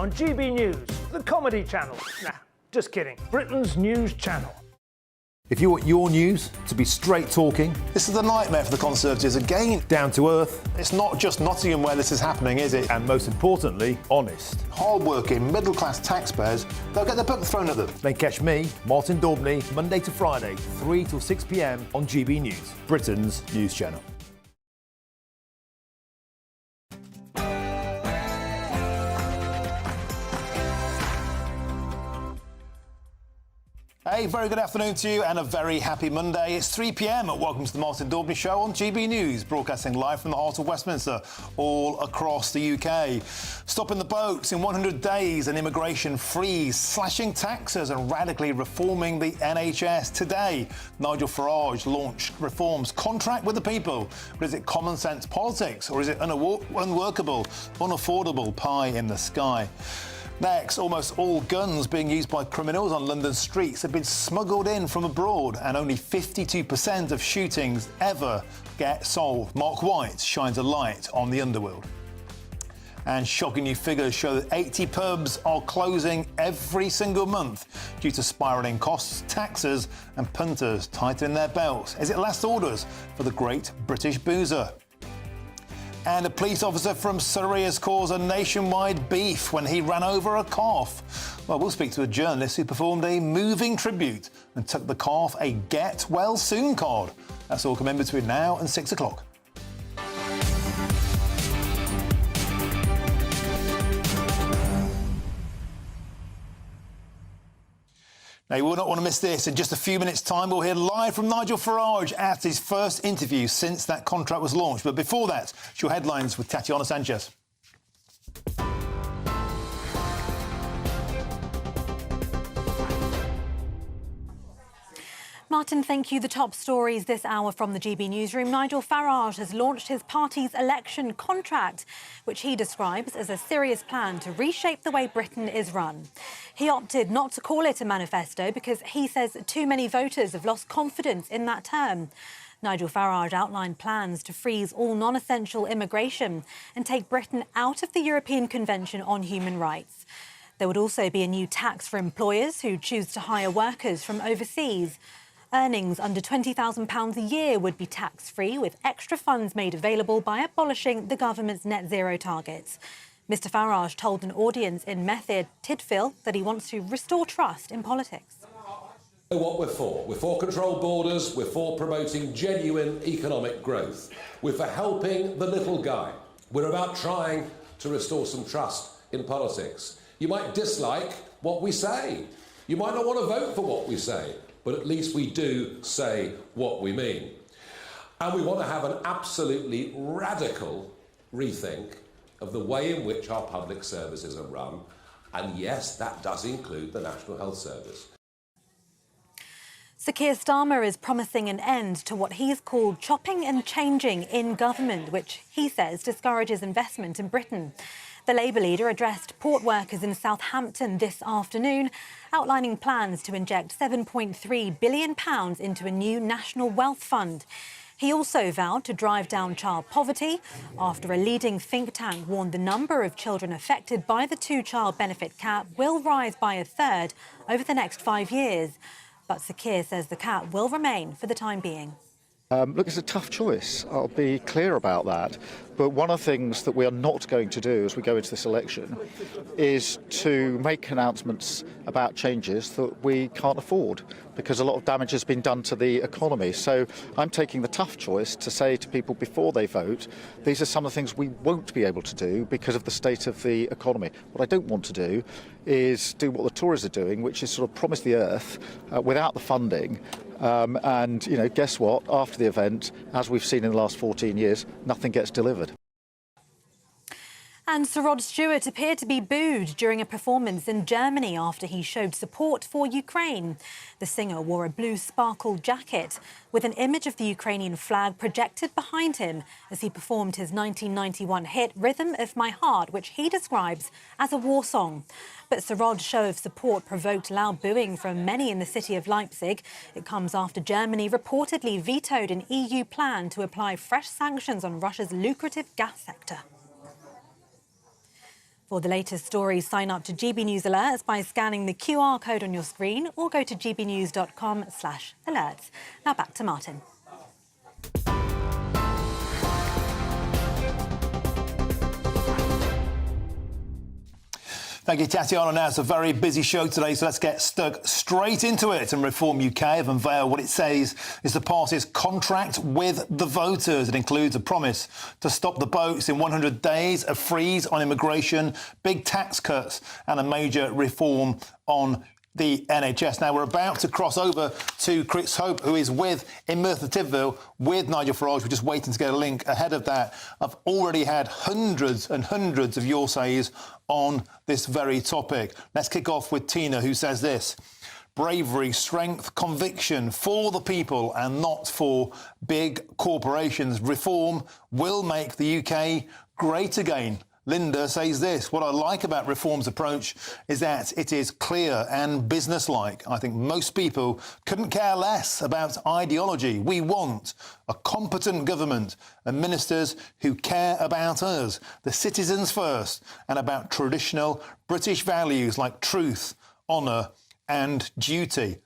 on GB News, the comedy channel. Nah, just kidding. Britain's news channel. If you want your news to be straight talking, this is the nightmare for the Conservatives again. down to earth, It's not just Nottingham where this is happening, is it? and most importantly, honest, Hard-working, middle-class taxpayers, they'll get their book thrown at them. then catch me, Martin Daubney, Monday to Friday, 3 till 6 p.m. on GB News, Britain's news channel. Hey, very good afternoon to you and a very happy Monday. It's 3 p.m. Welcome to the Martin Daubney Show on GB News, broadcasting live from the heart of Westminster, all across the UK. Stopping the boats in 100 days, an immigration freeze, slashing taxes and radically reforming the NHS. Today, Nigel Farage launched reforms. Contract with the people. But is it common sense politics or is it unworkable, unaffordable pie in the sky? Next, almost all guns being used by criminals on London streets have been smuggled in from abroad, and only 52% of shootings ever get solved. Mark White shines a light on the underworld. And shocking new figures show that 80 pubs are closing every single month due to spiralling costs, taxes and punters tightening their belts. Is it last orders for the great British boozer? And a police officer from Surrey has caused a nationwide beef when he ran over a calf. Well, we'll speak to a journalist who performed a moving tribute and took the calf a get well soon card. That's all coming between now and 6 o'clock. Now, you will not want to miss this. In just a few minutes' time, we'll hear live from Nigel Farage at his first interview since that contract was launched. But before that, it's your headlines with Tatiana Sanchez. Martin, thank you. The top stories this hour from the GB newsroom. Nigel Farage has launched his party's election contract, which he describes as a serious plan to reshape the way Britain is run. He opted not to call it a manifesto because he says too many voters have lost confidence in that term. Nigel Farage outlined plans to freeze all non-essential immigration and take Britain out of the European Convention on Human Rights. There would also be a new tax for employers who choose to hire workers from overseas. Earnings under £20,000 a year would be tax-free, with extra funds made available by abolishing the government's net zero targets. Mr Farage told an audience in Method, Tidfield, that he wants to restore trust in politics. What we're for. We're for controlled borders, we're for promoting genuine economic growth, we're for helping the little guy. We're about trying to restore some trust in politics. You might dislike what we say. You might not want to vote for what we say. But at least we do say what we mean. And we want to have an absolutely radical rethink of the way in which our public services are run. And yes, that does include the National Health Service. Sir Keir Starmer is promising an end to what he's called chopping and changing in government, which he says discourages investment in Britain. The Labour leader addressed port workers in Southampton this afternoon, outlining plans to inject £7.3 billion into a new national wealth fund. He also vowed to drive down child poverty after a leading think tank warned the number of children affected by the two-child benefit cap will rise by a third over the next 5 years. But Sir Keir says the cap will remain for the time being. Look, it's a tough choice. I'll be clear about that. But one of the things that we are not going to do as we go into this election is to make announcements about changes that we can't afford, because a lot of damage has been done to the economy. So I'm taking the tough choice to say to people before they vote, these are some of the things we won't be able to do because of the state of the economy. What I don't want to do is do what the Tories are doing, which is sort of promise the earth without the funding. And, you know, guess what? After the event, as we've seen in the last 14 years, nothing gets delivered. And Sir Rod Stewart appeared to be booed during a performance in Germany after he showed support for Ukraine. The singer wore a blue sparkle jacket with an image of the Ukrainian flag projected behind him as he performed his 1991 hit Rhythm of My Heart, which he describes as a war song. But Sir Rod's show of support provoked loud booing from many in the city of Leipzig. It comes after Germany reportedly vetoed an EU plan to apply fresh sanctions on Russia's lucrative gas sector. For the latest stories, sign up to GB News Alerts by scanning the QR code on your screen or go to gbnews.com/alerts. Now back to Martin. Thank you, Tatiana. Now, it's a very busy show today, so let's get stuck straight into it. And Reform UK have unveiled what it says is the party's contract with the voters. It includes a promise to stop the boats in 100 days, a freeze on immigration, big tax cuts and a major reform on the NHS. Now, we're about to cross over to Chris Hope, who is in Merthyr Tydfil with Nigel Farage. We're just waiting to get a link ahead of that. I've already had hundreds and hundreds of your says on this very topic. Let's kick off with Tina, who says this: bravery, strength, conviction for the people and not for big corporations. Reform will make the UK great again. Linda says this: what I like about Reform's approach is that it is clear and businesslike. I think most people couldn't care less about ideology. We want a competent government and ministers who care about us, the citizens first, and about traditional British values like truth, honour and duty.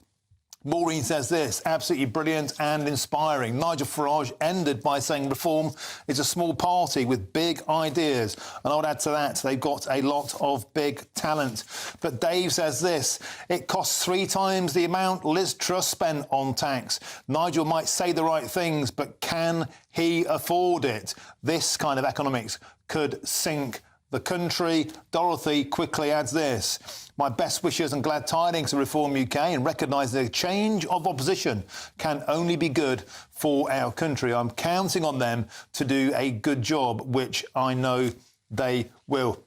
Maureen says this: absolutely brilliant and inspiring. Nigel Farage ended by saying Reform is a small party with big ideas. And I would add to that, they've got a lot of big talent. But Dave says this: it costs 3 times the amount Liz Truss spent on tax. Nigel might say the right things, but can he afford it? This kind of economics could sink the country. Dorothy quickly adds this: my best wishes and glad tidings to Reform UK, and recognise the change of opposition can only be good for our country. I'm counting on them to do a good job, which I know they will.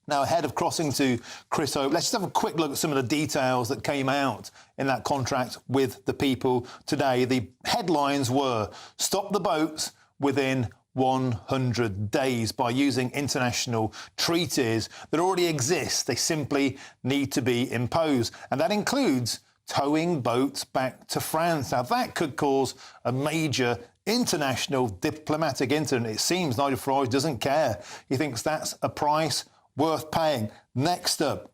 Now, ahead of crossing to Chris Hope, let's just have a quick look at some of the details that came out in that contract with the people today. The headlines were: stop the boats within 100 days by using international treaties that already exist. They simply need to be imposed. And that includes towing boats back to France. Now, that could cause a major international diplomatic incident. It seems Nigel Farage doesn't care. He thinks that's a price worth paying. Next up,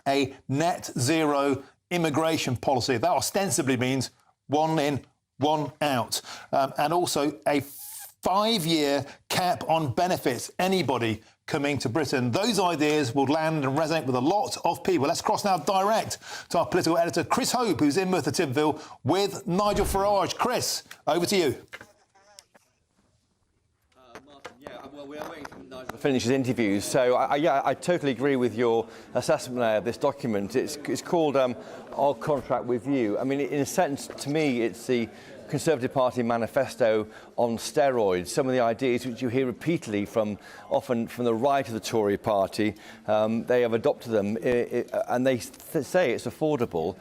a net zero immigration policy. That ostensibly means 1 in, 1 out. And also a 5-year cap on benefits, anybody coming to Britain. Those ideas will land and resonate with a lot of people. Let's cross now direct to our political editor, Chris Hope, who's in Merthyr Tydfil with Nigel Farage. Chris, over to you. Martin, well, we are waiting for Nigel to finish his interviews. So, I totally agree with your assessment there of this document. It's called Our Contract with You. I mean, in a sense, to me, it's the Conservative Party manifesto on steroids. Some of the ideas which you hear repeatedly often from the right of the Tory party, they have adopted them and they say it's affordable.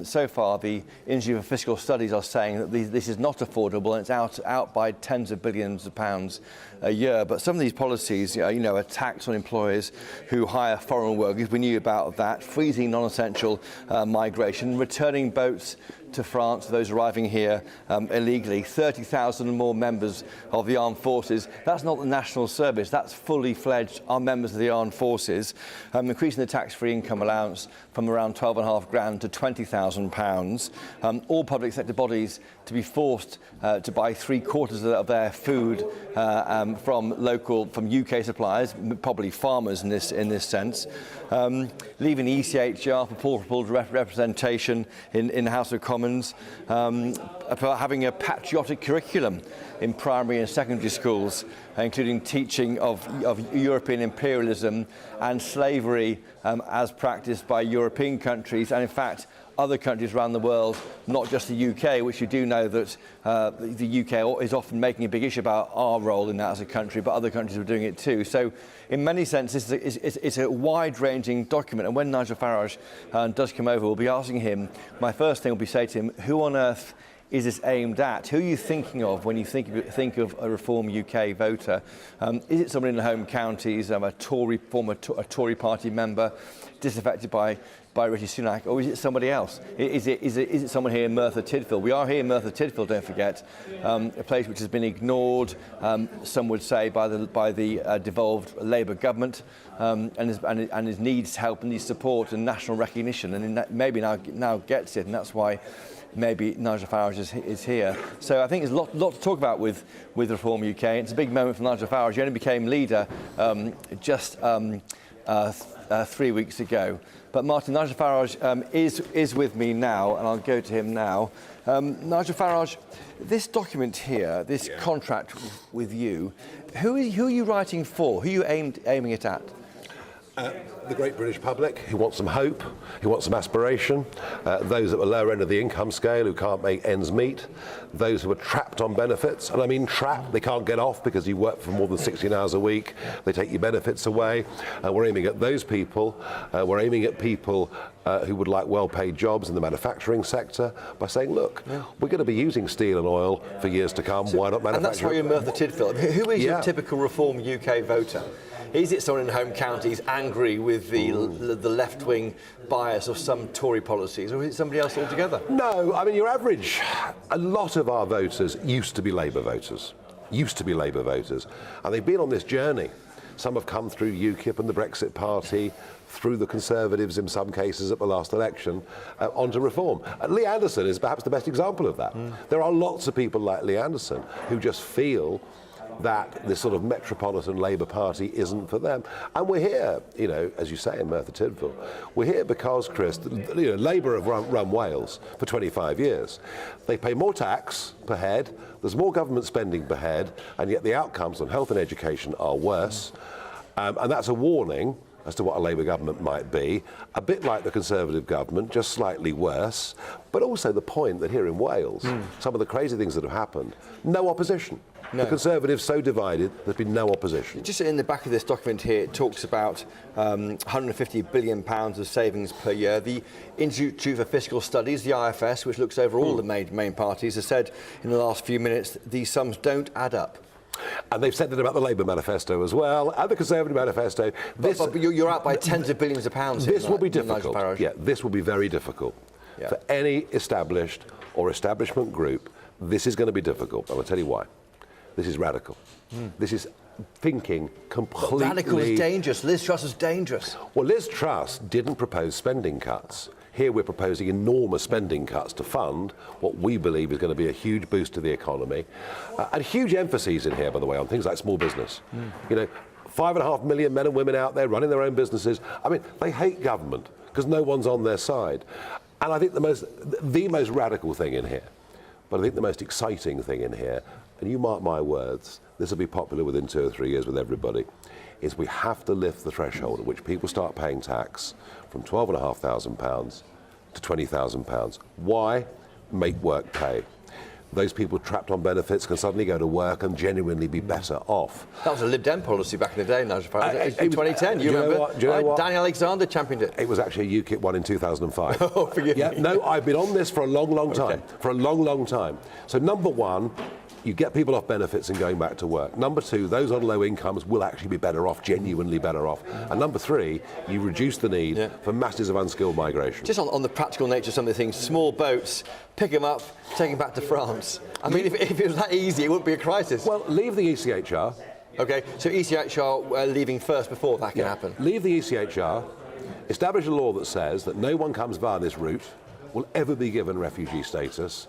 So far, the Institute for Fiscal Studies are saying that this is not affordable and it's out by tens of billions of pounds a year. But some of these policies, a tax on employers who hire foreign workers, we knew about that, freezing non-essential migration, returning boats to France for those arriving here illegally, 30,000 more members of the armed forces. That's not the national service, that's fully fledged our members of the armed forces. Increasing the tax-free income allowance from around 12.5 grand to £20,000. All public sector bodies to be forced to buy 3/4 of their food from UK suppliers, probably farmers in this sense. Leaving the ECHR for proportional representation in the House of Commons. About having a patriotic curriculum in primary and secondary schools, including teaching of European imperialism and slavery as practiced by European countries and, in fact, other countries around the world, not just the UK, which you do know that the UK is often making a big issue about our role in that as a country, but other countries are doing it too. So in many senses, it's a wide-ranging document. And when Nigel Farage does come over, we'll be asking him, my first thing will be say to him, who on earth is this aimed at? Who are you thinking of when you think of a Reform UK voter? Is it someone in the home counties, a Tory party member, disaffected by Rishi Sunak, or is it somebody else? Is it someone here in Merthyr Tydfil? We are here in Merthyr Tydfil, don't forget, a place which has been ignored, some would say, by the devolved Labour government, and needs help and needs support and national recognition, and maybe now gets it, and that's why maybe Nigel Farage is here. So I think there's a lot to talk about with Reform UK. It's a big moment for Nigel Farage. He only became leader just 3 weeks ago. But Martin, Nigel Farage is with me now, and I'll go to him now. Nigel Farage, this document here, this contract with you, who are you writing for? Who are you aiming it at? The great British public who want some hope, who want some aspiration, those at the lower end of the income scale who can't make ends meet, those who are trapped on benefits, and I mean trapped, they can't get off because you work for more than 16 hours a week, they take your benefits away. We're aiming at those people. We're aiming at people who would like well-paid jobs in the manufacturing sector by saying, look, we're going to be using steel and oil for years to come, why not manufacture? And that's why you're in Merthyr Tydfil. Who is your typical Reform UK voter? Is it someone in home counties angry with the left-wing bias of some Tory policies, or is it somebody else altogether? No, I mean, your average, a lot of our voters used to be Labour voters, and they've been on this journey. Some have come through UKIP and the Brexit Party, through the Conservatives in some cases at the last election, onto Reform. Lee Anderson is perhaps the best example of that. There are lots of people like Lee Anderson who just feel that this sort of metropolitan Labour Party isn't for them. And we're here, you know, as you say, in Merthyr Tydfil. We're here because, Chris, you know, Labour have run Wales for 25 years. They pay more tax per head, there's more government spending per head, and yet the outcomes on health and education are worse. And that's a warning as to what a Labour government might be, a bit like the Conservative government, just slightly worse, but also the point that here in Wales, some of the crazy things that have happened, no opposition. No. The Conservatives so divided, there's been no opposition. Just in the back of this document here, it talks about £150 billion of savings per year. The Institute for Fiscal Studies, the IFS, which looks over all the main parties, has said in the last few minutes these sums don't add up. And they've said that about the Labour manifesto as well, and the Conservative manifesto. But you're out by tens of billions of pounds. This will be difficult. Yeah, this will be very difficult. Yeah. For any established or establishment group, this is going to be difficult. I'm going to tell you why. This is radical. This is thinking completely... But radical is dangerous. Liz Truss is dangerous. Well, Liz Truss didn't propose spending cuts. Here we're proposing enormous spending cuts to fund what we believe is going to be a huge boost to the economy. And huge emphases in here, by the way, on things like small business. You know, 5.5 million men and women out there running their own businesses. I mean, they hate government because no one's on their side. And I think the most radical thing in here, but I think the most exciting thing in here, and you mark my words, this will be popular within 2 or 3 years with everybody, is we have to lift the threshold at which people start paying tax from £12,500 to £20,000. Why? Make work pay. Those people trapped on benefits can suddenly go to work and genuinely be better off. That was a Lib Dem policy back in the day, Nigel Farage. In 2010, you remember? Do you know what? Danny Alexander championed it. It was actually a UKIP one in 2005. Oh, forgive me. No, I've been on this for a long time. Okay. For a long time. So number one, you get people off benefits and going back to work. Number two, those on low incomes will actually be better off, genuinely better off. And number three, you reduce the need for masses of unskilled migration. Just on the practical nature of some of the things, small boats, pick them up, take them back to France. I mean, if it was that easy, it wouldn't be a crisis. Well, leave the ECHR. OK, so ECHR leaving first before that can happen. Leave the ECHR, establish a law that says that no one comes via this route will ever be given refugee status.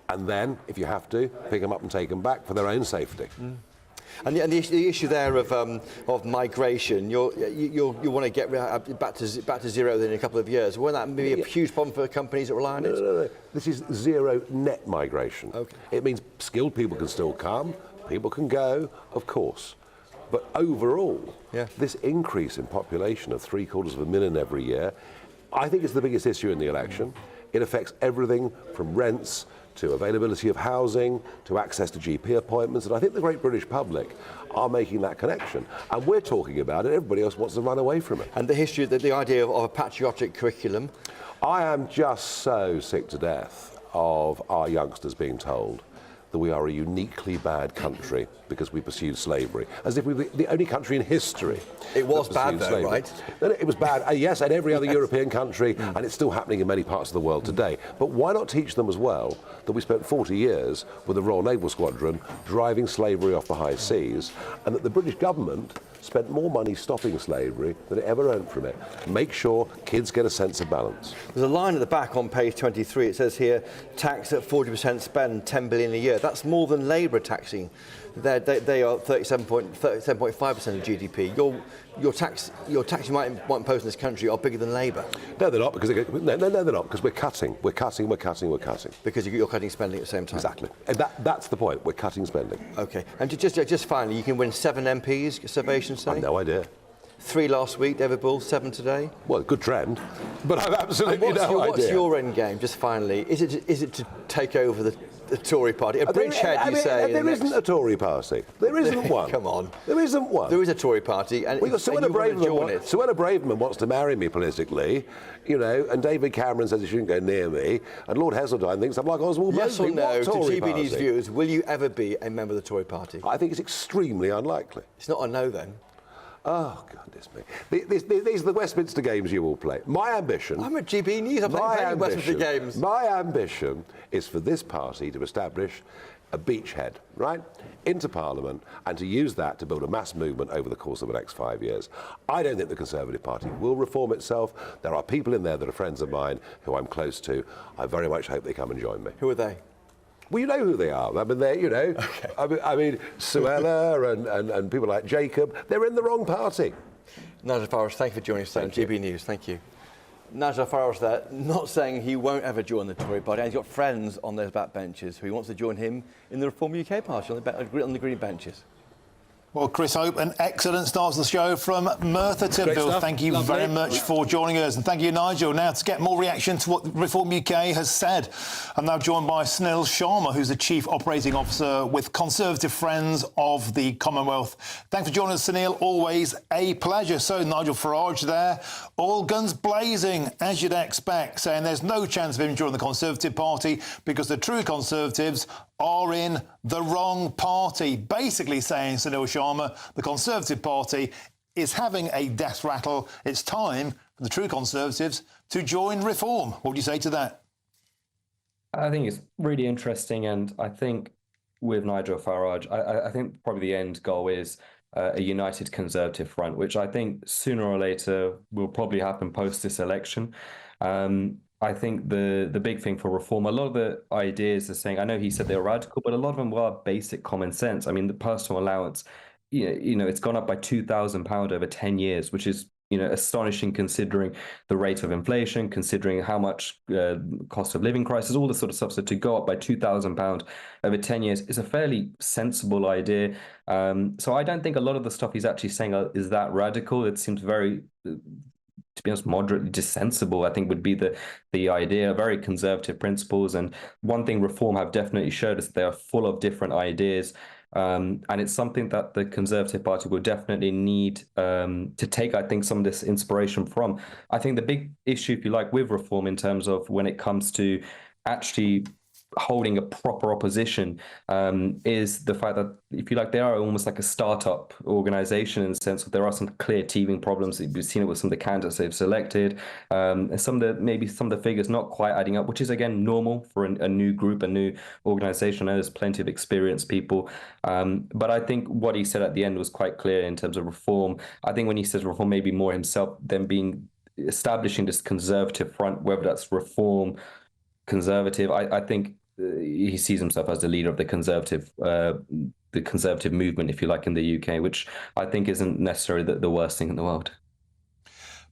And then, if you have to, pick them up and take them back for their own safety. And the issue there of migration, you want to get back to zero in a couple of years. Won't that be a huge problem for companies that rely on it? No. This is zero net migration. Okay. It means skilled people can still come, people can go, of course. But overall, this increase in population of 750,000 every year, I think it's the biggest issue in the election. It affects everything from rents to availability of housing, to access to GP appointments, and I think the great British public are making that connection. And we're talking about it, everybody else wants to run away from it. And the history, the idea of a patriotic curriculum? I am just so sick to death of our youngsters being told that we are a uniquely bad country because we pursued slavery, as if we were the only country in history. It was bad, though, slavery. right? It was bad, yes, and every other European country, and it's still happening in many parts of the world today. But why not teach them as well that we spent 40 years with the Royal Naval Squadron driving slavery off the high seas, and that the British government spent more money stopping slavery than it ever earned from it. Make sure kids get a sense of balance. There's a line at the back on page 23. It says here, tax at 40% spend, 10 billion a year. That's more than Labour taxing. They are 37.5% of GDP. Your tax you might impose in this country are bigger than Labour. No, they're not, because they're not, because we're cutting. Because you're cutting spending at the same time. Exactly. And that's the point. We're cutting spending. OK. And just finally, you can win 7 MPs, surveys say? I've no idea. 3 last week, David Bull, 7 today. Well, good trend, but I've absolutely no idea. What's your end game, just finally? Is it to take over the Tory party? A bridgehead, you say? There isn't a Tory party. There isn't one. Come on. There isn't one. There is a Tory party, and Suella Braverman wants to marry me politically, you know, and David Cameron says he shouldn't go near me, and Lord Heseltine thinks I'm like Oswald Yes Mosley. or no, to Tory GBNews party? viewers, will you ever be a member of the Tory party? I think it's extremely unlikely. It's not a no, then. Oh, goodness me. These are the Westminster Games you all play. My ambition... I'm at GBNews. I'm playing Westminster Games. My ambition is for this party to establish a beachhead, right, into Parliament, and to use that to build a mass movement over the course of the next 5 years. I don't think the Conservative Party will reform itself. There are people in there that are friends of mine who I'm close to. I very much hope they come and join me. Who are they? Well, you know who they are. I mean, they're, you know, okay. I mean, Suella and people like Jacob, they're in the wrong party. Nigel Farage, thank you for joining us on GBNews. Thank you. Nigel Farage there, not saying he won't ever join the Tory party, and he's got friends on those backbenches who he wants to join him in the Reform UK party on the green benches. Well, Chris Hope, an excellent start to the show from Merthyr Tydfil. Thank you very much for joining us, and thank you, Nigel. Now, to get more reaction to what Reform UK has said, I'm now joined by Sunil Sharma, who's the Chief Operating Officer with Conservative Friends of the Commonwealth. Thanks for joining us, Sunil. Always a pleasure. So, Nigel Farage there, all guns blazing, as you'd expect, saying there's no chance of him joining the Conservative Party because the true Conservatives are in the wrong party. Basically saying, Sunil Sharma, the Conservative Party is having a death rattle. It's time for the true Conservatives to join Reform. What would you say to that? I think it's really interesting, and I think with Nigel Farage, I think probably the end goal is a united Conservative front, which I think sooner or later will probably happen post this election. I think the big thing for Reform, a lot of the ideas are saying, I know he said they're radical, but a lot of them were basic common sense. I mean, the personal allowance, you know, it's gone up by £2,000 over 10 years, which is, you know, astonishing considering the rate of inflation, considering how much cost of living crisis, all this sort of stuff. So to go up by £2,000 over 10 years is a fairly sensible idea. So I don't think a lot of the stuff he's actually saying is that radical. It seems very... to be honest, moderately sensible, I think, would be the idea. Very conservative principles. And one thing Reform have definitely showed us, they are full of different ideas. And it's something that the Conservative Party will definitely need to take, I think, some of this inspiration from. I think the big issue, if you like, with Reform in terms of when it comes to actually holding a proper opposition is the fact that, if you like, they are almost like a startup organization in the sense that there are some clear teething problems. We've seen it with some of the candidates they've selected, and maybe some of the figures not quite adding up, which is again normal for a new group, a new organization. There's plenty of experienced people, but I think what he said at the end was quite clear in terms of Reform. I think when he says Reform, maybe more himself than establishing this Conservative front, whether that's Reform, Conservative. I think he sees himself as the leader of the Conservative movement, if you like, in the UK, which I think isn't necessarily the worst thing in the world.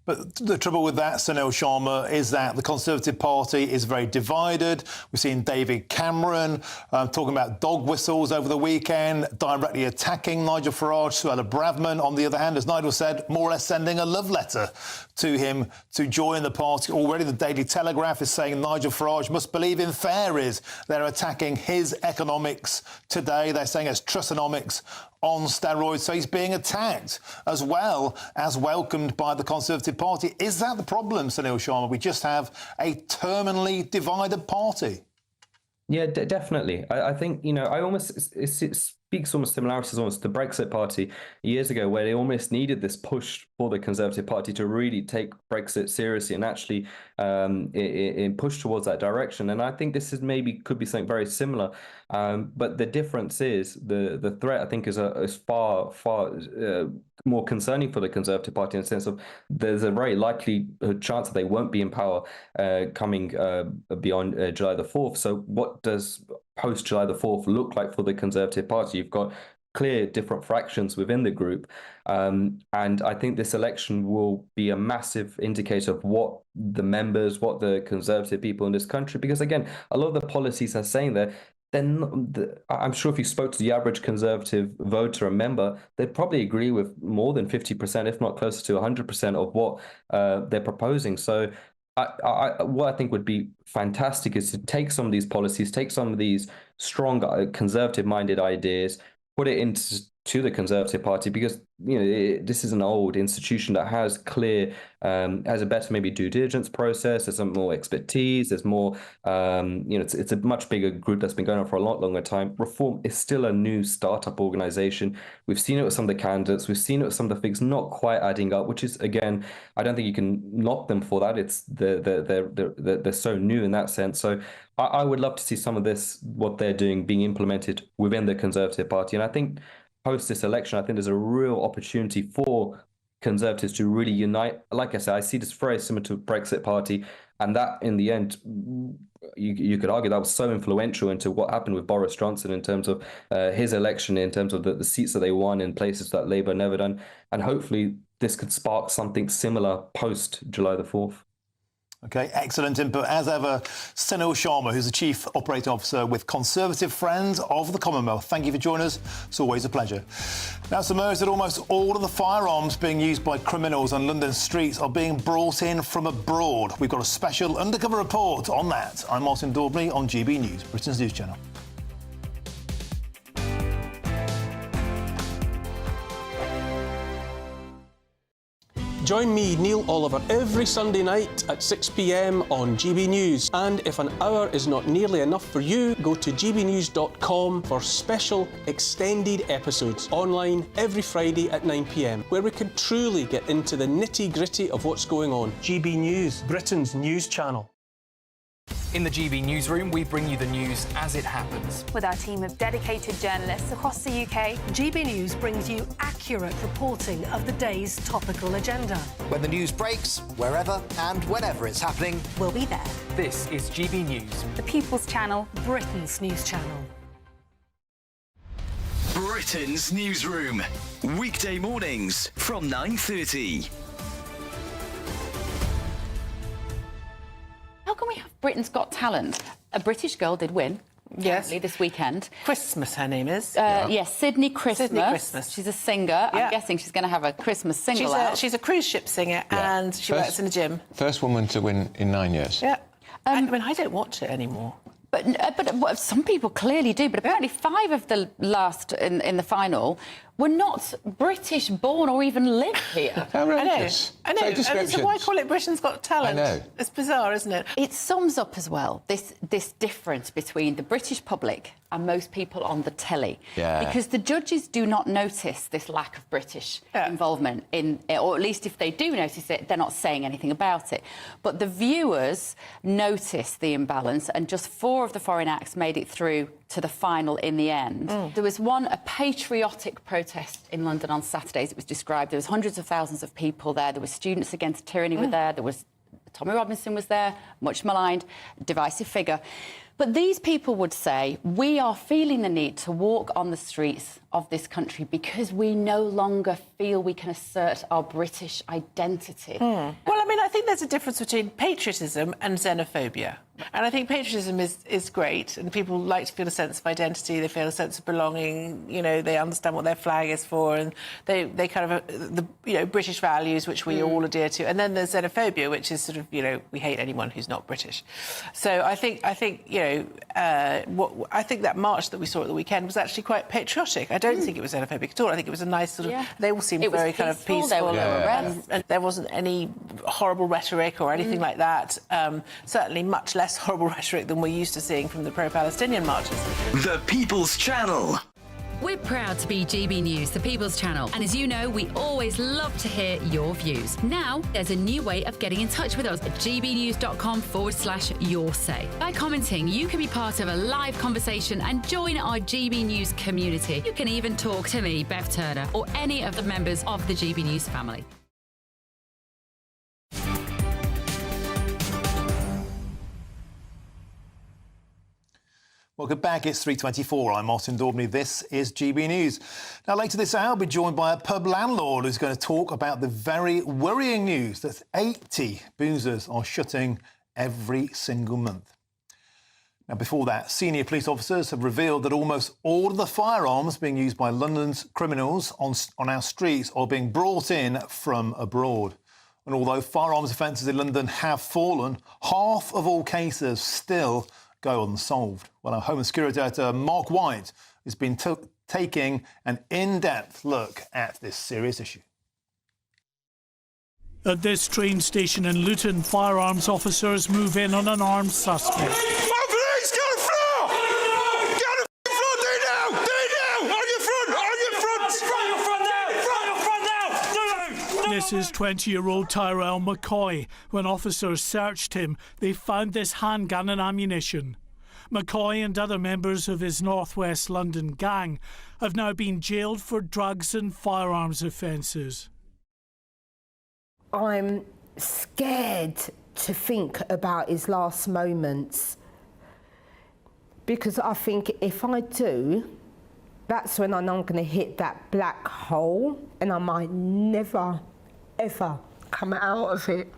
But the trouble with that, Sunil Sharma, is that the Conservative Party is very divided. We've seen David Cameron talking about dog whistles over the weekend, directly attacking Nigel Farage. Suella Braverman, on the other hand, as Nigel said, more or less sending a love letter to him to join the party. Already the Daily Telegraph is saying Nigel Farage must believe in fairies. They're attacking his economics today. They're saying it's trustonomics on steroids. So he's being attacked as well as welcomed by the Conservative Party. Is that the problem, Sunil Sharma? We just have a terminally divided party. Yeah, definitely. I think, I almost, it speaks almost similarities almost to the Brexit Party years ago, where they almost needed this push for the Conservative Party to really take Brexit seriously and actually push towards that direction. And I think this is could be something very similar. But the difference is the threat, I think, is far more concerning for the Conservative Party in the sense of there's a very likely chance that they won't be in power coming beyond July the 4th. So what does post July the 4th look like for the Conservative Party? You've got clear different fractions within the group. And I think this election will be a massive indicator of what the members, what the Conservative people in this country, because again, a lot of the policies are saying that I'm sure if you spoke to the average Conservative voter and member, they'd probably agree with more than 50%, if not closer to 100% of what they're proposing. So what I think would be fantastic is to take some of these policies, take some of these strong Conservative-minded ideas, put it into the Conservative Party, because this is an old institution that has has a better maybe due diligence process. There's some more expertise. There's more, it's a much bigger group that's been going on for a lot longer time. Reform is still a new startup organization. We've seen it with some of the candidates. We've seen it with some of the things not quite adding up, which is, again, I don't think you can knock them for that. It's they're so new in that sense. So I would love to see some of this, what they're doing, being implemented within the Conservative Party. And I think post this election, I think there's a real opportunity for Conservatives to really unite. Like I said, I see this very similar to Brexit Party, and that in the end, you could argue that was so influential into what happened with Boris Johnson in terms of his election, in terms of the seats that they won in places that Labour never done. And hopefully this could spark something similar post July the 4th. OK, excellent input. As ever, Sunil Sharma, who's the Chief Operating Officer with Conservative Friends of the Commonwealth. Thank you for joining us. It's always a pleasure. Now, it's emerged that almost all of the firearms being used by criminals on London streets are being brought in from abroad. We've got a special undercover report on that. I'm Martin Daubney on GB News, Britain's news channel. Join me, Neil Oliver, every Sunday night at 6 p.m. on GB News. And if an hour is not nearly enough for you, go to gbnews.com for special extended episodes online every Friday at 9 p.m, where we can truly get into the nitty-gritty of what's going on. GB News, Britain's news channel. In the GB Newsroom, we bring you the news as it happens. With our team of dedicated journalists across the UK, GB News brings you accurate reporting of the day's topical agenda. When the news breaks, wherever and whenever it's happening, we'll be there. This is GB News, the People's Channel, Britain's news channel. Britain's Newsroom, weekday mornings from 9:30. How can we have Britain's Got Talent? A British girl did win. Yes. This weekend. Christmas, her name is. Yes, Sydney Christmas. Sydney Christmas. She's a singer. Yeah. I'm guessing she's going to have a Christmas single out. She's a cruise ship singer, and she works in a gym. First woman to win in 9 years. Yeah. I mean, I don't watch it anymore. But some people clearly do. But apparently 5 of the last in the final were not British born or even live here. Outrageous. I know. And so why call it Britain's Got Talent? I know. It's bizarre, isn't it? It sums up as well this difference between the British public and most people on the telly. Yeah. Because the judges do not notice this lack of British involvement in, or at least if they do notice it, they're not saying anything about it. But the viewers notice the imbalance, and just 4 of the foreign acts made it through to the final in the end. There was a patriotic protest in London on Saturdays. It was described. There was hundreds of thousands of people there. There were Students Against Tyranny were there. There was Tommy Robinson was there, much maligned, divisive figure. But these people would say, we are feeling the need to walk on the streets of this country because we no longer feel we can assert our British identity. Well, I mean, I think there's a difference between patriotism and xenophobia. And I think patriotism is great, and people like to feel a sense of identity, they feel a sense of belonging, they understand what their flag is for, and they kind of, British values, which we all adhere to. And then there's xenophobia, which is sort of, we hate anyone who's not British. So I think I think that march that we saw at the weekend was actually quite patriotic. I don't think it was xenophobic at all. I think it was a nice sort of... They all seemed very kind of peaceful. And there wasn't any horrible rhetoric or anything like that. Certainly much less horrible rhetoric than we're used to seeing from the pro-Palestinian marches. The People's Channel. We're proud to be GB News, the People's Channel. And as you know, we always love to hear your views. Now, there's a new way of getting in touch with us at gbnews.com/yoursay. By commenting, you can be part of a live conversation and join our GB News community. You can even talk to me, Bev Turner, or any of the members of the GB News family. Welcome back. It's 3:24. I'm Martin Daubney. This is GB News. Now, later this hour, I'll be joined by a pub landlord who's going to talk about the very worrying news that 80 boozers are shutting every single month. Now, before that, senior police officers have revealed that almost all of the firearms being used by London's criminals on our streets are being brought in from abroad. And although firearms offences in London have fallen, half of all cases still go unsolved. Well, our Home and Security Editor Mark White has been taking an in-depth look at this serious issue. At this train station in Luton, firearms officers move in on an armed suspect. This is 20-year-old Tyrell McCoy. When officers searched him, they found this handgun and ammunition. McCoy and other members of his North West London gang have now been jailed for drugs and firearms offences. I'm scared to think about his last moments, because I think if I do, that's when I know I'm going to hit that black hole and I might never, ever come out of it.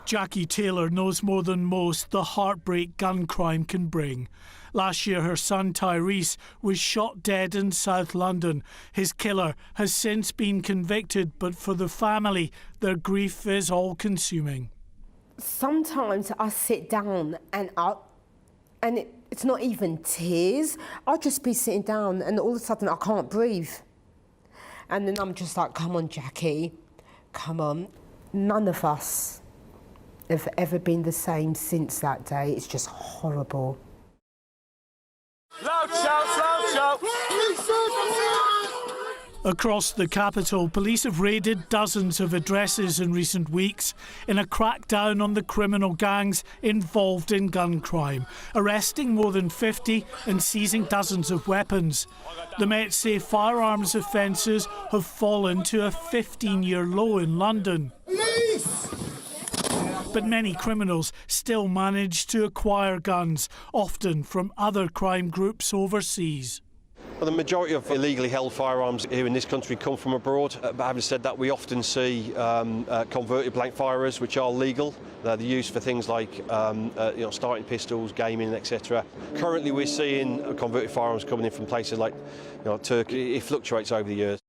Jackie Taylor knows more than most the heartbreak gun crime can bring. Last year, her son Tyrese was shot dead in South London. His killer has since been convicted, but for the family, their grief is all-consuming. Sometimes I sit down and it's not even tears. I'll just be sitting down and all of a sudden I can't breathe. And then I'm just like, come on, Jackie, come on. None of us have ever been the same since that day. It's just horrible. Loud shout, loud shout! Across the capital, police have raided dozens of addresses in recent weeks in a crackdown on the criminal gangs involved in gun crime, arresting more than 50 and seizing dozens of weapons. The Met say firearms offences have fallen to a 15-year low in London. Police! But many criminals still manage to acquire guns, often from other crime groups overseas. Well, the majority of illegally held firearms here in this country come from abroad. But having said that, we often see converted blank firers, which are legal. They're used for things like starting pistols, gaming, etc. Currently, we're seeing converted firearms coming in from places like Turkey. It fluctuates over the years.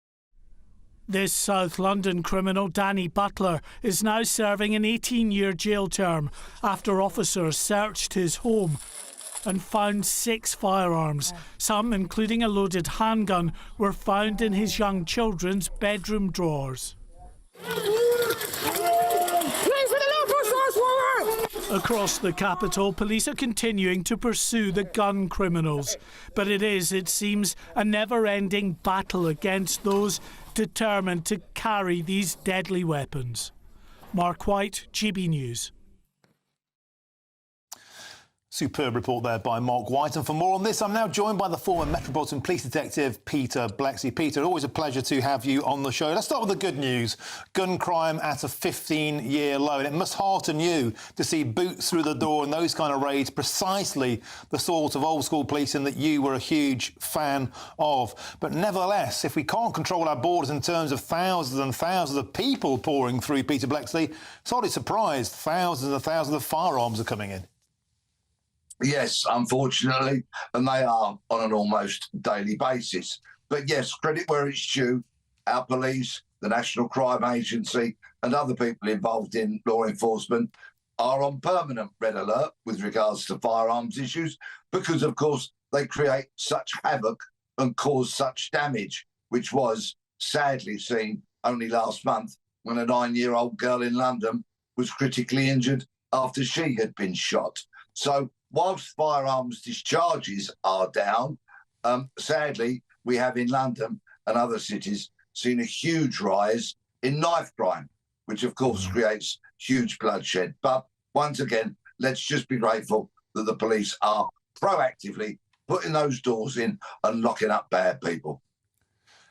This South London criminal, Danny Butler, is now serving an 18-year jail term after officers searched his home and found 6 firearms. Some, including a loaded handgun, were found in his young children's bedroom drawers. Across the capital, police are continuing to pursue the gun criminals. But it is, it seems, a never-ending battle against those determined to carry these deadly weapons. Mark White, GB News. Superb report there by Mark White. And for more on this, I'm now joined by the former Metropolitan Police Detective, Peter Blexley. Peter, always a pleasure to have you on the show. Let's start with the good news. Gun crime at a 15-year low. And it must hearten you to see boots through the door and those kind of raids, precisely the sort of old-school policing that you were a huge fan of. But nevertheless, if we can't control our borders in terms of thousands and thousands of people pouring through, Peter Blexley, sorely surprised thousands and thousands of firearms are coming in. Yes, unfortunately, and they are on an almost daily basis. But yes, credit where it's due. Our police, the National Crime Agency and other people involved in law enforcement are on permanent red alert with regards to firearms issues because, of course, they create such havoc and cause such damage, which was sadly seen only last month when a 9-year-old girl in London was critically injured after she had been shot. So whilst firearms discharges are down, sadly, we have in London and other cities seen a huge rise in knife crime, which of course creates huge bloodshed. But once again, let's just be grateful that the police are proactively putting those doors in and locking up bad people.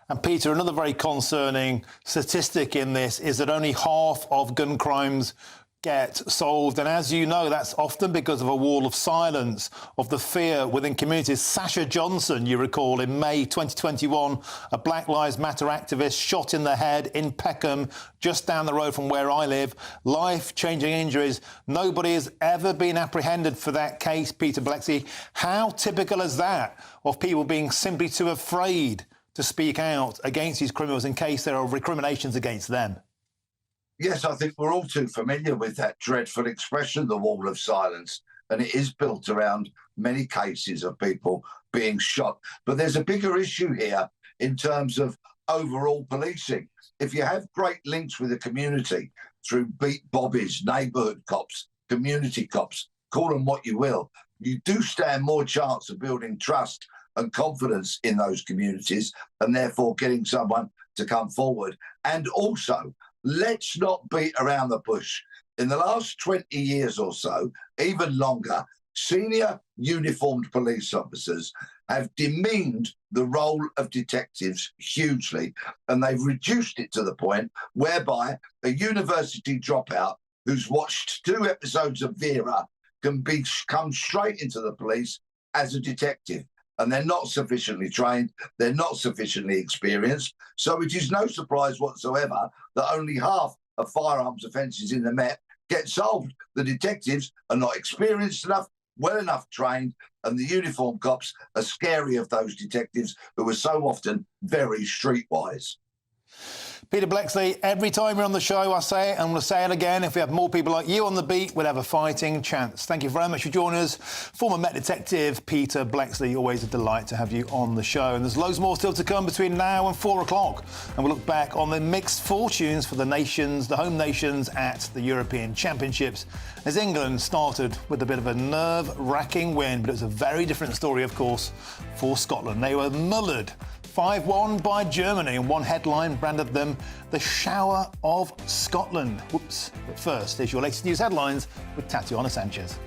And Peter, another very concerning statistic in this is that only half of gun crimes get solved. And as you know, that's often because of a wall of silence, of the fear within communities. Sasha Johnson, you recall, in May 2021, a Black Lives Matter activist shot in the head in Peckham, just down the road from where I live. Life-changing injuries. Nobody has ever been apprehended for that case, Peter Blexley. How typical is that of people being simply too afraid to speak out against these criminals in case there are recriminations against them? Yes, I think we're all too familiar with that dreadful expression, the wall of silence, and it is built around many cases of people being shot. But there's a bigger issue here in terms of overall policing. If you have great links with the community through beat bobbies, neighbourhood cops, community cops, call them what you will, you do stand more chance of building trust and confidence in those communities and therefore getting someone to come forward. And also, let's not beat around the bush. In the last 20 years or so, even longer, senior uniformed police officers have demeaned the role of detectives hugely, and they've reduced it to the point whereby a university dropout who's watched 2 episodes of Vera can come straight into the police as a detective. And they're not sufficiently trained, they're not sufficiently experienced. So it is no surprise whatsoever that only half of firearms offences in the Met get solved. The detectives are not experienced enough, well enough trained, and the uniform cops are scary of those detectives who are so often very streetwise. Peter Blexley, every time you're on the show, I say it, and I'm going to say it again, if we have more people like you on the beat, we'll have a fighting chance. Thank you very much for joining us. Former Met Detective Peter Blexley, always a delight to have you on the show. And there's loads more still to come between now and 4 o'clock. And we'll look back on the mixed fortunes for the nations, the home nations at the European Championships, as England started with a bit of a nerve-wracking win. But it was a very different story, of course, for Scotland. They were mullered 5-1 by Germany, and one headline branded them the shower of Scotland. Whoops. But first, here's your latest news headlines with Tatiana Sanchez.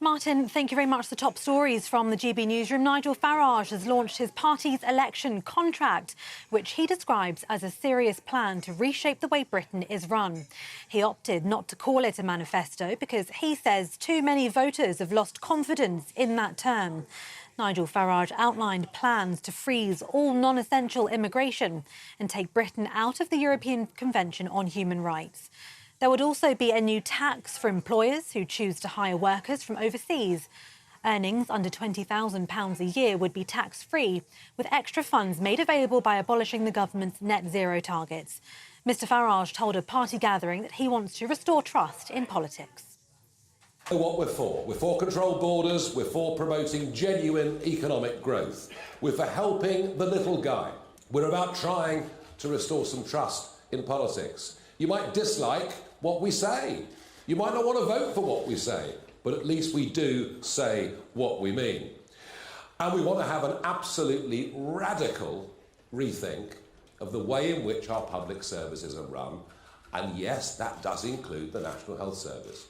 Martin, thank you very much. The top stories from the GB newsroom. Nigel Farage has launched his party's election contract, which he describes as a serious plan to reshape the way Britain is run. He opted not to call it a manifesto because he says too many voters have lost confidence in that term. Nigel Farage outlined plans to freeze all non-essential immigration and take Britain out of the European Convention on Human Rights. There would also be a new tax for employers who choose to hire workers from overseas. Earnings under £20,000 a year would be tax-free, with extra funds made available by abolishing the government's net zero targets. Mr Farage told a party gathering that he wants to restore trust in politics. What we're for controlled borders, we're for promoting genuine economic growth, we're for helping the little guy. We're about trying to restore some trust in politics. You might dislike what we say. You might not want to vote for what we say, but at least we do say what we mean. And we want to have an absolutely radical rethink of the way in which our public services are run. And yes, that does include the National Health Service.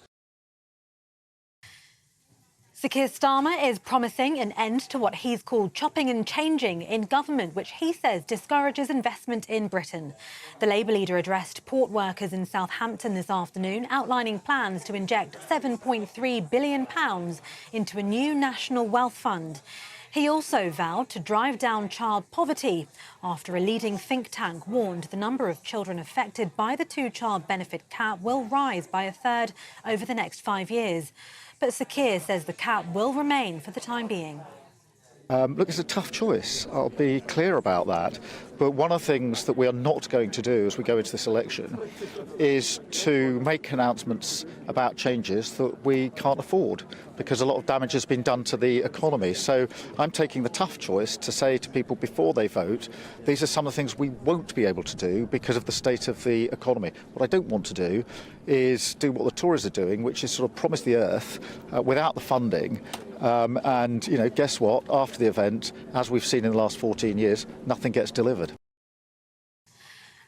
Sir Keir Starmer is promising an end to what he's called chopping and changing in government, which he says discourages investment in Britain. The Labour leader addressed port workers in Southampton this afternoon, outlining plans to inject £7.3 billion into a new national wealth fund. He also vowed to drive down child poverty after a leading think tank warned the number of children affected by the two-child benefit cap will rise by a third over the next 5 years. But Sir Keir says the cap will remain for the time being. Look, it's a tough choice. I'll be clear about that. But one of the things that we are not going to do as we go into this election is to make announcements about changes that we can't afford, because a lot of damage has been done to the economy. So I'm taking the tough choice to say to people before they vote, these are some of the things we won't be able to do because of the state of the economy. What I don't want to do is do what the Tories are doing, which is sort of promise the earth without the funding. And, you know, guess what? After the event, as we've seen in the last 14 years, nothing gets delivered.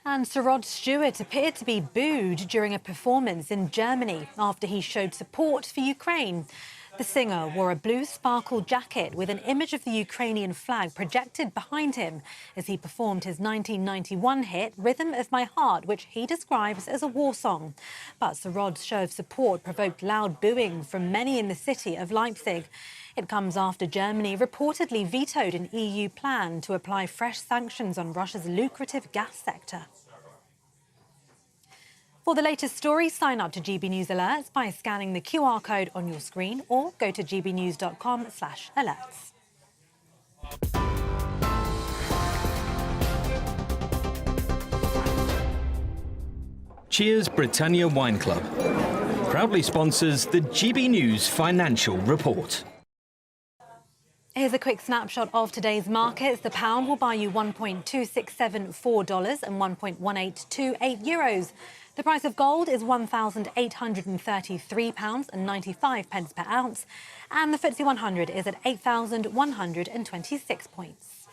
And Sir Rod Stewart appeared to be booed during a performance in Germany after he showed support for Ukraine. The singer wore a blue sparkle jacket with an image of the Ukrainian flag projected behind him as he performed his 1991 hit Rhythm of My Heart, which he describes as a war song. But Sir Rod's show of support provoked loud booing from many in the city of Leipzig. It comes after Germany reportedly vetoed an EU plan to apply fresh sanctions on Russia's lucrative gas sector. For the latest stories, sign up to GB News Alerts by scanning the QR code on your screen or go to gbnews.com/alerts. Cheers Britannia Wine Club proudly sponsors the GB News Financial Report. Here's a quick snapshot of today's markets. The pound will buy you $1.2674 and €1.1828. The price of gold is £1,833.95 per ounce, and the FTSE 100 is at 8,126 points.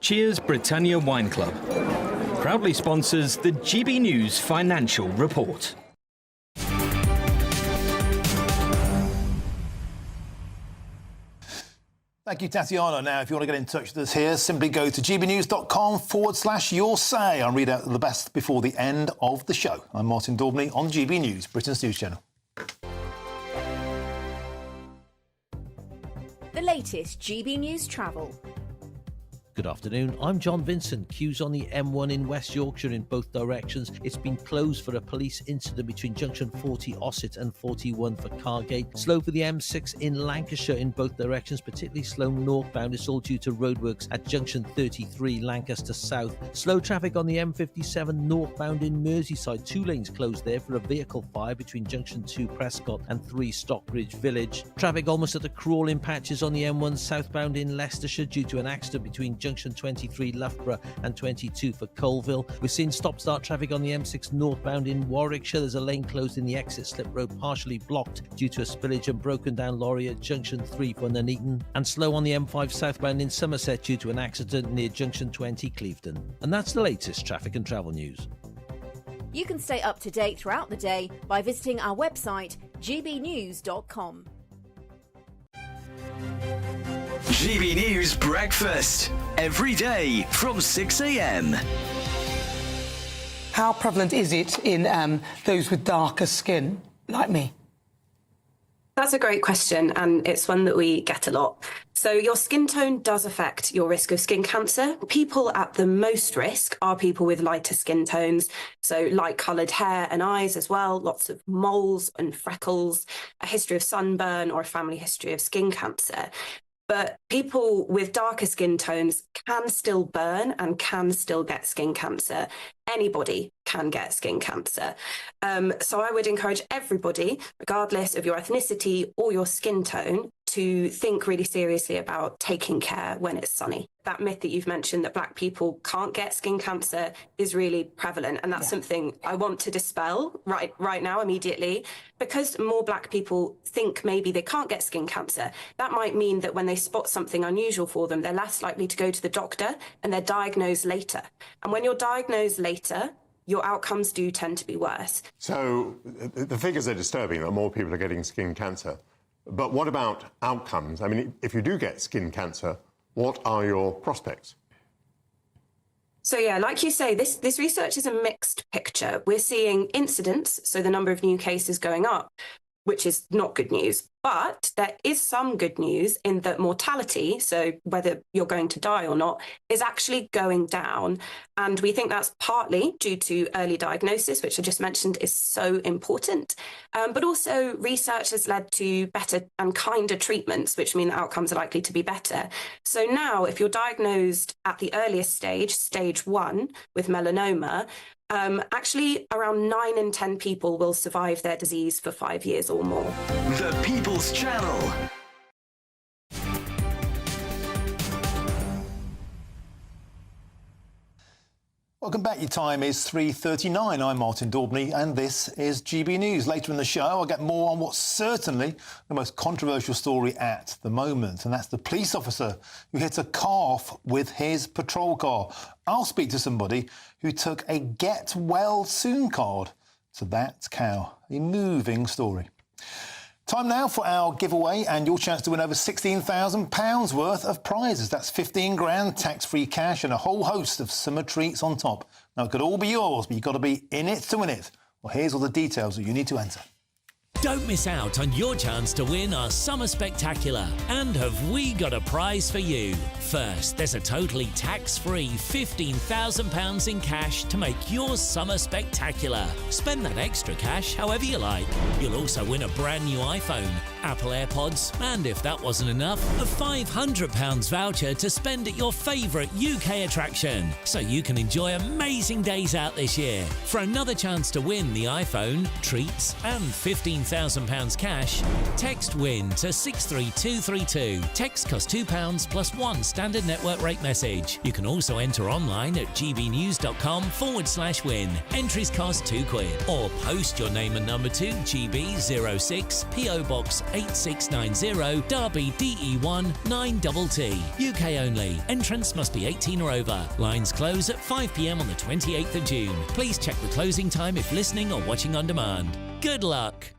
Cheers Britannia Wine Club proudly sponsors the GB News Financial Report. Thank you, Tatiana. Now, if you want to get in touch with us here, simply go to gbnews.com/your say. I'll read out the best before the end of the show. I'm Martin Daubney on GB News, Britain's news channel. The latest GB News travel. Good afternoon, I'm John Vincent. Queues on the M1 in West Yorkshire in both directions. It's been closed for a police incident between junction 40 Ossett and 41 for Cargate. Slow for the M6 in Lancashire in both directions, particularly slow northbound. It's all due to roadworks at junction 33 Lancaster South. Slow traffic on the M57 northbound in Merseyside. 2 lanes closed there for a vehicle fire between junction 2 Prescott and 3 Stockbridge Village. Traffic almost at the crawling patches on the M1 southbound in Leicestershire due to an accident between junction 23 Loughborough and 22 for Colville. We're seeing stop-start traffic on the M6 northbound in Warwickshire. There's a lane closed in the exit slip road, partially blocked due to a spillage and broken down lorry at junction 3 for Nuneaton. And slow on the M5 southbound in Somerset due to an accident near junction 20 Clevedon. And that's the latest traffic and travel news. You can stay up to date throughout the day by visiting our website, gbnews.com. GB News Breakfast, every day from 6 a.m. How prevalent is it in those with darker skin, like me? That's a great question, and it's one that we get a lot. So your skin tone does affect your risk of skin cancer. People at the most risk are people with lighter skin tones, so light-coloured hair and eyes as well, lots of moles and freckles, a history of sunburn or a family history of skin cancer. But people with darker skin tones can still burn and can still get skin cancer. Anybody can get skin cancer. So I would encourage everybody, regardless of your ethnicity or your skin tone, to think really seriously about taking care when it's sunny. That myth that you've mentioned that black people can't get skin cancer is really prevalent, and that's something I want to dispel right now immediately. Because more black people think maybe they can't get skin cancer, that might mean that when they spot something unusual for them, they're less likely to go to the doctor and they're diagnosed later. And when you're diagnosed later, your outcomes do tend to be worse. So the figures are disturbing that more people are getting skin cancer. But what about outcomes? I mean, if you do get skin cancer, what are your prospects? So yeah, like you say, this research is a mixed picture. We're seeing incidence, so the number of new cases going up, which is not good news. But there is some good news in that mortality, so whether you're going to die or not, is actually going down. And we think that's partly due to early diagnosis, which I just mentioned is so important. But also research has led to better and kinder treatments, which mean the outcomes are likely to be better. So now if you're diagnosed at the earliest stage, stage 1, with melanoma, actually, around 9 in 10 people will survive their disease for 5 years or more. The People's Channel. Welcome back. Your time is 3:39. I'm Martin Daubney, and this is GB News. Later in the show, I'll get more on what's certainly the most controversial story at the moment, and that's the police officer who hit a calf with his patrol car. I'll speak to somebody who took a get well soon card to that cow. A moving story. Time now for our giveaway and your chance to win over £16,000 worth of prizes. That's 15 grand, tax-free cash and a whole host of summer treats on top. Now, it could all be yours, but you've got to be in it to win it. Well, here's all the details that you need to enter. Don't miss out on your chance to win our Summer Spectacular. And have we got a prize for you? First, there's a totally tax-free £15,000 in cash to make your summer spectacular. Spend that extra cash however you like. You'll also win a brand new iPhone, Apple AirPods, and if that wasn't enough, a £500 voucher to spend at your favourite UK attraction, so you can enjoy amazing days out this year. For another chance to win the iPhone, treats, and £15,000 cash, text WIN to 63232. Text costs £2 plus one standard network rate message. You can also enter online at gbnews.com/win. Entries cost £2, or post your name and number to GB06 PO Box 8690 Derby DE1 9TT. UK only. Entrance must be 18 or over. Lines close at 5 p.m. on the 28th of June. Please check the closing time if listening or watching on demand. Good luck.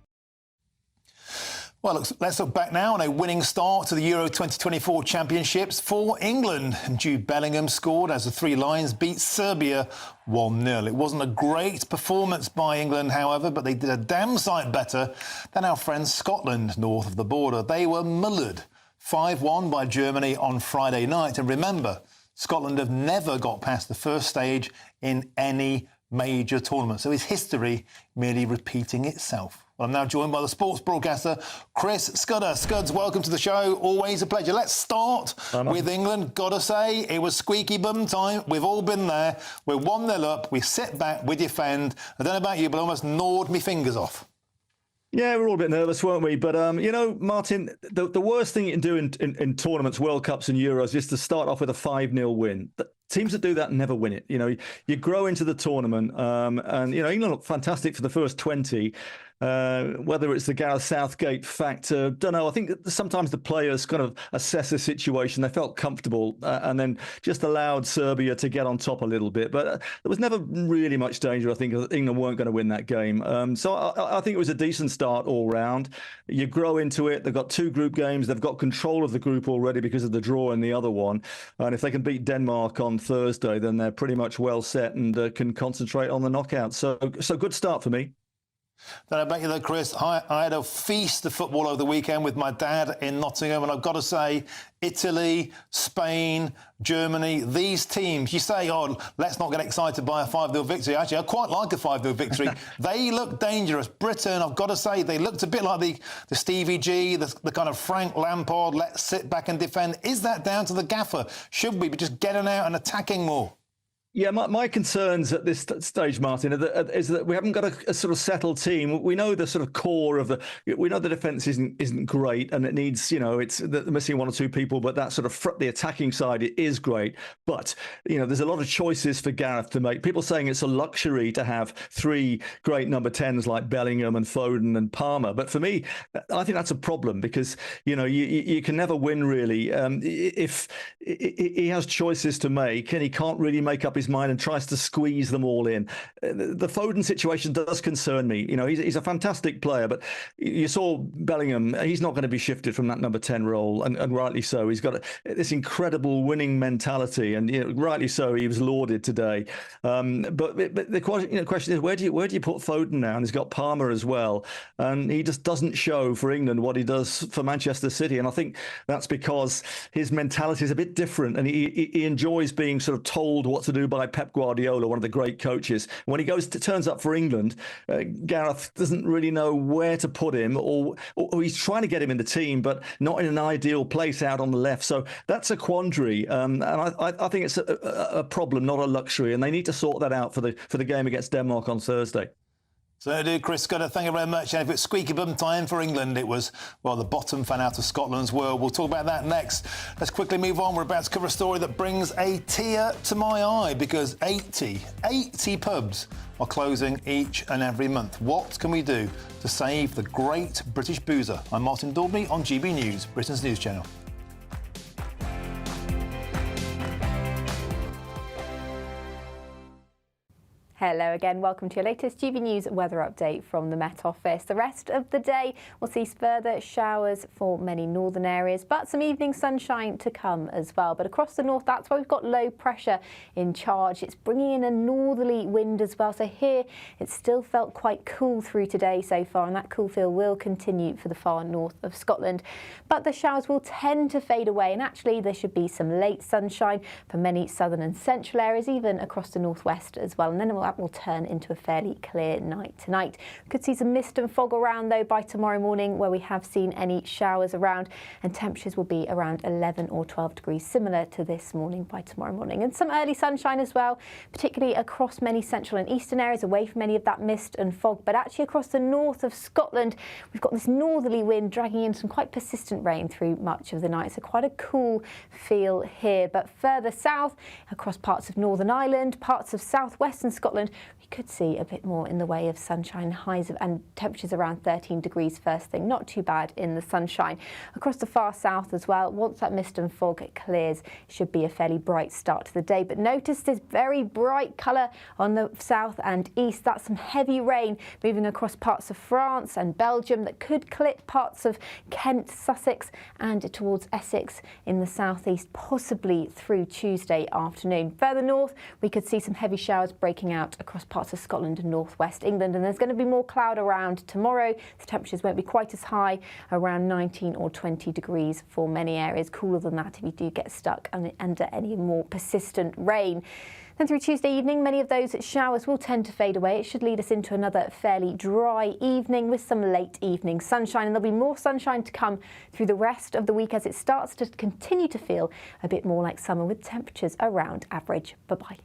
Well, let's look back now on a winning start to the Euro 2024 Championships for England. Jude Bellingham scored as the Three Lions beat Serbia 1-0. It wasn't a great performance by England, however, but they did a damn sight better than our friends Scotland north of the border. They were mullered 5-1 by Germany on Friday night. And remember, Scotland have never got past the first stage in any major tournament. So is history merely repeating itself? Well, I'm now joined by the sports broadcaster, Chris Scudder. Scuds, welcome to the show. Always a pleasure. Let's start with England. Got to say, it was squeaky bum time. We've all been there. We're 1-0 up. We sit back, we defend. I don't know about you, but I almost gnawed my fingers off. Yeah, we're all a bit nervous, weren't we? But, you know, Martin, the worst thing you can do in tournaments, World Cups and Euros is to start off with a 5-0 win. Teams that do that never win it. You know, you grow into the tournament and, you know, England looked fantastic for the first 20. Whether it's the Gareth Southgate factor, don't know. I think that sometimes the players kind of assess the situation. They felt comfortable and then just allowed Serbia to get on top a little bit. But there was never really much danger, I think, England weren't going to win that game. So I think it was a decent start all round. You grow into it. They've got 2 group games. They've got control of the group already because of the draw in the other one. And if they can beat Denmark on Thursday, then they're pretty much well set and can concentrate on the knockouts. So good start for me. Then I bet you though, Chris, I had a feast of football over the weekend with my dad in Nottingham, and I've got to say, Italy, Spain, Germany, these teams, you say, oh, let's not get excited by a 5-0 victory. Actually, I quite like a 5-0 victory. They look dangerous. Britain, I've got to say, they looked a bit like the Stevie G, the kind of Frank Lampard, let's sit back and defend. Is that down to the gaffer? Should we be just getting out and attacking more? Yeah, my concerns at this stage, Martin, is that we haven't got a sort of settled team. We know the sort of core of we know the defence isn't great, and it needs, you know, it's missing 1 or 2 people, but that sort of the attacking side is great. But you know, there's a lot of choices for Gareth to make. People saying it's a luxury to have 3 great number 10s like Bellingham and Foden and Palmer. But for me, I think that's a problem because you know you can never win really if he has choices to make and he can't really make up his his mind and tries to squeeze them all in. The Foden situation does concern me. You know, he's a fantastic player, but you saw Bellingham. He's not going to be shifted from that number 10 role, and rightly so. He's got this incredible winning mentality, and rightly so. He was lauded today. But the question is, where do you put Foden now? And he's got Palmer as well, and he just doesn't show for England what he does for Manchester City. And I think that's because his mentality is a bit different, and he enjoys being sort of told what to do by Pep Guardiola, one of the great coaches. When he turns up for England, Gareth doesn't really know where to put him, or he's trying to get him in the team, but not in an ideal place out on the left. So that's a quandary, and I think it's a problem, not a luxury, and they need to sort that out for the game against Denmark on Thursday. So I do, Chris Scudder, thank you very much. And if it's squeaky bum time for England, it was, well, the bottom fan out of Scotland's world. We'll talk about that next. Let's quickly move on. We're about to cover a story that brings a tear to my eye, because 80 pubs are closing each and every month. What can we do to save the great British boozer? I'm Martin Daubney on GB News, Britain's news channel. Hello again, welcome to your latest GB News weather update from the Met Office. The rest of the day will see further showers for many northern areas, but some evening sunshine to come as well. But across the north, that's where we've got low pressure in charge. It's bringing in a northerly wind as well. So here, it still felt quite cool through today so far, and that cool feel will continue for the far north of Scotland. But the showers will tend to fade away, and actually there should be some late sunshine for many southern and central areas, even across the northwest as well. And then that will turn into a fairly clear night tonight. We could see some mist and fog around though by tomorrow morning, where we have seen any showers around, and temperatures will be around 11 or 12 degrees, similar to this morning by tomorrow morning. And some early sunshine as well, particularly across many central and eastern areas, away from any of that mist and fog. But actually across the north of Scotland, we've got this northerly wind dragging in some quite persistent rain through much of the night. So quite a cool feel here. But further south, across parts of Northern Ireland, parts of southwestern Scotland, we could see a bit more in the way of sunshine, highs and temperatures around 13 degrees first thing. Not too bad in the sunshine. Across the far south as well, once that mist and fog clears, it should be a fairly bright start to the day. But notice this very bright colour on the south and east. That's some heavy rain moving across parts of France and Belgium that could clip parts of Kent, Sussex and towards Essex in the southeast, possibly through Tuesday afternoon. Further north, we could see some heavy showers breaking out across parts of Scotland and northwest England, and there's going to be more cloud around tomorrow. The temperatures won't be quite as high, around 19 or 20 degrees for many areas. Cooler than that if you do get stuck under any more persistent rain. Then through Tuesday evening, many of those showers will tend to fade away. It should lead us into another fairly dry evening with some late evening sunshine, and there'll be more sunshine to come through the rest of the week as it starts to continue to feel a bit more like summer, with temperatures around average. Bye-bye.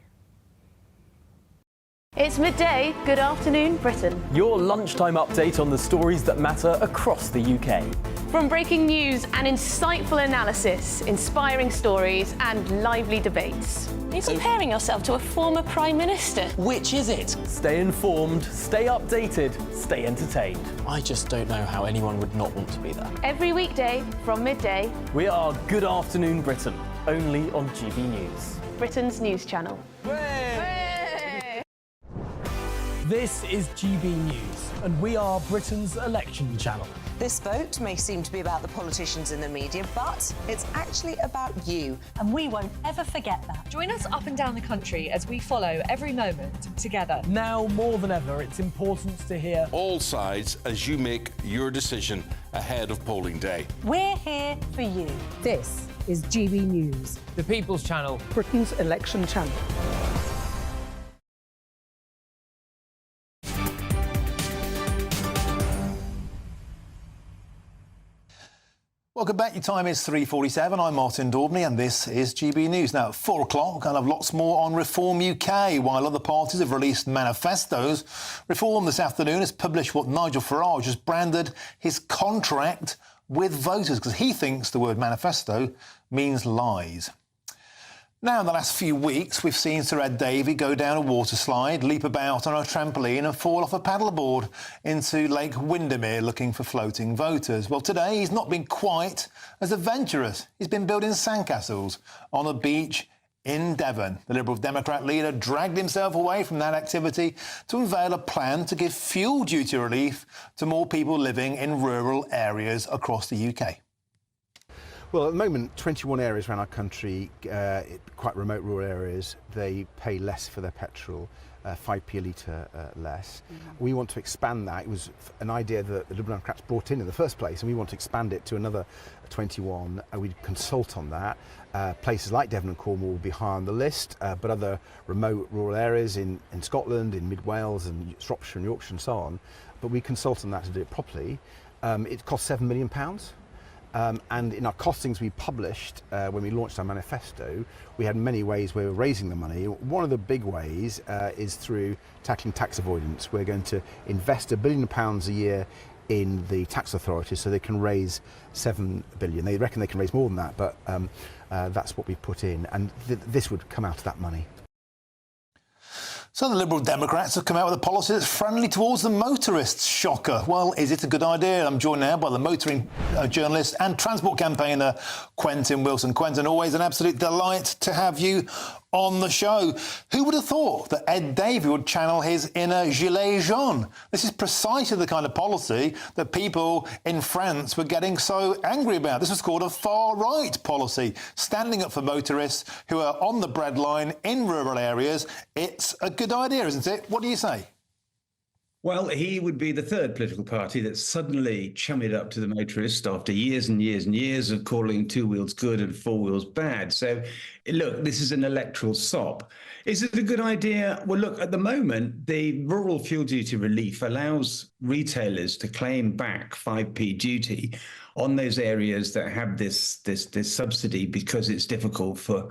It's midday. Good afternoon, Britain. Your lunchtime update on the stories that matter across the UK. From breaking news and insightful analysis, inspiring stories and lively debates. Are you comparing yourself to a former Prime Minister? Which is it? Stay informed, stay updated, stay entertained. I just don't know how anyone would not want to be there. Every weekday from midday. We are Good Afternoon Britain, only on GB News, Britain's news channel. This is GB News, and we are Britain's election channel. This vote may seem to be about the politicians and the media, but it's actually about you. And we won't ever forget that. Join us up and down the country as we follow every moment together. Now more than ever, it's important to hear all sides as you make your decision ahead of polling day. We're here for you. This is GB News, the People's Channel, Britain's election channel. Welcome back. Your time is 3:47. I'm Martin Daubney and this is GB News. Now, at 4 o'clock, I'll have lots more on Reform UK. While other parties have released manifestos, Reform this afternoon has published what Nigel Farage has branded his contract with voters, because he thinks the word manifesto means lies. Now, in the last few weeks, we've seen Sir Ed Davey go down a water slide, leap about on a trampoline and fall off a paddleboard into Lake Windermere looking for floating voters. Well, today he's not been quite as adventurous. He's been building sandcastles on a beach in Devon. The Liberal Democrat leader dragged himself away from that activity to unveil a plan to give fuel duty relief to more people living in rural areas across the UK. Well, at the moment, 21 areas around our country, quite remote rural areas, they pay less for their petrol, 5p a litre less. We want to expand that. It was an idea that the Liberal Democrats brought in the first place, and we want to expand it to another 21. We consult on that. Places like Devon and Cornwall will be high on the list, but other remote rural areas in Scotland, in Mid Wales and Shropshire and Yorkshire and so on, but we consult on that to do it properly. It costs £7 million. And in our costings we published when we launched our manifesto, we had many ways we were raising the money. One of the big ways is through tackling tax avoidance. We're going to invest £1 billion a year in the tax authorities so they can raise £7 billion. They reckon they can raise more than that, but that's what we put in, and this would come out of that money. So the Liberal Democrats have come out with a policy that's friendly towards the motorists. Shocker. Well, is it a good idea? I'm joined now by the motoring journalist and transport campaigner Quentin Wilson. Quentin, always an absolute delight to have you on the show. Who would have thought that Ed Davey would channel his inner gilet jaune? This is precisely the kind of policy that people in France were getting so angry about. This was called a far-right policy, standing up for motorists who are on the breadline in rural areas. It's a good idea, isn't it? What do you say? Well, he would be the third political party that suddenly chummied up to the motorist after years and years and years of calling two wheels good and four wheels bad. So, look, this is an electoral sop. Is it a good idea? Well, look, at the moment, the rural fuel duty relief allows retailers to claim back 5p duty on those areas that have this subsidy because it's difficult for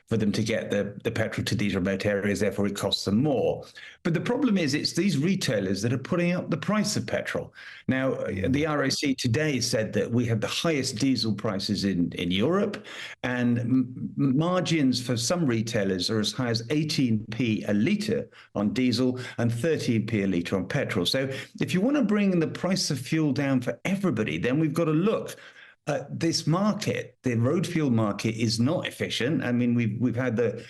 them to get the petrol to these remote areas, therefore it costs them more. But the problem is it's these retailers that are putting up the price of petrol. Now, the RAC today said that we have the highest diesel prices in Europe, and margins for some retailers are as high as 18p a litre on diesel and 13p a litre on petrol. So if you want to bring the price of fuel down for everybody, then we've got to look. This market, the road fuel market, is not efficient. I mean, we've had the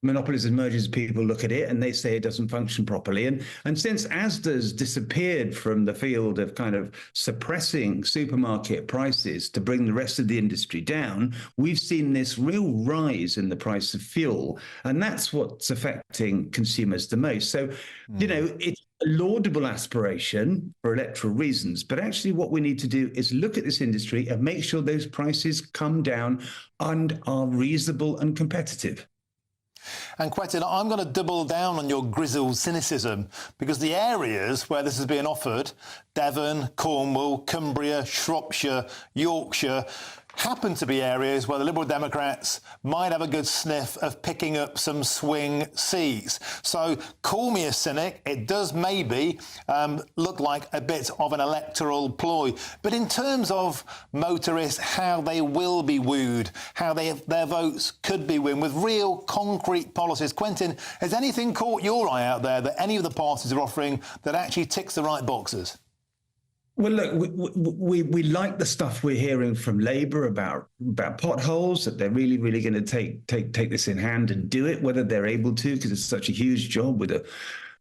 monopolies and mergers people look at it and they say it doesn't function properly. And since Asda's disappeared from the field of kind of suppressing supermarket prices to bring the rest of the industry down, we've seen this real rise in the price of fuel. And that's what's affecting consumers the most. So, you know, it's a laudable aspiration for electoral reasons, but actually what we need to do is look at this industry and make sure those prices come down and are reasonable and competitive. And Quentin, I'm going to double down on your grizzled cynicism, because the areas where this is being offered, Devon, Cornwall, Cumbria, Shropshire, Yorkshire, happen to be areas where the Liberal Democrats might have a good sniff of picking up some swing seats. So call me a cynic. It does maybe look like a bit of an electoral ploy. But in terms of motorists, how they will be wooed, how their votes could be won with real concrete policies. Quentin, has anything caught your eye out there that any of the parties are offering that actually ticks the right boxes? Well, look, we like the stuff we're hearing from Labour about potholes, that they're really going to take this in hand and do it, whether they're able to, because it's such a huge job with a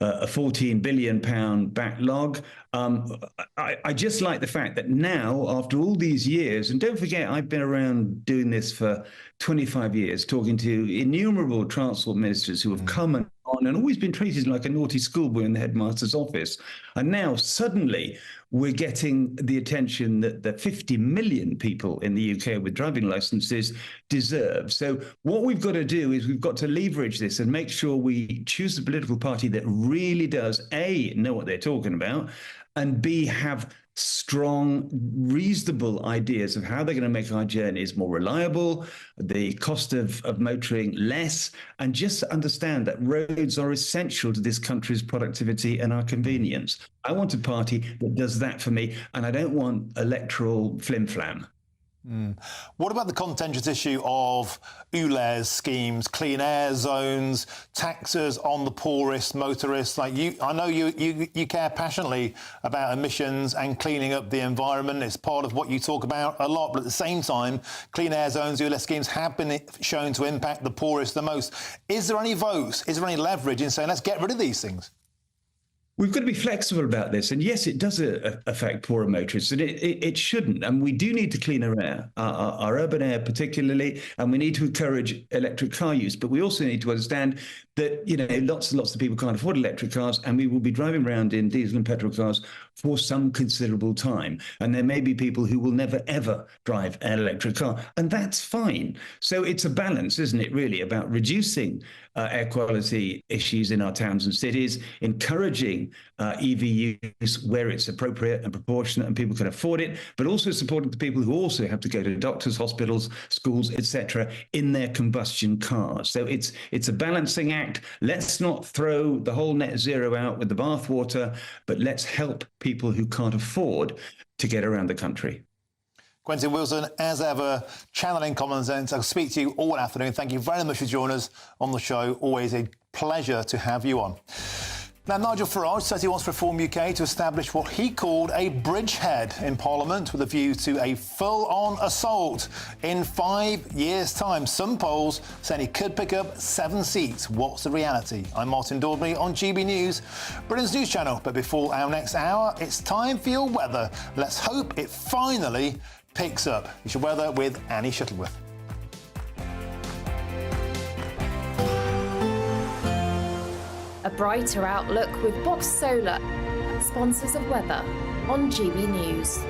£14 billion backlog. I just like the fact that now, after all these years, and don't forget, I've been around doing this for 25 years, talking to innumerable transport ministers who have come and on and always been treated like a naughty schoolboy in the headmaster's office. And now suddenly we're getting the attention that the 50 million people in the UK with driving licenses deserve. So what we've got to do is we've got to leverage this and make sure we choose a political party that really does, A, know what they're talking about, and B, have strong, reasonable ideas of how they're going to make our journeys more reliable, the cost of motoring less, and just understand that roads are essential to this country's productivity and our convenience. I want a party that does that for me, and I don't want electoral flim-flam. What about the contentious issue of ULEZ schemes, clean air zones, taxes on the poorest motorists? Like I know you care passionately about emissions and cleaning up the environment. It's part of what you talk about a lot. But at the same time, clean air zones, ULEZ schemes have been shown to impact the poorest the most. Is there any votes? Is there any leverage in saying let's get rid of these things? We've got to be flexible about this. And yes, it does affect poorer motorists, and it shouldn't. And we do need to clean our air, our urban air particularly, and we need to encourage electric car use. But we also need to understand that, lots and lots of people can't afford electric cars, and we will be driving around in diesel and petrol cars for some considerable time. And there may be people who will never, ever drive an electric car, and that's fine. So it's a balance, isn't it, really, about reducing air quality issues in our towns and cities, encouraging EV use where it's appropriate and proportionate and people can afford it, but also supporting the people who also have to go to doctors, hospitals, schools, etc., in their combustion cars. So it's a balancing act. Let's not throw the whole net zero out with the bathwater, but let's help people who can't afford to get around the country. Quentin Wilson, as ever, channeling common sense. I'll speak to you all afternoon. Thank you very much for joining us on the show. Always a pleasure to have you on. Now, Nigel Farage says he wants to reform UK to establish what he called a bridgehead in Parliament with a view to a full-on assault in 5 years' time. Some polls saying he could pick up 7 seats. What's the reality? I'm Martin Daubney on GB News, Britain's news channel. But before our next hour, it's time for your weather. Let's hope it finally picks up. It's your weather with Annie Shuttleworth. A brighter outlook with Box Solar, sponsors of weather on GB News.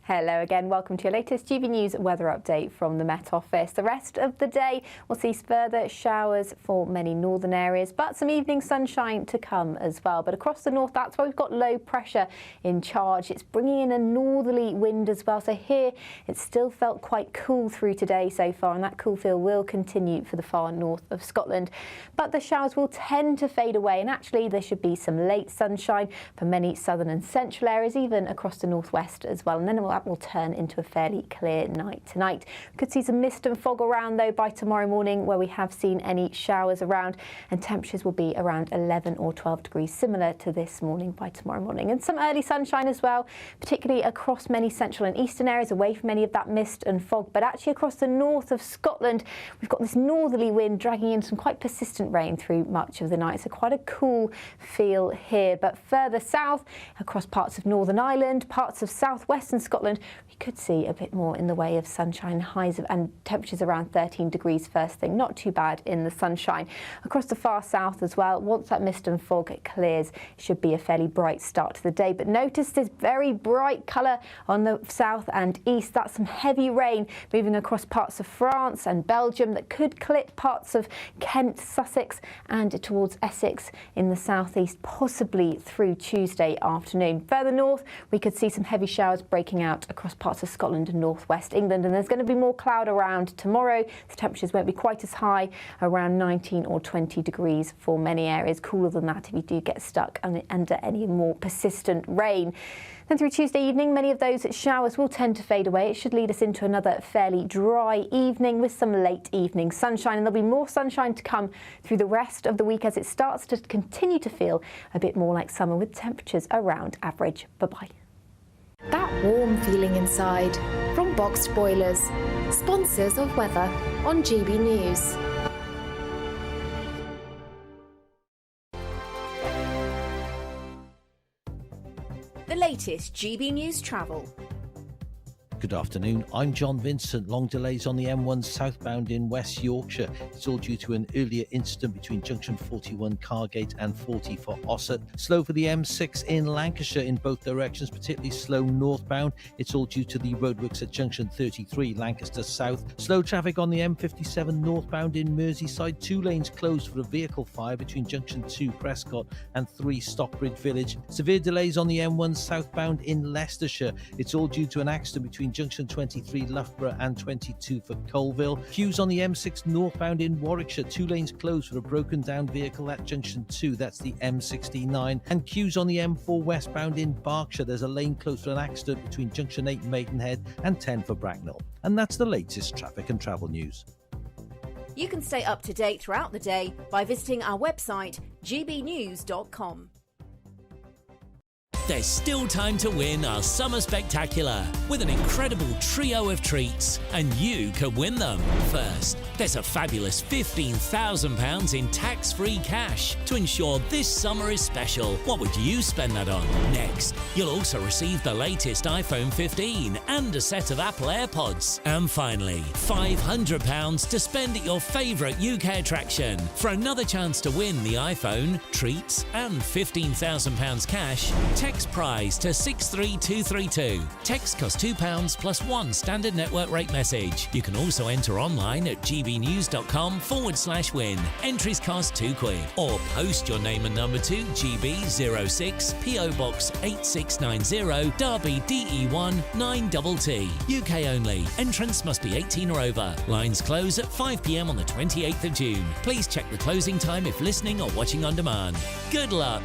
Hello again, welcome to your latest GB News weather update from the Met Office. The rest of the day will see further showers for many northern areas, but some evening sunshine to come as well. But across the north, that's why we've got low pressure in charge. It's bringing in a northerly wind as well. So here, it's still felt quite cool through today so far, and that cool feel will continue for the far north of Scotland. But the showers will tend to fade away, and actually there should be some late sunshine for many southern and central areas, even across the northwest as well. And then that will turn into a fairly clear night tonight. We could see some mist and fog around though by tomorrow morning, where we have seen any showers around, and temperatures will be around 11 or 12 degrees, similar to this morning by tomorrow morning. And some early sunshine as well, particularly across many central and eastern areas, away from any of that mist and fog. But actually across the north of Scotland, we've got this northerly wind dragging in some quite persistent rain through much of the night. So quite a cool feel here. But further south, across parts of Northern Ireland, parts of southwestern Scotland, we could see a bit more in the way of sunshine, highs and temperatures around 13 degrees first thing. Not too bad in the sunshine. Across the far south as well, once that mist and fog clears, it should be a fairly bright start to the day. But notice this very bright colour on the south and east. That's some heavy rain moving across parts of France and Belgium that could clip parts of Kent, Sussex and towards Essex in the southeast, possibly through Tuesday afternoon. Further north, we could see some heavy showers breaking out across parts of Scotland and northwest England, and there's going to be more cloud around tomorrow. The temperatures won't be quite as high, around 19 or 20 degrees for many areas. Cooler than that if you do get stuck under any more persistent rain. Then through Tuesday evening, many of those showers will tend to fade away. It should lead us into another fairly dry evening with some late evening sunshine, and there'll be more sunshine to come through the rest of the week as it starts to continue to feel a bit more like summer with temperatures around average. Bye-bye. That warm feeling inside from Boxed Boilers, sponsors of weather on GB News. The latest GB News travel. Good afternoon, I'm John Vincent. Long delays on the M1 southbound in West Yorkshire. It's all due to an earlier incident between junction 41 Cargate and 40 for Ossett. Slow for the M6 in Lancashire in both directions, particularly slow northbound. It's all due to the roadworks at junction 33 Lancaster South. Slow traffic on the M57 northbound in Merseyside. 2 lanes closed for a vehicle fire between junction 2 Prescott and 3 Stockbridge Village. Severe delays on the M1 southbound in Leicestershire. It's all due to an accident between between junction 23 Loughborough and 22 for Colville. Queues on the M6 northbound in Warwickshire. 2 lanes closed for a broken down vehicle at junction 2. That's the M69. And queues on the M4 westbound in Berkshire. There's a lane closed for an accident between junction 8 Maidenhead and 10 for Bracknell. And that's the latest traffic and travel news. You can stay up to date throughout the day by visiting our website, gbnews.com. There's still time to win our Summer Spectacular with an incredible trio of treats, and you could win them. First, there's a fabulous £15,000 in tax-free cash to ensure this summer is special. What would you spend that on? Next, you'll also receive the latest iPhone 15 and a set of Apple AirPods. And finally, £500 to spend at your favourite UK attraction. For another chance to win the iPhone, treats and £15,000 cash, text prize to 63232. Text costs £2 plus 1 standard network rate message. You can also enter online at gbnews.com/win. Entries cost £2 or post your name and number to GB06 PO Box 8690 Derby DE1 9TT. UK only. Entrance must be 18 or over. Lines close at 5 p.m. on the 28th of June. Please check the closing time if listening or watching on demand. Good luck.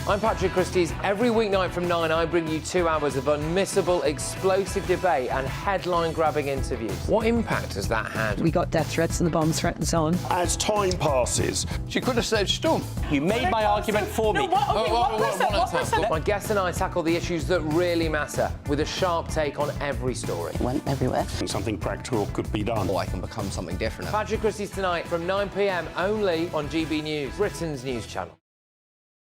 I'm Patrick Christie's. Every weeknight from 9, I bring you 2 hours of unmissable, explosive debate and headline-grabbing interviews. What impact has that had? We got death threats and the bomb threats on. As time passes, she could have saved Storm. You made my argument for me. My guests and I tackle the issues that really matter with a sharp take on every story. It went everywhere. Something practical could be done. Or I can become something different. Patrick Christie's tonight from 9 p.m. only on GB News, Britain's news channel.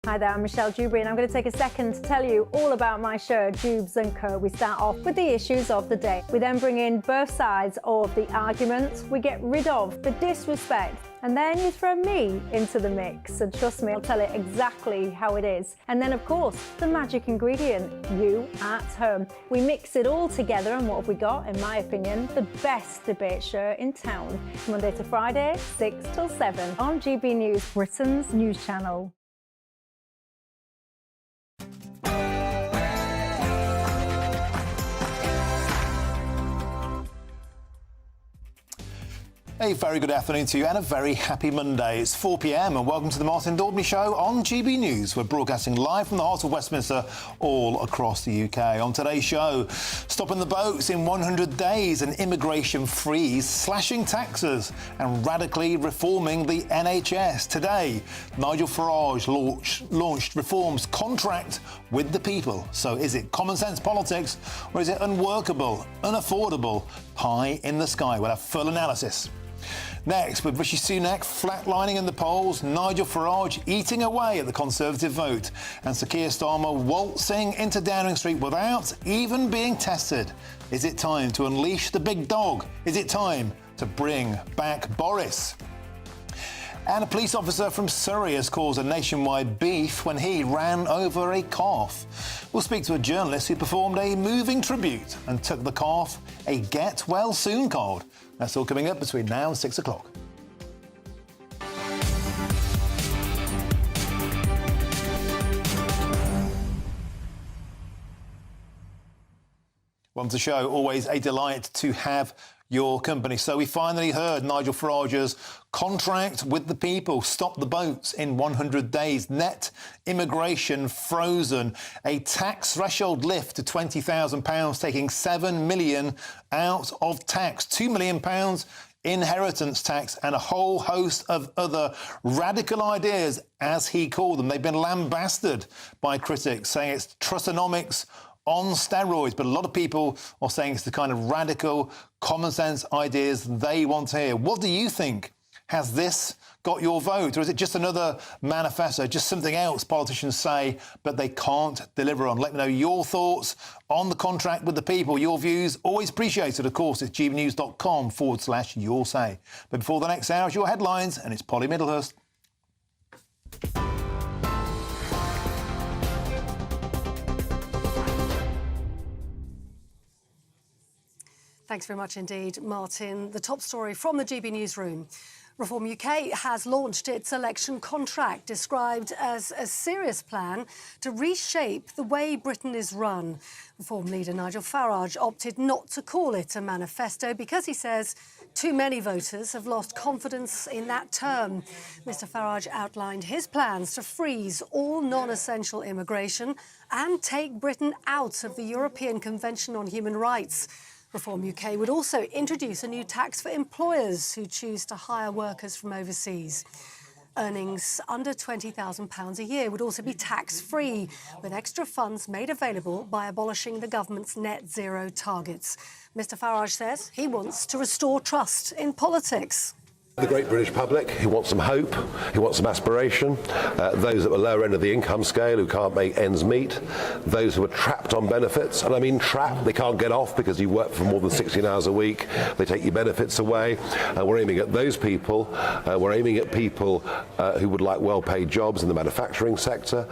Hi there, I'm Michelle Dewberry and I'm going to take a second to tell you all about my show, Dubes & Co. We start off with the issues of the day. We then bring in both sides of the argument. We get rid of the disrespect. And then you throw me into the mix. And trust me, I'll tell it exactly how it is. And then, of course, the magic ingredient, you at home. We mix it all together and what have we got, in my opinion, the best debate show in town. Monday to Friday, 6 till 7 on GB News, Britain's news channel. A very good afternoon to you and a very happy Monday. It's 4 p.m. and welcome to the Martin Daubney Show on GB News. We're broadcasting live from the heart of Westminster all across the UK. On today's show, stopping the boats in 100 days, an immigration freeze, slashing taxes and radically reforming the NHS. Today, Nigel Farage launched reforms contract with the people. So is it common sense politics or is it unworkable, unaffordable, pie in the sky? We'll have full analysis. Next, with Rishi Sunak flatlining in the polls, Nigel Farage eating away at the Conservative vote, and Sir Keir Starmer waltzing into Downing Street without even being tested. Is it time to unleash the big dog? Is it time to bring back Boris? And a police officer from Surrey has caused a nationwide beef when he ran over a calf. We'll speak to a journalist who performed a moving tribute and took the calf a get well soon card. That's all coming up between now and 6 o'clock. Welcome to the show. Always a delight to have your company. So we finally heard Nigel Farage's contract with the people. Stop the boats in 100 days. Net immigration frozen. A tax threshold lift to £20,000, taking £7 million out of tax. £2 million inheritance tax, and a whole host of other radical ideas, as he called them. They've been lambasted by critics, saying it's Trussonomics on steroids, but a lot of people are saying it's the kind of radical, common-sense ideas they want to hear. What do you think? Has this got your vote, or is it just another manifesto, just something else politicians say but they can't deliver on? Let me know your thoughts on the contract with the people, your views. Always appreciated, of course. It's gbnews.com/your say. But before the next hour, it's your headlines, and it's Polly Middlehurst. Thanks very much indeed, Martin. The top story from the GB newsroom. Reform UK has launched its election contract, described as a serious plan to reshape the way Britain is run. Reform leader Nigel Farage opted not to call it a manifesto because he says too many voters have lost confidence in that term. Mr Farage outlined his plans to freeze all non-essential immigration and take Britain out of the European Convention on Human Rights. Reform UK would also introduce a new tax for employers who choose to hire workers from overseas. Earnings under £20,000 a year would also be tax-free, with extra funds made available by abolishing the government's net zero targets. Mr Farage says he wants to restore trust in politics. The great British public, who wants some hope, who wants some aspiration, those at the lower end of the income scale who can't make ends meet, those who are trapped on benefits, and I mean trapped, they can't get off because you work for more than 16 hours a week, they take your benefits away. We're aiming at those people, we're aiming at people who would like well-paid jobs in the manufacturing sector.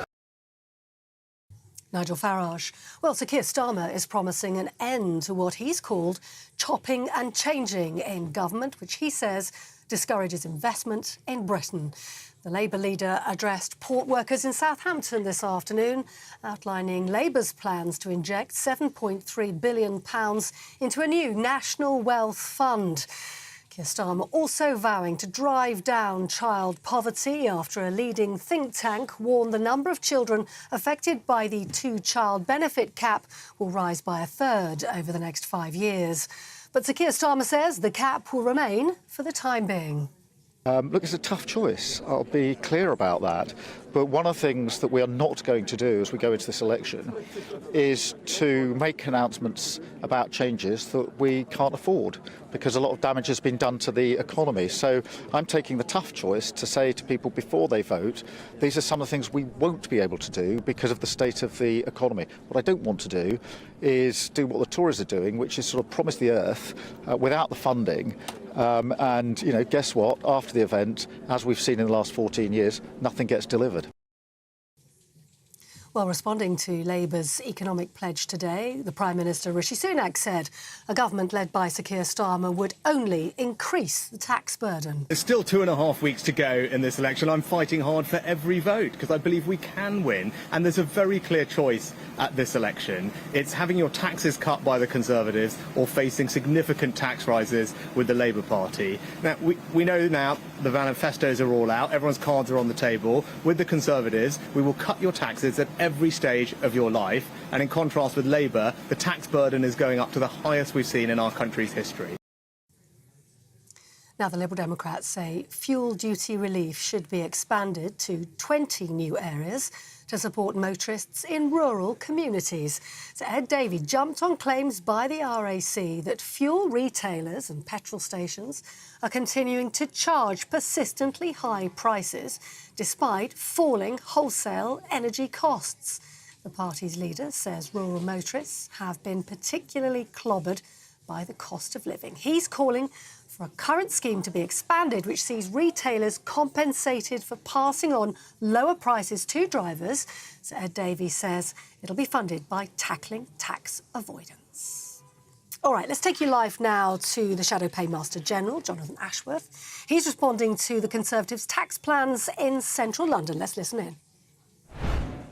Nigel Farage. Well, Sir Keir Starmer is promising an end to what he's called chopping and changing in government, which he says discourages investment in Britain. The Labour leader addressed port workers in Southampton this afternoon, outlining Labour's plans to inject £7.3 billion into a new national wealth fund. Keir Starmer also vowing to drive down child poverty after a leading think tank warned the number of children affected by the two-child benefit cap will rise by a third over the next 5 years. But Sir Keir Starmer says the cap will remain for the time being. Look, it's a tough choice. I'll be clear about that. But one of the things that we are not going to do as we go into this election is to make announcements about changes that we can't afford, because a lot of damage has been done to the economy. So I'm taking the tough choice to say to people before they vote, these are some of the things we won't be able to do because of the state of the economy. What I don't want to do is do what the Tories are doing, which is sort of promise the earth without the funding. And, you know, guess what? After the event, as we've seen in the last 14 years, nothing gets delivered. Well, responding to Labour's economic pledge today, the Prime Minister Rishi Sunak said a government led by Sir Keir Starmer would only increase the tax burden. There's still 2.5 weeks to go in this election. I'm fighting hard for every vote because I believe we can win. And there's a very clear choice at this election. It's having your taxes cut by the Conservatives or facing significant tax rises with the Labour Party. Now, we know now the manifestos are all out. Everyone's cards are on the table. With the Conservatives, we will cut your taxes at every stage of your life, and in contrast with Labour, the tax burden is going up to the highest we've seen in our country's history. Now, the Liberal Democrats say fuel duty relief should be expanded to 20 new areas to support motorists in rural communities. So Ed Davey jumped on claims by the RAC that fuel retailers and petrol stations are continuing to charge persistently high prices despite falling wholesale energy costs. The party's leader says rural motorists have been particularly clobbered by the cost of living. He's calling for a current scheme to be expanded, which sees retailers compensated for passing on lower prices to drivers. So Ed Davey says it'll be funded by tackling tax avoidance. All right, let's take you live now to the Shadow Paymaster General, Jonathan Ashworth. He's responding to the Conservatives' tax plans in central London. Let's listen in.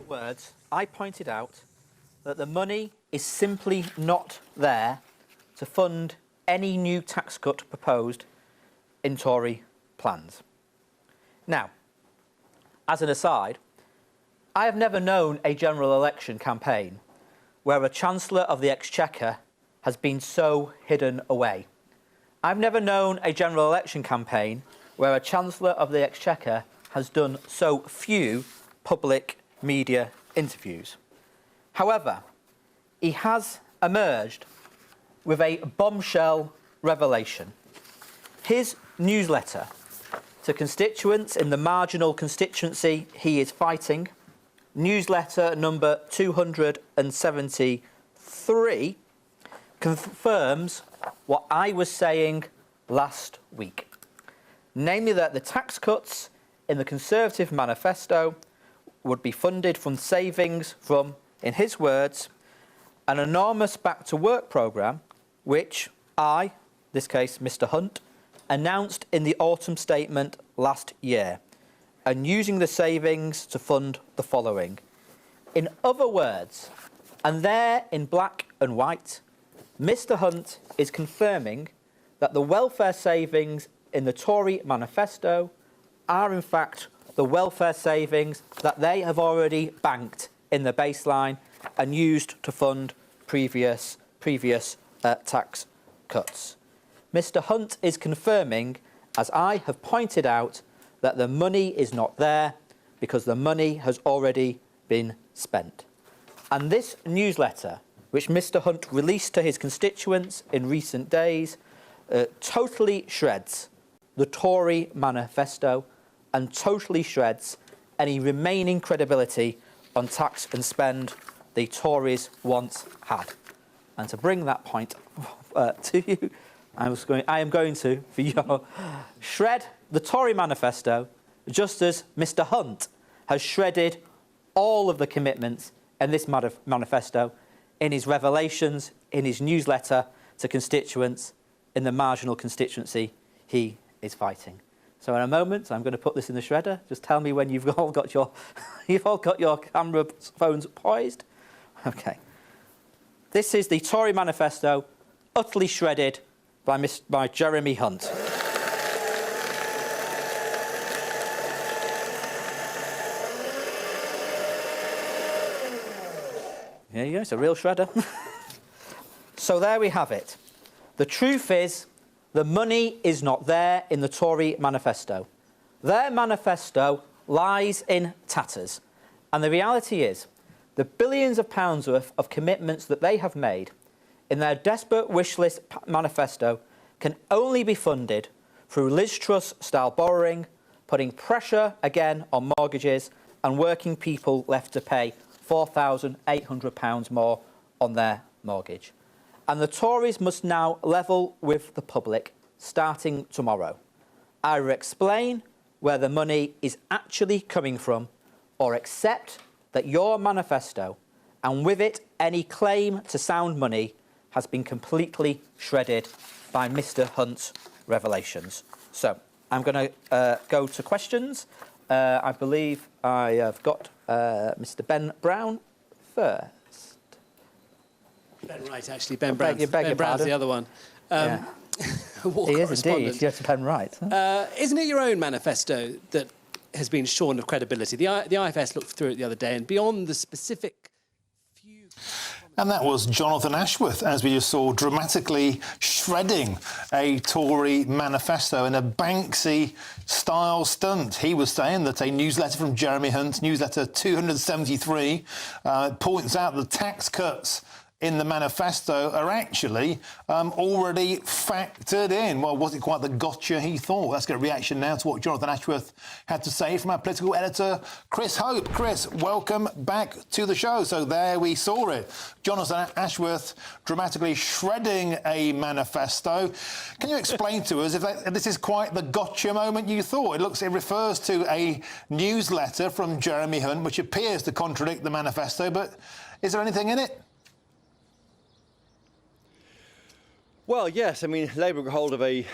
Words, I pointed out that the money is simply not there to fund any new tax cut proposed in Tory plans. Now, as an aside, I have never known a general election campaign where a Chancellor of the Exchequer has been so hidden away. I've never known a general election campaign where a Chancellor of the Exchequer has done so few public media interviews. However, he has emerged with a bombshell revelation. His newsletter to constituents in the marginal constituency he is fighting, newsletter number 273, confirms what I was saying last week, namely that the tax cuts in the Conservative manifesto would be funded from savings from, in his words, an enormous back-to-work programme which I, in this case Mr Hunt, announced in the autumn statement last year, and using the savings to fund the following. In other words, and there in black and white, Mr Hunt is confirming that the welfare savings in the Tory manifesto are in fact the welfare savings that they have already banked in the baseline and used to fund previous tax cuts. Mr Hunt is confirming, as I have pointed out, that the money is not there because the money has already been spent. And this newsletter, which Mr Hunt released to his constituents in recent days, totally shreds the Tory manifesto and totally shreds any remaining credibility on tax and spend the Tories once had. And to bring that point to you, I am going to, for your shred the Tory manifesto, just as Mr Hunt has shredded all of the commitments in this manifesto in his revelations, in his newsletter to constituents in the marginal constituency he is fighting. So in a moment, I'm going to put this in the shredder. Just tell me when you've all got your camera phones poised. Okay. This is the Tory manifesto, utterly shredded by Jeremy Hunt. There you go, it's a real shredder. So there we have it. The truth is, the money is not there in the Tory manifesto. Their manifesto lies in tatters. And the reality is, the billions of pounds worth of commitments that they have made in their desperate wish list manifesto can only be funded through Liz Truss-style borrowing, putting pressure again on mortgages and working people left to pay £4,800 more on their mortgage. And the Tories must now level with the public, starting tomorrow. Either explain where the money is actually coming from, or accept that your manifesto, and with it any claim to sound money, has been completely shredded by Mr Hunt's revelations. So I'm going to go to questions. I believe I have got Mr Ben Brown first. Ben Wright, actually. Ben Brown's the other one. Yeah. He is indeed. Yes, Ben Wright. Isn't it your own manifesto that has been shorn of credibility? The IFS looked through it the other day, and beyond the specific few... And that was Jonathan Ashworth, as we just saw, dramatically shredding a Tory manifesto in a Banksy-style stunt. He was saying that a newsletter from Jeremy Hunt, newsletter 273, points out the tax cuts in the manifesto are actually already factored in. Well, was it quite the gotcha he thought? Let's get a reaction now to what Jonathan Ashworth had to say from our political editor, Chris Hope. Chris, welcome back to the show. So there we saw it. Jonathan Ashworth dramatically shredding a manifesto. Can you explain to us if this is quite the gotcha moment you thought? It refers to a newsletter from Jeremy Hunt, which appears to contradict the manifesto, but is there anything in it? Well, yes. I mean, Labour got hold of a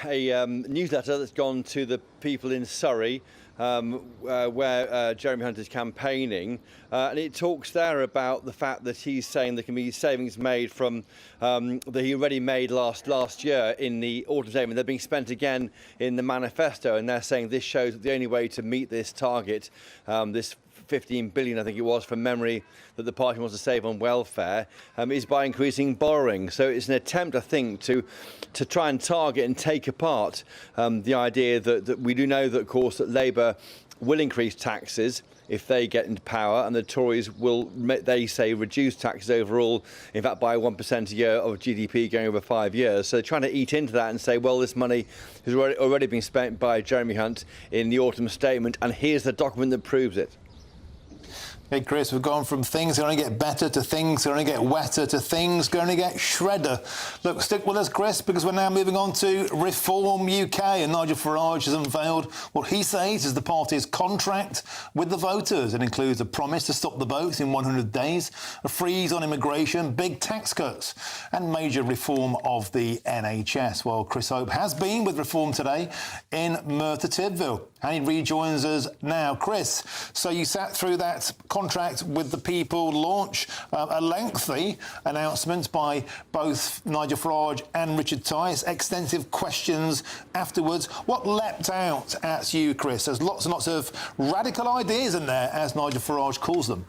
newsletter that's gone to the people in Surrey, where Jeremy Hunt is campaigning, and it talks there about the fact that he's saying there can be savings made from that he already made last year in the autumn statement. They're being spent again in the manifesto, and they're saying this shows that the only way to meet this target, this 15 billion, I think it was, from memory, that the party wants to save on welfare, is by increasing borrowing. So it's an attempt, I think, to try and target and take apart the idea that we do know that, of course, that Labour will increase taxes if they get into power, and the Tories will, they say, reduce taxes overall, in fact, by 1% a year of GDP going over 5 years. So they're trying to eat into that and say, well, this money has already been spent by Jeremy Hunt in the autumn statement, and here's the document that proves it. Hey, Chris, we've gone from things going to get better to things going to get wetter to things going to get shredder. Look, stick with us, Chris, because we're now moving on to Reform UK, and Nigel Farage has unveiled what he says is the party's contract with the voters. It includes a promise to stop the boats in 100 days, a freeze on immigration, big tax cuts, and major reform of the NHS. Well, Chris Hope has been with Reform today in Merthyr Tydfil, and he rejoins us now. Chris, so you sat through that contract with the people launch, a lengthy announcement by both Nigel Farage and Richard Tice, extensive questions afterwards. What leapt out at you, Chris? There's lots and lots of radical ideas in there, as Nigel Farage calls them.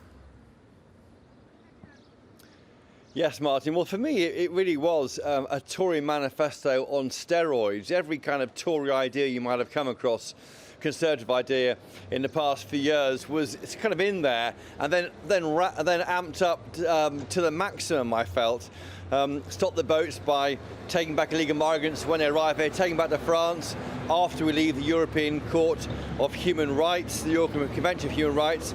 Yes, Martin. Well, for me, it really was a Tory manifesto on steroids. Every kind of Tory idea you might have come across, Conservative idea in the past few years, it's kind of in there, and then amped up to the maximum. I felt stop the boats by taking back illegal migrants when they arrive here, taking back to France after we leave the European Court of Human Rights, the European Convention of Human Rights.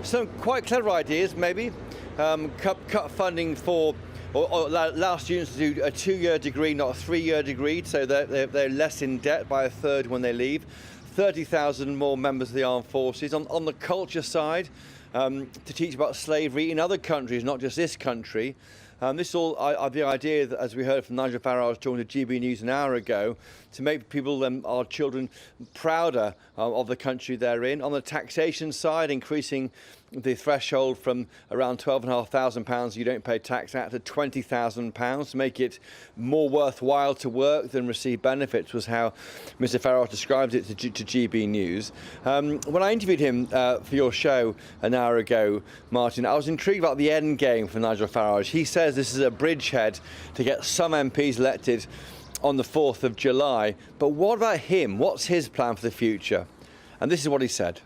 Some quite clever ideas, maybe. Cut funding for, or allow students to do a 2-year degree, not a 3-year degree, so they're less in debt by a third when they leave. 30,000 more members of the armed forces. On the culture side, to teach about slavery in other countries, not just this country. This all the idea that, as we heard from Nigel Farage during the GB News an hour ago, to make people, our children, prouder of the country they're in. On the taxation side, increasing the threshold from around £12,500 you don't pay tax at to £20,000 to make it more worthwhile to work than receive benefits, was how Mr Farage described it to GB News. When I interviewed him for your show an hour ago, Martin, I was intrigued about the end game for Nigel Farage. He says this is a bridgehead to get some MPs elected on the 4th of July. But what about him? What's his plan for the future? And this is what he said.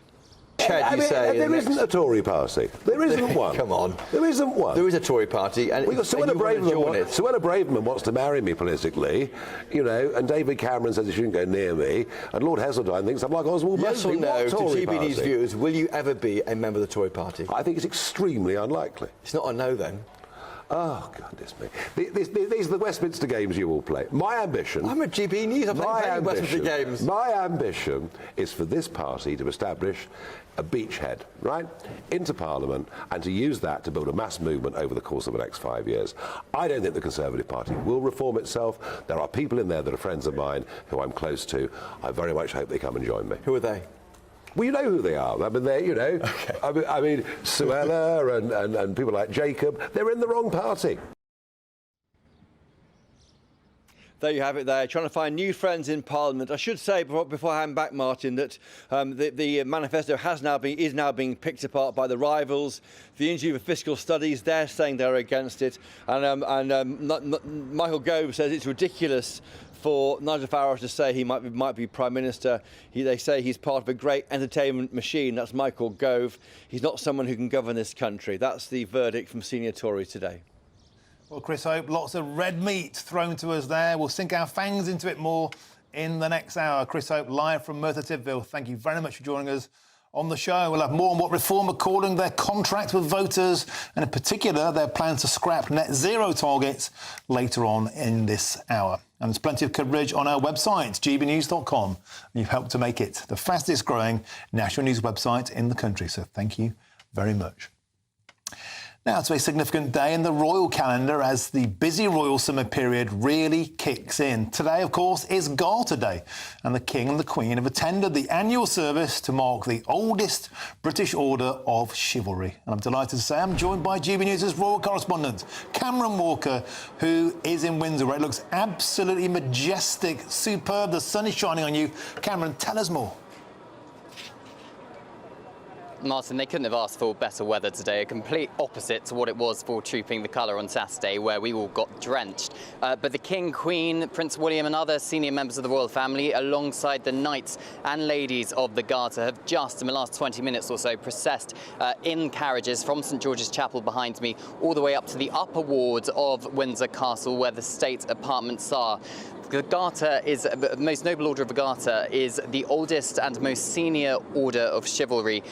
There isn't a Tory party. There isn't one. Come on. There isn't one. There is a Tory party. And Suella Braverman wants to marry me politically, you know, and David Cameron says he shouldn't go near me, and Lord Heseltine thinks I'm like Oswald Yes Mosley. or no, to Tory GB News party? viewers, will you ever be a member of the Tory party? I think it's extremely unlikely. It's not a no, then? Oh, goodness me. These are the Westminster games you all play. My ambition... I'm at GB News. I'm playing Westminster games. My ambition is for this party to establish a beachhead, right, into Parliament, and to use that to build a mass movement over the course of the next 5 years. I don't think the Conservative Party will reform itself. There are people in there that are friends of mine who I'm close to. I very much hope they come and join me. Who are they? Well, you know who they are. I mean, they're, you know, okay. I mean, Suella and people like Jacob, they're in the wrong party. There you have it there, trying to find new friends in Parliament. I should say, before I hand back, Martin, that the manifesto is now being picked apart by the rivals. The Institute for Fiscal Studies, they're saying they're against it. And Michael Gove says it's ridiculous for Nigel Farage to say he might be Prime Minister. They say he's part of a great entertainment machine. That's Michael Gove. He's not someone who can govern this country. That's the verdict from senior Tories today. Well, Chris Hope, lots of red meat thrown to us there. We'll sink our fangs into it more in the next hour. Chris Hope, live from Merthyr Tydfil. Thank you very much for joining us on the show. We'll have more on what Reform are calling their contract with voters, and in particular, their plans to scrap net zero targets later on in this hour. And there's plenty of coverage on our website, gbnews.com. And you've helped to make it the fastest growing national news website in the country. So thank you very much. Now, it's a significant day in the royal calendar as the busy royal summer period really kicks in. Today, of course, is Garter Day, and the King and the Queen have attended the annual service to mark the oldest British order of chivalry. And I'm delighted to say I'm joined by GB News' royal correspondent, Cameron Walker, who is in Windsor, where it looks absolutely majestic, superb. The sun is shining on you. Cameron, tell us more. Martin, they couldn't have asked for better weather today, a complete opposite to what it was for Trooping the Colour on Saturday, where we all got drenched. But the King, Queen, Prince William and other senior members of the royal family, alongside the knights and ladies of the Garter, have just, in the last 20 minutes or so, processed in carriages from St George's Chapel behind me, all the way up to the upper ward of Windsor Castle, where the state apartments are. The Garter is, the most noble order of the Garter is the oldest and most senior order of chivalry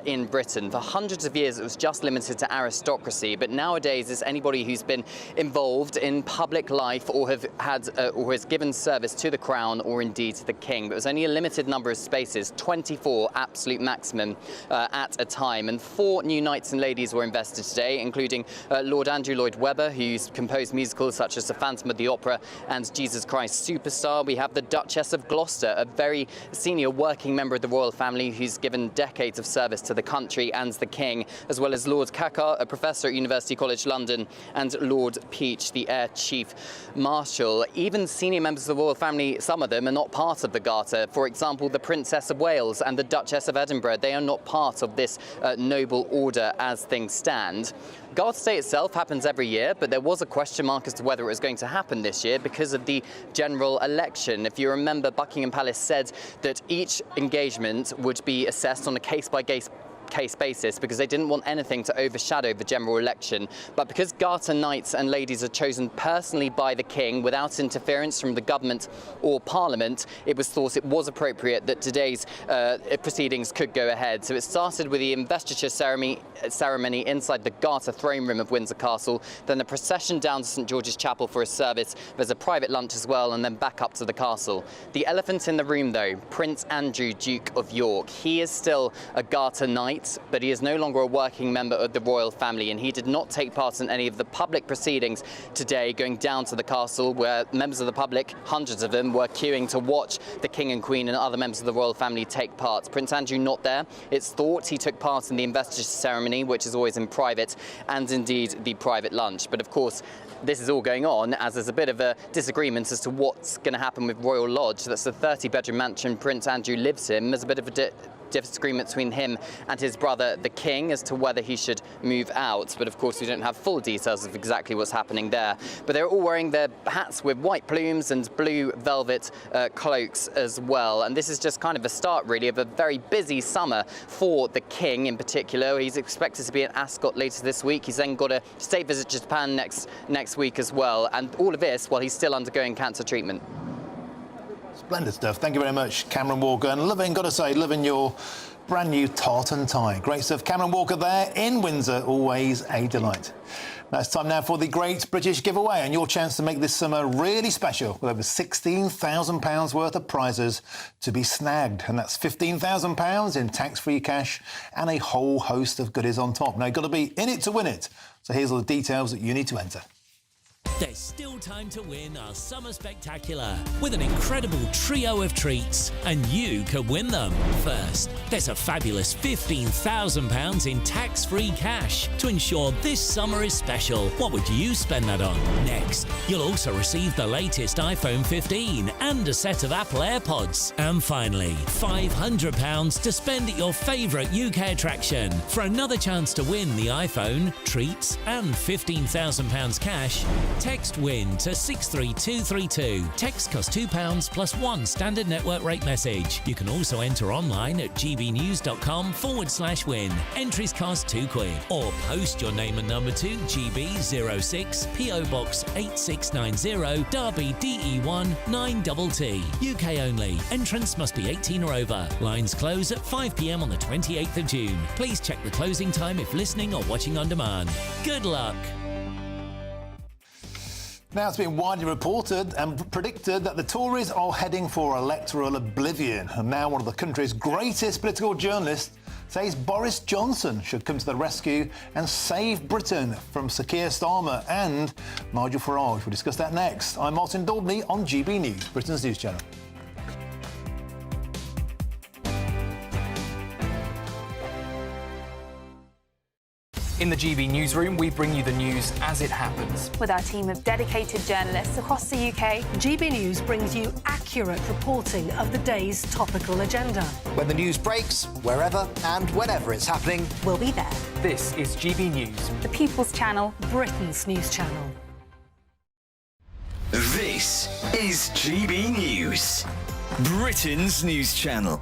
in Britain. For hundreds of years, it was just limited to aristocracy, but nowadays it's anybody who's been involved in public life or have had or has given service to the Crown or indeed to the King. But it was only a limited number of spaces, 24 absolute maximum at a time. And 4 new knights and ladies were invested today, including Lord Andrew Lloyd Webber, who's composed musicals such as The Phantom of the Opera and Jesus Christ Superstar. We have the Duchess of Gloucester, a very senior working member of the royal family who's given decades of service to the country and the King, as well as Lord Cackar, a professor at University College London, and Lord Peach, the Air Chief Marshal. Even senior members of the royal family, some of them are not part of the Garter. For example, the Princess of Wales and the Duchess of Edinburgh, they are not part of this noble order as things stand. Garter Day itself happens every year, but there was a question mark as to whether it was going to happen this year because of the general election. If you remember, Buckingham Palace said that each engagement would be assessed on a case-by-case basis because they didn't want anything to overshadow the general election. But because Garter knights and ladies are chosen personally by the King without interference from the government or Parliament, it was thought it was appropriate that today's proceedings could go ahead. So it started with the investiture ceremony inside the Garter throne room of Windsor Castle, then the procession down to St George's Chapel for a service. There's a private lunch as well, and then back up to the castle. The elephant in the room, though, Prince Andrew, Duke of York. He is still a Garter knight, but he is no longer a working member of the royal family, and he did not take part in any of the public proceedings today, going down to the castle where members of the public, hundreds of them, were queuing to watch the King and Queen and other members of the royal family take part. Prince Andrew not there. It's thought he took part in the investiture ceremony, which is always in private, and indeed the private lunch. But of course, this is all going on as there's a bit of a disagreement as to what's going to happen with Royal Lodge. That's the 30-bedroom mansion Prince Andrew lives in. There's a bit of a disagreement between him and his brother, the King, as to whether he should move out. But of course, we don't have full details of exactly what's happening there. But they're all wearing their hats with white plumes and blue velvet cloaks as well. And this is just kind of the start, really, of a very busy summer for the King in particular. He's expected to be at Ascot later this week. He's then got a state visit to Japan next week as well. And all of this while he's still undergoing cancer treatment. Splendid stuff. Thank you very much, Cameron Walker. And loving your brand new tartan tie. Great stuff. Cameron Walker there in Windsor, always a delight. Now it's time now for the Great British Giveaway, and your chance to make this summer really special with over £16,000 worth of prizes to be snagged. And that's £15,000 in tax-free cash and a whole host of goodies on top. Now, you've got to be in it to win it. So here's all the details that you need to enter. There's still time to win our Summer Spectacular with an incredible trio of treats, and you could win them. First, there's a fabulous £15,000 in tax-free cash to ensure this summer is special. What would you spend that on? Next, you'll also receive the latest iPhone 15 and a set of Apple AirPods. And finally, £500 to spend at your favourite UK attraction. For another chance to win the iPhone, treats and £15,000 cash, text WIN to 63232. Text costs £2 plus 1 standard network rate message. You can also enter online at gbnews.com/win. Entries cost £2. Or post your name and number to GB06 PO Box 8690 Derby DE1 9TT. UK only. Entrance must be 18 or over. Lines close at 5 p.m. on the 28th of June. Please check the closing time if listening or watching on demand. Good luck. Now, it's been widely reported and predicted that the Tories are heading for electoral oblivion. And now one of the country's greatest political journalists says Boris Johnson should come to the rescue and save Britain from Sir Keir Starmer and Nigel Farage. We'll discuss that next. I'm Martin Daubney on GB News, Britain's news channel. In the GB newsroom, we bring you the news as it happens. With our team of dedicated journalists across the UK, GB News brings you accurate reporting of the day's topical agenda. When the news breaks, wherever and whenever it's happening, we'll be there. This is GB News, the People's Channel, Britain's news channel. This is GB News, Britain's news channel.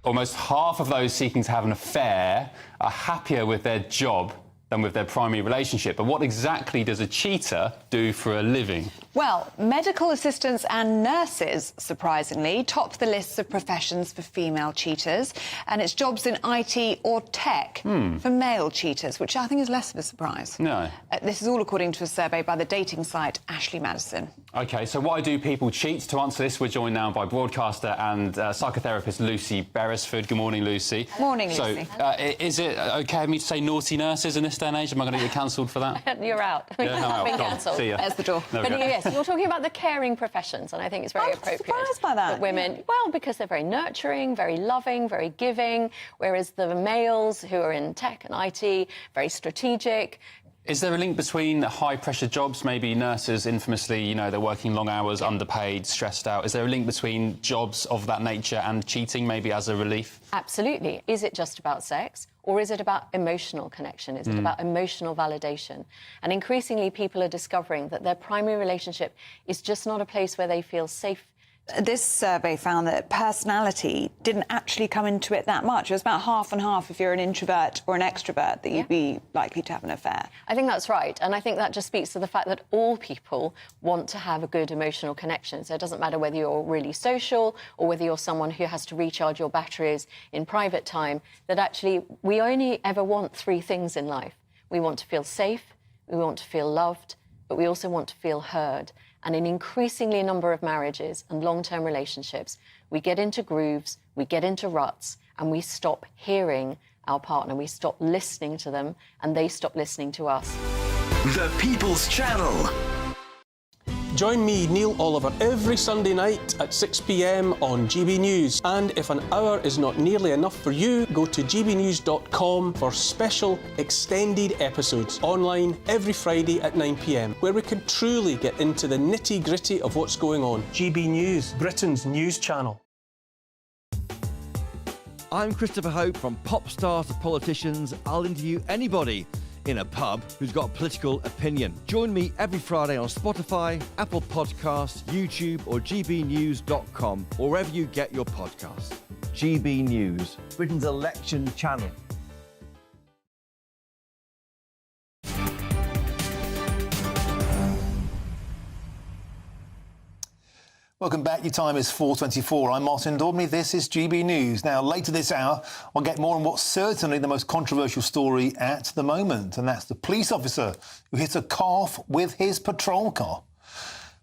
Almost half of those seeking to have an affair are happier with their job than with their primary relationship. But what exactly does a cheater do for a living? Well, medical assistants and nurses, surprisingly, top the lists of professions for female cheaters, and it's jobs in IT or tech for male cheaters, which I think is less of a surprise. No. This is all according to a survey by the dating site Ashley Madison. OK, so why do people cheat? To answer this, we're joined now by broadcaster and psychotherapist Lucy Beresford. Good morning, Lucy. Morning, Lucy. So, is it OK of me to say naughty nurses in this day and age? Am I going to get cancelled for that? You're out. Yeah, I'm out. Been Go on. cancelled. See ya. There's the door. There we But go. yes, you're talking about the caring professions, and I think it's very appropriate. Surprised by that. But women, well, because they're very nurturing, very loving, very giving, whereas the males who are in tech and IT, very strategic. Is there a link between high-pressure jobs, maybe nurses infamously, you know, they're working long hours, underpaid, stressed out? Is there a link between jobs of that nature and cheating, maybe as a relief? Absolutely. Is it just about sex, or is it about emotional connection? Is it about emotional validation? And increasingly, people are discovering that their primary relationship is just not a place where they feel safe. This survey found that personality didn't actually come into it that much. It was about half and half if you're an introvert or an extrovert that you'd be likely to have an affair. I think that's right. And I think that just speaks to the fact that all people want to have a good emotional connection. So it doesn't matter whether you're really social or whether you're someone who has to recharge your batteries in private time, that actually we only ever want three things in life. We want to feel safe, we want to feel loved, but we also want to feel heard. And in increasingly a number of marriages and long-term relationships, we get into grooves, we get into ruts, and we stop hearing our partner, we stop listening to them, and they stop listening to us. The People's Channel. Join me, Neil Oliver, every Sunday night at 6 p.m. on GB News. And if an hour is not nearly enough for you, go to gbnews.com for special extended episodes online every Friday at 9 p.m, where we can truly get into the nitty-gritty of what's going on. GB News, Britain's news channel. I'm Christopher Hope. From pop stars to politicians, I'll interview anybody in a pub who's got a political opinion. Join me every Friday on Spotify, Apple Podcasts, YouTube or gbnews.com, or wherever you get your podcasts. GB News, Britain's election channel. Welcome back. Your time is 4:24. I'm Martin Daubney. This is GB News. Now, later this hour, I'll get more on what's certainly the most controversial story at the moment, and that's the police officer who hit a calf with his patrol car.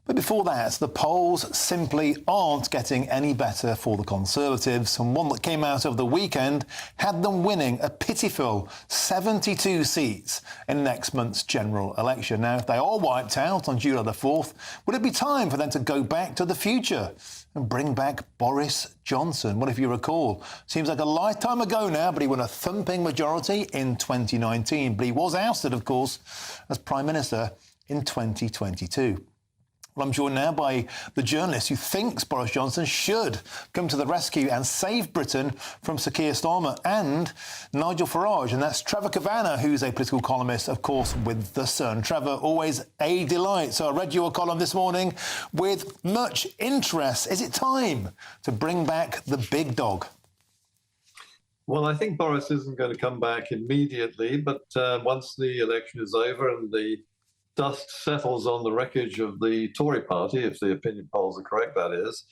But before that, the polls simply aren't getting any better for the Conservatives, and one that came out over the weekend had them winning a pitiful 72 seats in next month's general election. Now, if they are wiped out on July the 4th, would it be time for them to go back to the future and bring back Boris Johnson? Well, if you recall, seems like a lifetime ago now, but he won a thumping majority in 2019. But he was ousted, of course, as Prime Minister in 2022. Well, I'm joined now by the journalist who thinks Boris Johnson should come to the rescue and save Britain from Sir Keir Starmer and Nigel Farage. And that's Trevor Kavanagh, who's a political columnist, of course, with The Sun. Trevor, always a delight. So I read your column this morning with much interest. Is it time to bring back the big dog? Well, I think Boris isn't going to come back immediately, but once the election is over and the dust settles on the wreckage of the Tory party, if the opinion polls are correct, that is,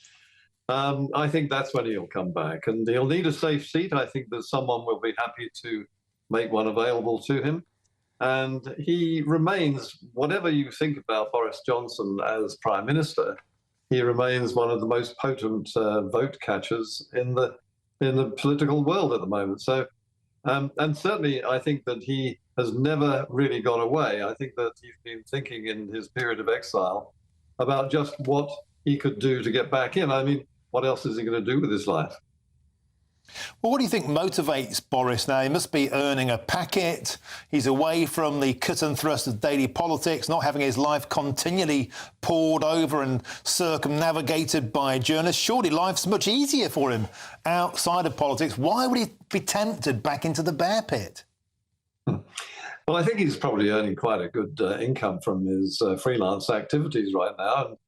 I think that's when he'll come back. And he'll need a safe seat. I think that someone will be happy to make one available to him. And he remains, whatever you think about Boris Johnson as Prime Minister, he remains one of the most potent vote catchers in the political world at the moment. So, and certainly I think that he has never really gone away. I think that he's been thinking in his period of exile about just what he could do to get back in. I mean, what else is he going to do with his life? Well, what do you think motivates Boris now? He must be earning a packet. He's away from the cut and thrust of daily politics, not having his life continually poured over and circumnavigated by journalists. Surely life's much easier for him outside of politics. Why would he be tempted back into the bear pit? Well, I think he's probably earning quite a good income from his freelance activities right now.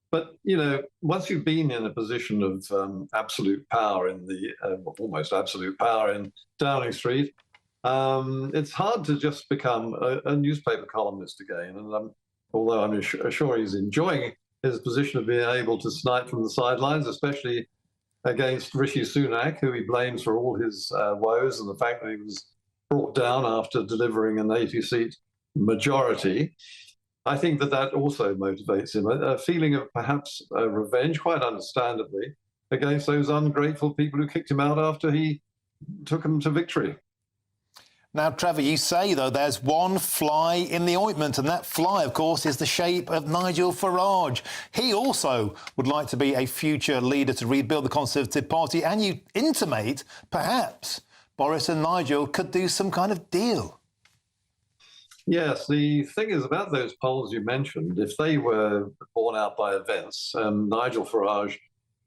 But, you know, once you've been in a position of absolute power in the almost absolute power in Downing Street, It's hard to just become a newspaper columnist again. And although I'm sure he's enjoying his position of being able to snipe from the sidelines, especially against Rishi Sunak, who he blames for all his woes and the fact that he was brought down after delivering an 80-seat majority. I think that also motivates him, a feeling of perhaps revenge, quite understandably, against those ungrateful people who kicked him out after he took them to victory. Now, Trevor, you say, though, there's one fly in the ointment, and that fly, of course, is the shape of Nigel Farage. He also would like to be a future leader to rebuild the Conservative Party, and you intimate, perhaps, Boris and Nigel could do some kind of deal. Yes, the thing is about those polls you mentioned, if they were borne out by events, Nigel Farage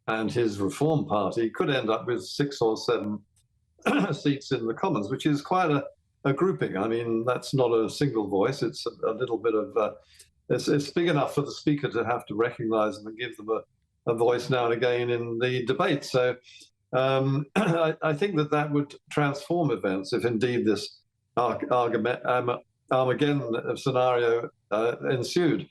and his Reform Party could end up with 6 or 7 seats in the Commons, which is quite a grouping. I mean, that's not a single voice. It's a little bit of... it's big enough for the Speaker to have to recognise them and give them a voice now and again in the debate. So I think that would transform events if indeed this Armageddon scenario ensued.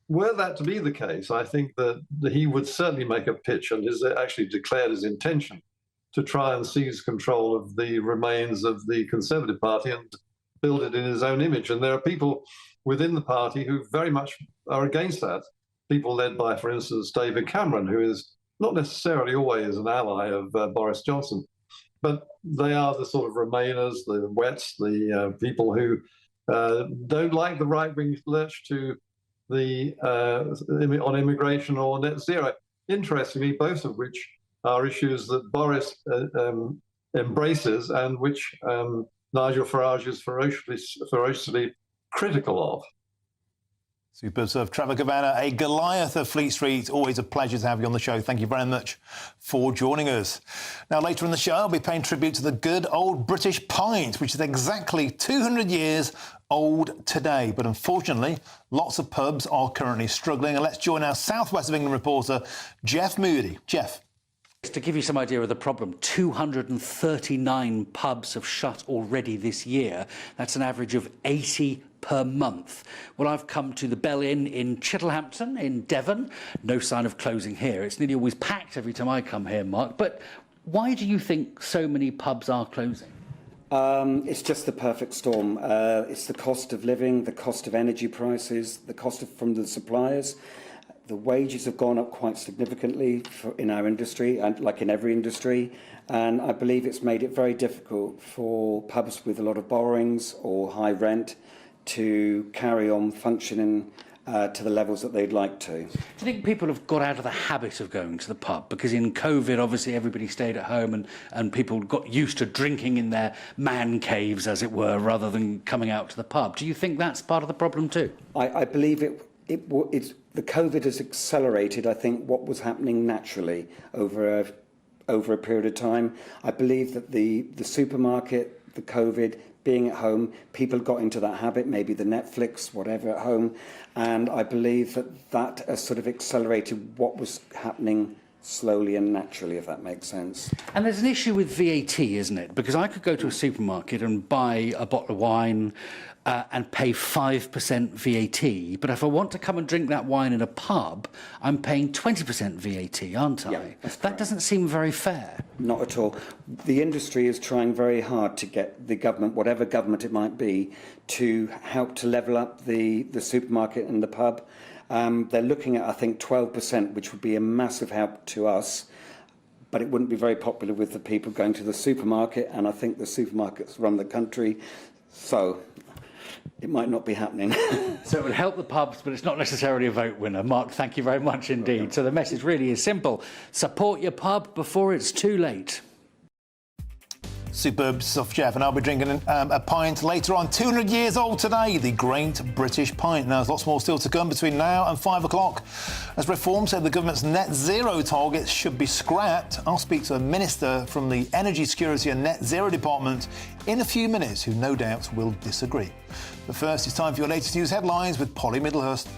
Were that to be the case, I think that he would certainly make a pitch and has actually declared his intention to try and seize control of the remains of the Conservative Party and build it in his own image. And there are people within the party who very much are against that. People led by, for instance, David Cameron, who is not necessarily always an ally of Boris Johnson, but they are the sort of Remainers, the Wets, the people who don't like the right-wing lurch to the on immigration or net zero. Interestingly, both of which are issues that Boris embraces and which Nigel Farage is ferociously critical of. Super stuff. Trevor Kavanagh, a Goliath of Fleet Street. Always a pleasure to have you on the show. Thank you very much for joining us. Now, later in the show, I'll be paying tribute to the good old British pint, which is exactly 200 years old today. But unfortunately, lots of pubs are currently struggling. And let's join our South West of England reporter, Jeff Moody. Jeff. To give you some idea of the problem, 239 pubs have shut already this year. That's an average of 80 per month. Well, I've come to the Bell Inn in Chittlehampton in Devon. No sign of closing here. It's nearly always packed every time I come here, Mark. But why do you think so many pubs are closing? It's just the perfect storm. It's the cost of living, the cost of energy prices, the cost from the suppliers. The wages have gone up quite significantly in our industry, and like in every industry, and I believe it's made it very difficult for pubs with a lot of borrowings or high rent to carry on functioning to the levels that they'd like to. Do you think people have got out of the habit of going to the pub? Because in COVID, obviously, everybody stayed at home and people got used to drinking in their man caves, as it were, rather than coming out to the pub. Do you think that's part of the problem too? I believe the COVID has accelerated, I think, what was happening naturally over a period of time. I believe that the supermarket, the COVID, being at home, people got into that habit, maybe the Netflix, whatever at home, and I believe that has sort of accelerated what was happening slowly and naturally, if that makes sense. And there's an issue with VAT, isn't it? Because I could go to a supermarket and buy a bottle of wine and pay 5% VAT, but if I want to come and drink that wine in a pub, I'm paying 20% VAT, aren't I? Yeah, that doesn't seem very fair. Not at all. The industry is trying very hard to get the government, whatever government it might be, to help to level up the supermarket and the pub. They're looking at, I think, 12%, which would be a massive help to us, but it wouldn't be very popular with the people going to the supermarket, and I think the supermarkets run the country, so it might not be happening. So it would help the pubs, but it's not necessarily a vote winner. Mark, thank you very much indeed. So the message really is simple. Support your pub before it's too late. Superb stuff, Jeff, and I'll be drinking a pint later on. 200 years old today, the Great British Pint. Now, there's lots more still to come between now and 5 o'clock. As Reform said the government's net zero targets should be scrapped, I'll speak to a minister from the Energy Security and Net Zero Department in a few minutes who no doubt will disagree. But first, it's time for your latest news headlines with Polly Middlehurst.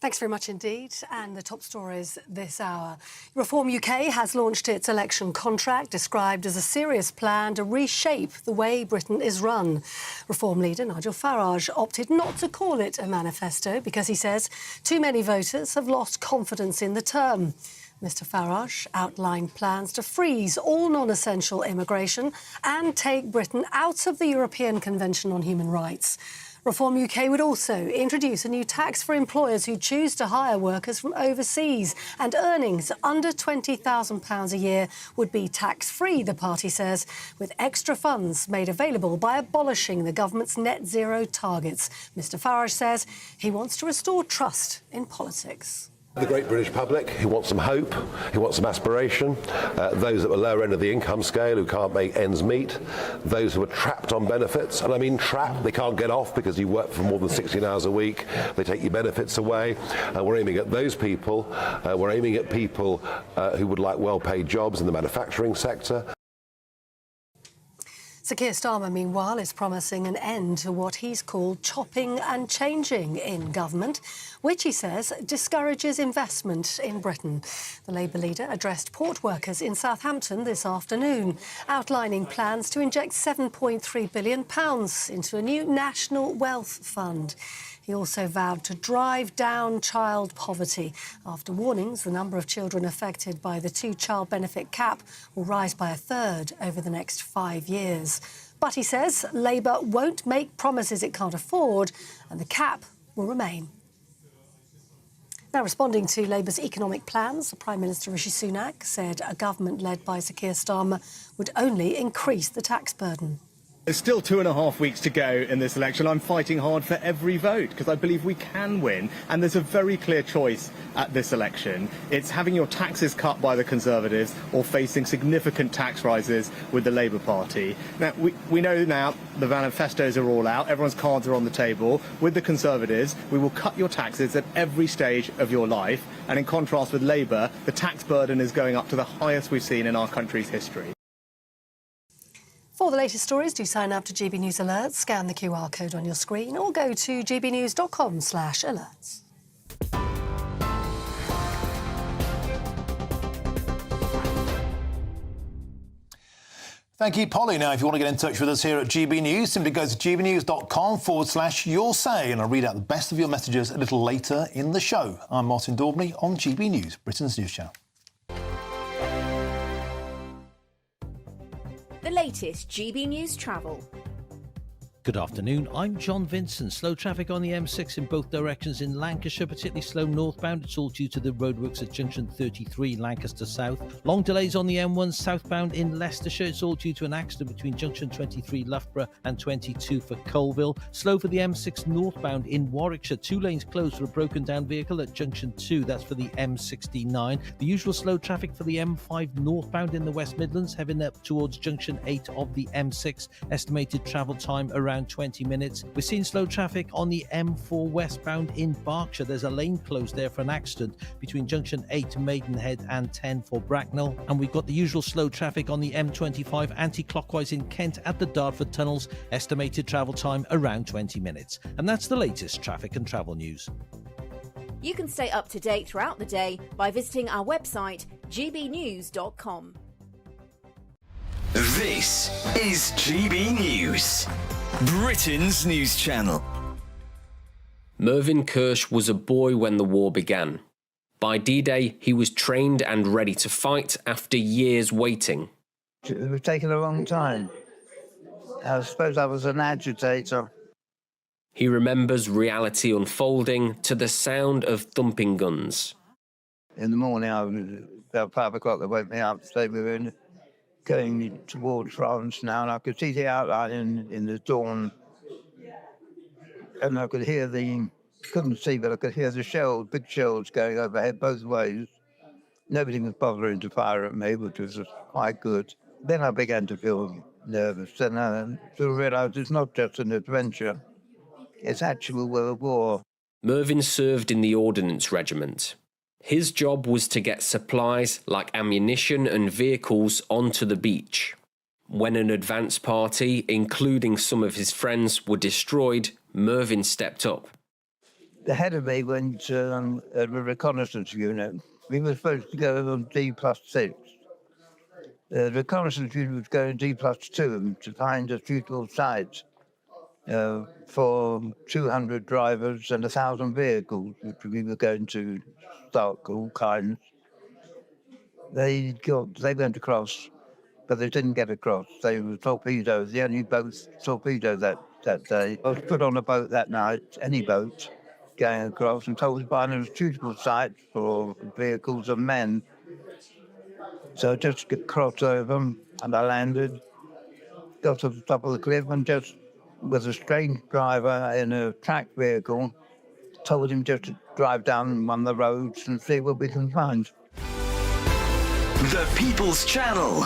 Thanks very much indeed. And the top stories this hour. Reform UK has launched its election contract, described as a serious plan to reshape the way Britain is run. Reform leader Nigel Farage opted not to call it a manifesto because he says too many voters have lost confidence in the term. Mr Farage outlined plans to freeze all non-essential immigration and take Britain out of the European Convention on Human Rights. Reform UK would also introduce a new tax for employers who choose to hire workers from overseas, and earnings under £20,000 a year would be tax-free, the party says, with extra funds made available by abolishing the government's net zero targets. Mr Farage says he wants to restore trust in politics. The great British public, who want some hope, who want some aspiration, those at the lower end of the income scale who can't make ends meet, those who are trapped on benefits, and I mean trapped, they can't get off because you work for more than 16 hours a week, they take your benefits away, and we're aiming at those people, we're aiming at people who would like well-paid jobs in the manufacturing sector. Sir Keir Starmer, meanwhile, is promising an end to what he's called chopping and changing in government, which he says discourages investment in Britain. The Labour leader addressed port workers in Southampton this afternoon, outlining plans to inject £7.3 billion into a new national wealth fund. He also vowed to drive down child poverty after warnings the number of children affected by the two-child benefit cap will rise by a third over the next 5 years. But he says Labour won't make promises it can't afford and the cap will remain. Now, responding to Labour's economic plans, the Prime Minister Rishi Sunak said a government led by Sir Keir Starmer would only increase the tax burden. There's still 2.5 weeks to go in this election. I'm fighting hard for every vote because I believe we can win. And there's a very clear choice at this election. It's having your taxes cut by the Conservatives or facing significant tax rises with the Labour Party. Now, we know now the manifestos are all out. Everyone's cards are on the table. With the Conservatives, we will cut your taxes at every stage of your life. And in contrast with Labour, the tax burden is going up to the highest we've seen in our country's history. For the latest stories, do sign up to GB News Alerts, scan the QR code on your screen or go to gbnews.com/alerts. Thank you, Polly. Now, if you want to get in touch with us here at GB News, simply go to gbnews.com/yoursay, and I'll read out the best of your messages a little later in the show. I'm Martin Daubney on GB News, Britain's news channel. The latest GB News travel. Good afternoon, I'm John Vincent. Slow traffic on the M6 in both directions in Lancashire, particularly slow northbound. It's all due to the roadworks at junction 33, Lancaster South. Long delays on the M1 southbound in Leicestershire. It's all due to an accident between junction 23, Loughborough, and 22 for Colville. Slow for the M6 northbound in Warwickshire. 2 lanes closed for a broken down vehicle at junction 2. That's for the M69. The usual slow traffic for the M5 northbound in the West Midlands, heading up towards junction 8 of the M6. Estimated travel time around 20 minutes. We're seeing slow traffic on the M4 westbound in Berkshire. There's a lane closed there for an accident between junction 8 Maidenhead and 10 for Bracknell. And we've got the usual slow traffic on the M25 anti-clockwise in Kent at the Dartford tunnels. Estimated travel time around 20 minutes. And that's the latest traffic and travel news. You can stay up to date throughout the day by visiting our website gbnews.com. This is GB News, Britain's news channel. Mervyn Kirsch was a boy when the war began. By D-Day, he was trained and ready to fight after years waiting. It was taking a long time. I suppose I was an agitator. He remembers reality unfolding to the sound of thumping guns. In the morning, about 5 o'clock, they woke me up to say we were going towards France now, and I could see the outline in the dawn. And I could hear couldn't see, but I could hear the shells, big shells going overhead both ways. Nobody was bothering to fire at me, which was quite good. Then I began to feel nervous, and I realised it's not just an adventure, it's actual World War. Mervyn served in the Ordnance Regiment. His job was to get supplies like ammunition and vehicles onto the beach. When an advance party, including some of his friends, were destroyed, Mervyn stepped up. the head of me went to a reconnaissance unit. We were supposed to go on D+6. The reconnaissance unit was going D+2 to find a suitable site for 200 drivers and 1,000 vehicles, which we were going to stock, all kinds. They went across, but they didn't get across. They were torpedoed, the only boat torpedoed that day. I was put on a boat that night, any boat, going across, and told to find a suitable site for vehicles and men. So I just crossed over them, and I landed, got to the top of the cliff, and just with a strange driver in a tracked vehicle, told him just to drive down one of the roads and see what we can find. The People's Channel.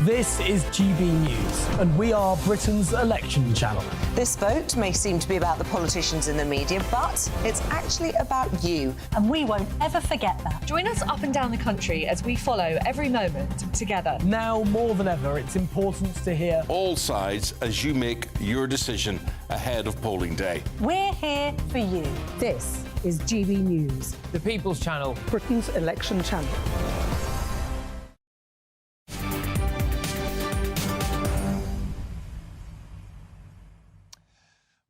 This is GB News, and we are Britain's election channel. This vote may seem to be about the politicians in the media, but it's actually about you. And we won't ever forget that. Join us up and down the country as we follow every moment together. Now, more than ever, it's important to hear all sides as you make your decision ahead of polling day. We're here for you. This is GB News. The People's Channel. Britain's election channel.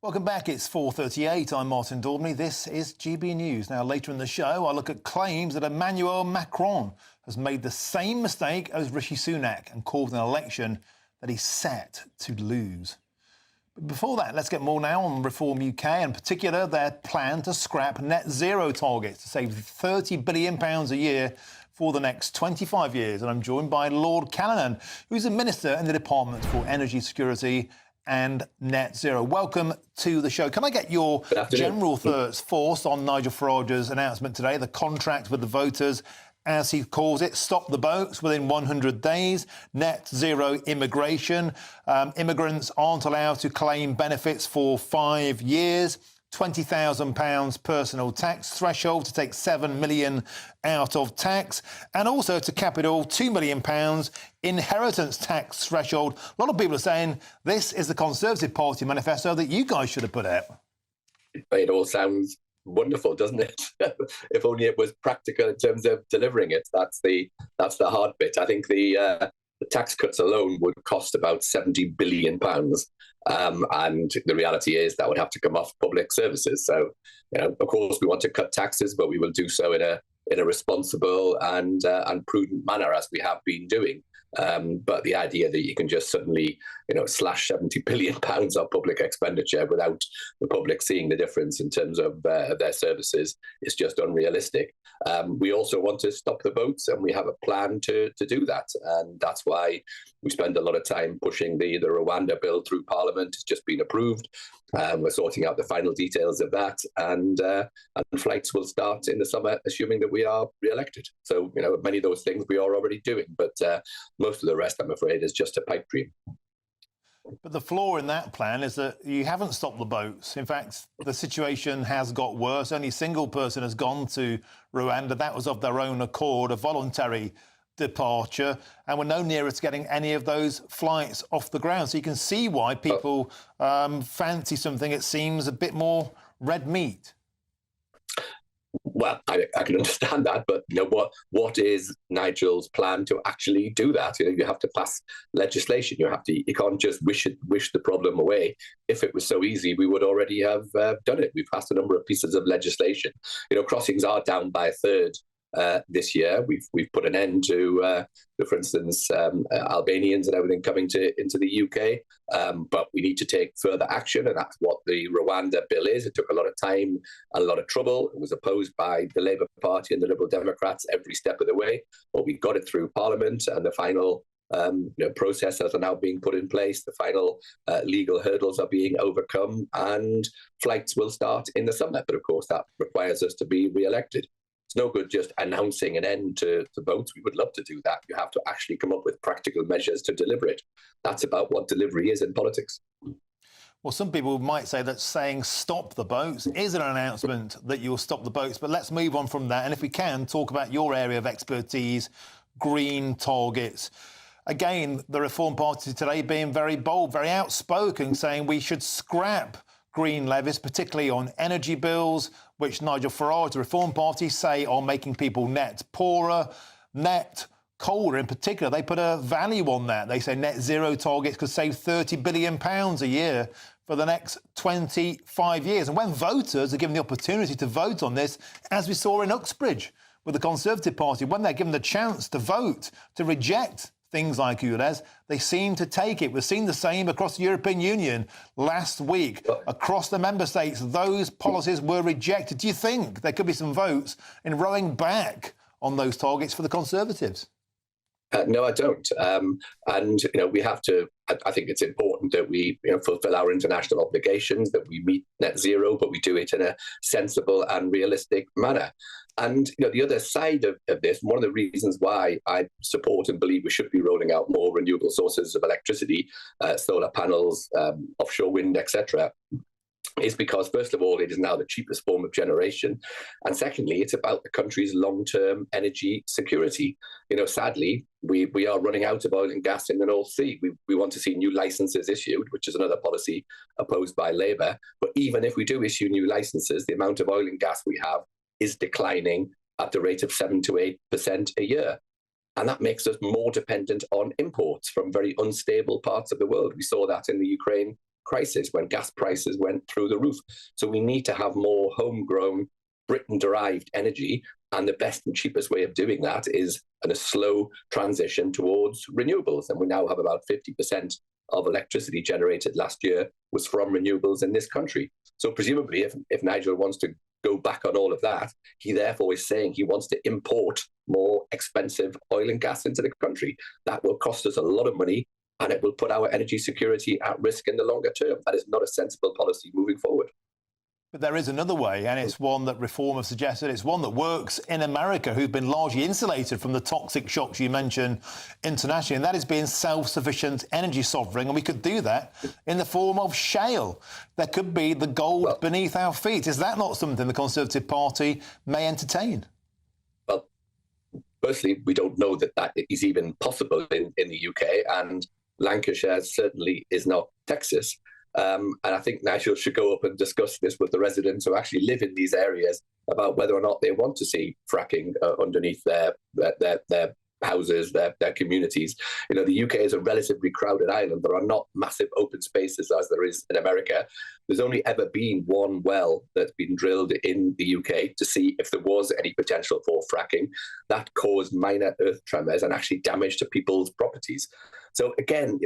Welcome back. It's 4:38. I'm Martin Daubney. This is GB News. Now, later in the show, I look at claims that Emmanuel Macron has made the same mistake as Rishi Sunak and called an election that he's set to lose. But before that, let's get more now on Reform UK, and in particular their plan to scrap net zero targets to save £30 billion a year for the next 25 years. And I'm joined by Lord Callanan, who's a Minister in the Department for Energy Security and Net Zero. Welcome to the show. Can I get your general thoughts on Nigel Farage's announcement today, the contract with the voters, as he calls it, stop the boats within 100 days, net zero immigration, immigrants aren't allowed to claim benefits for 5 years, £20,000 personal tax threshold to take £7 million out of tax, and also to cap it all, £2 million inheritance tax threshold. A lot of people are saying this is the Conservative Party manifesto that you guys should have put out. It all sounds wonderful, doesn't it? If only it was practical in terms of delivering it. That's the hard bit. I think the tax cuts alone would cost about £70 billion. And the reality is that would have to come off public services. So, of course, we want to cut taxes, but we will do so in a responsible and prudent manner, as we have been doing. But the idea that you can just suddenly, slash £70 billion on public expenditure without the public seeing the difference in terms of their services is just unrealistic. We also want to stop the votes, and we have a plan to do that. And that's why we spend a lot of time pushing the Rwanda bill through Parliament. It's just been approved. We're sorting out the final details of that, and flights will start in the summer, assuming that we are re-elected. So, many of those things we are already doing, but most of the rest, I'm afraid, is just a pipe dream. But the flaw in that plan is that you haven't stopped the boats. In fact, the situation has got worse. Only a single person has gone to Rwanda. That was of their own accord, a voluntary departure, and we're no nearer to getting any of those flights off the ground. So you can see why people fancy something, it seems, a bit more red meat. Well, I can understand that, but what is Nigel's plan to actually do that? You have to pass legislation. You can't just wish the problem away. If it was so easy, we would already have done it. We've passed a number of pieces of legislation. Crossings are down by a third this year. We've put an end to, for instance, Albanians and everything coming into the UK. But we need to take further action, and that's what the Rwanda bill is. It took a lot of time and a lot of trouble. It was opposed by the Labour Party and the Liberal Democrats every step of the way. But we got it through Parliament, and the final processes are now being put in place. The final legal hurdles are being overcome, and flights will start in the summer. But of course, that requires us to be re-elected. It's no good just announcing an end to votes. We would love to do that. You have to actually come up with practical measures to deliver it. That's about what delivery is in politics. Well, some people might say that saying stop the boats is an announcement that you'll stop the boats. But let's move on from that. And if we can, talk about your area of expertise, green targets. Again, the Reform Party today being very bold, very outspoken, saying we should scrap green levies, particularly on energy bills, which Nigel Farage, the Reform Party, say are making people net poorer, net colder in particular. They put a value on that. They say net zero targets could save £30 billion a year for the next 25 years. And when voters are given the opportunity to vote on this, as we saw in Uxbridge with the Conservative Party, when they're given the chance to vote to reject things like ULEZ, they seem to take it. We've seen the same across the European Union last week. Across the member states, those policies were rejected. Do you think there could be some votes in rowing back on those targets for the Conservatives? No, I don't. And, we have to, I think it's important that we fulfil our international obligations, that we meet net zero, but we do it in a sensible and realistic manner. And, the other side of this, one of the reasons why I support and believe we should be rolling out more renewable sources of electricity, solar panels, offshore wind, etc., is because, first of all, it is now the cheapest form of generation. And secondly, it's about the country's long-term energy security. Sadly, we are running out of oil and gas in the North Sea. We want to see new licenses issued, which is another policy opposed by Labour. But even if we do issue new licenses, the amount of oil and gas we have is declining at the rate of 7 to 8% a year. And that makes us more dependent on imports from very unstable parts of the world. We saw that in the Ukraine crisis when gas prices went through the roof. So we need to have more homegrown, Britain-derived energy, and the best and cheapest way of doing that is a slow transition towards renewables. And we now have about 50% of electricity generated last year was from renewables in this country. So presumably, if Nigel wants to go back on all of that, he therefore is saying he wants to import more expensive oil and gas into the country. That will cost us a lot of money, and it will put our energy security at risk in the longer term. That is not a sensible policy moving forward. But there is another way, and it's one that Reform have suggested. It's one that works in America, who've been largely insulated from the toxic shocks you mentioned internationally, and that is being self-sufficient energy sovereign. And we could do that in the form of shale. There could be the gold beneath our feet. Is that not something the Conservative Party may entertain? Well, firstly, we don't know that is even possible in the UK, and Lancashire certainly is not Texas. And I think Nigel should go up and discuss this with the residents who actually live in these areas about whether or not they want to see fracking underneath their houses, their communities. The UK is a relatively crowded island. There are not massive open spaces as there is in America. There's only ever been one well that's been drilled in the UK to see if there was any potential for fracking. That caused minor earth tremors and actually damage to people's properties. So again,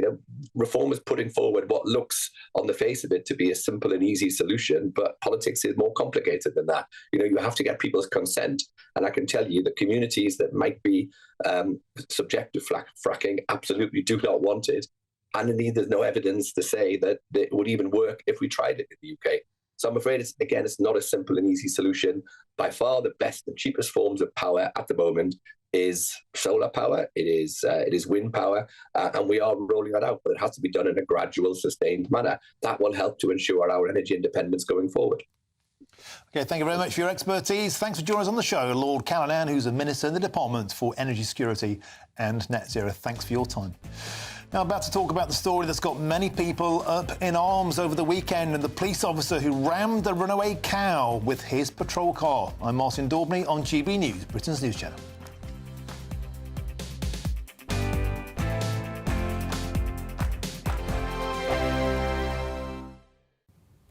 Reform is putting forward what looks on the face of it to be a simple and easy solution, but politics is more complicated than that. You have to get people's consent. And I can tell you the communities that might be subject to fracking absolutely do not want it. And indeed, there's no evidence to say that it would even work if we tried it in the UK. So I'm afraid, it's not a simple and easy solution. By far, the best and cheapest forms of power at the moment is solar power, it is wind power, and we are rolling that out, but it has to be done in a gradual, sustained manner. That will help to ensure our energy independence going forward. OK, thank you very much for your expertise. Thanks for joining us on the show, Lord Callanan, who's a Minister in the Department for Energy Security and Net Zero. Thanks for your time. Now, about to talk about the story that's got many people up in arms over the weekend and the police officer who rammed a runaway cow with his patrol car. I'm Martin Daubney on GB News, Britain's news channel.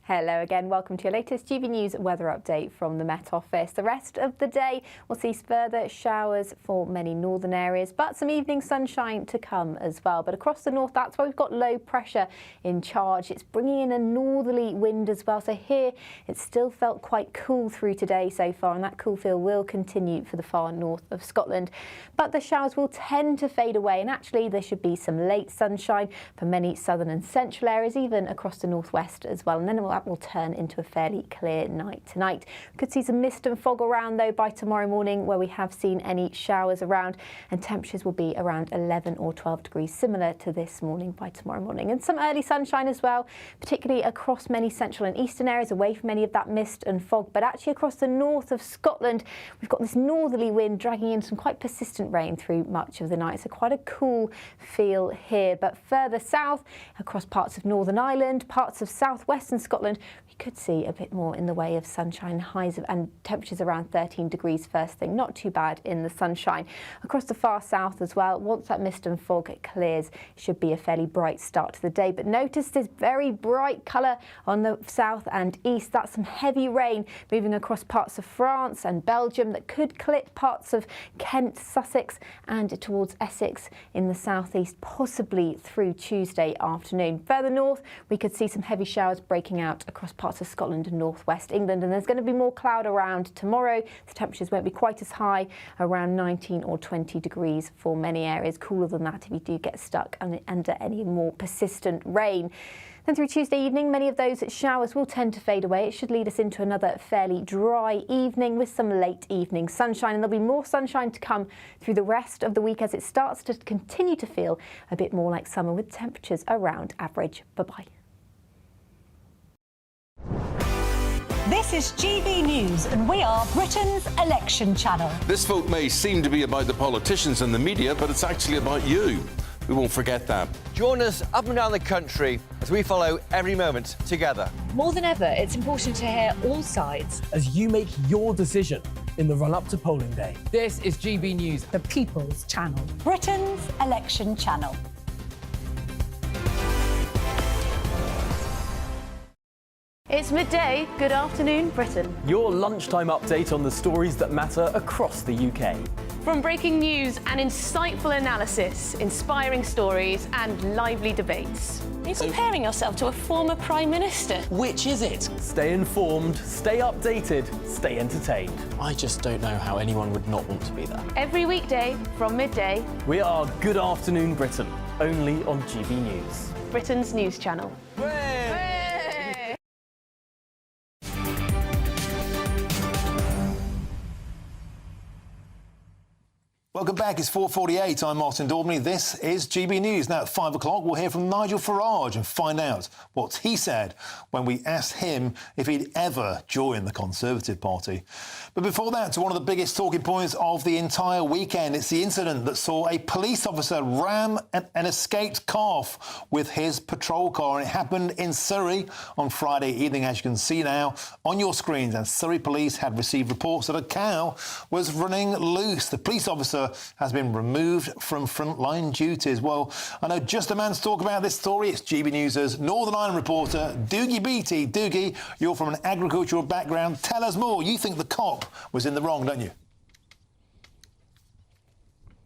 Hello again, welcome to your latest GB News weather update from the Met Office. The rest of the day will see further showers for many northern areas, but some evening sunshine to come as well. But across the north, that's where we've got low pressure in charge. It's bringing in a northerly wind as well. So here, it still felt quite cool through today so far, and that cool feel will continue for the far north of Scotland. But the showers will tend to fade away, and actually there should be some late sunshine for many southern and central areas, even across the northwest as well. And then that will turn into a fairly clear night tonight. We could see some mist and fog around though by tomorrow morning, where we have seen any showers around, and temperatures will be around 11 or 12 degrees, similar to this morning by tomorrow morning. And some early sunshine as well, particularly across many central and eastern areas, away from any of that mist and fog. But actually across the north of Scotland, we've got this northerly wind dragging in some quite persistent rain through much of the night. So quite a cool feel here. But further south, across parts of Northern Ireland, parts of southwestern Scotland, Scotland, we could see a bit more in the way of sunshine, highs and temperatures around 13 degrees first thing. Not too bad in the sunshine. Across the far south as well, once that mist and fog clears, it should be a fairly bright start to the day. But notice this very bright colour on the south and east. That's some heavy rain moving across parts of France and Belgium that could clip parts of Kent, Sussex and towards Essex in the southeast, possibly through Tuesday afternoon. Further north, we could see some heavy showers breaking out across parts of Scotland and northwest England, and there's going to be more cloud around tomorrow. The temperatures won't be quite as high, around 19 or 20 degrees for many areas. Cooler than that if you do get stuck under any more persistent rain. Then through Tuesday evening, many of those showers will tend to fade away. It should lead us into another fairly dry evening with some late evening sunshine. And there'll be more sunshine to come through the rest of the week as it starts to continue to feel a bit more like summer with temperatures around average. Bye-bye. This is GB News, and we are Britain's election channel. This vote may seem to be about the politicians and the media, but it's actually about you. We won't forget that. Join us up and down the country as we follow every moment together. More than ever, it's important to hear all sides as you make your decision in the run-up to polling day. This is GB News, the People's Channel. Britain's election channel. It's midday. Good afternoon, Britain. Your lunchtime update on the stories that matter across the UK. From breaking news and insightful analysis, inspiring stories and lively debates. Are you comparing yourself to a former Prime Minister? Which is it? Stay informed, stay updated, stay entertained. I just don't know how anyone would not want to be there. Every weekday from midday. We are Good Afternoon Britain, only on GB News. Britain's news channel. Welcome back. It's 4:48. I'm Martin Daubney. This is GB News. Now, at 5 o'clock, we'll hear from Nigel Farage and find out what he said when we asked him if he'd ever join the Conservative Party. But before that, to one of the biggest talking points of the entire weekend, it's the incident that saw a police officer ram an escaped calf with his patrol car. And it happened in Surrey on Friday evening, as you can see now on your screens. And Surrey police had received reports that a cow was running loose. The police officer has been removed from frontline duties. Well, I know just a man to talk about this story. It's GB News' Northern Ireland reporter, Doogie Beattie. Doogie, you're from an agricultural background. Tell us more. You think the cop was in the wrong, don't you?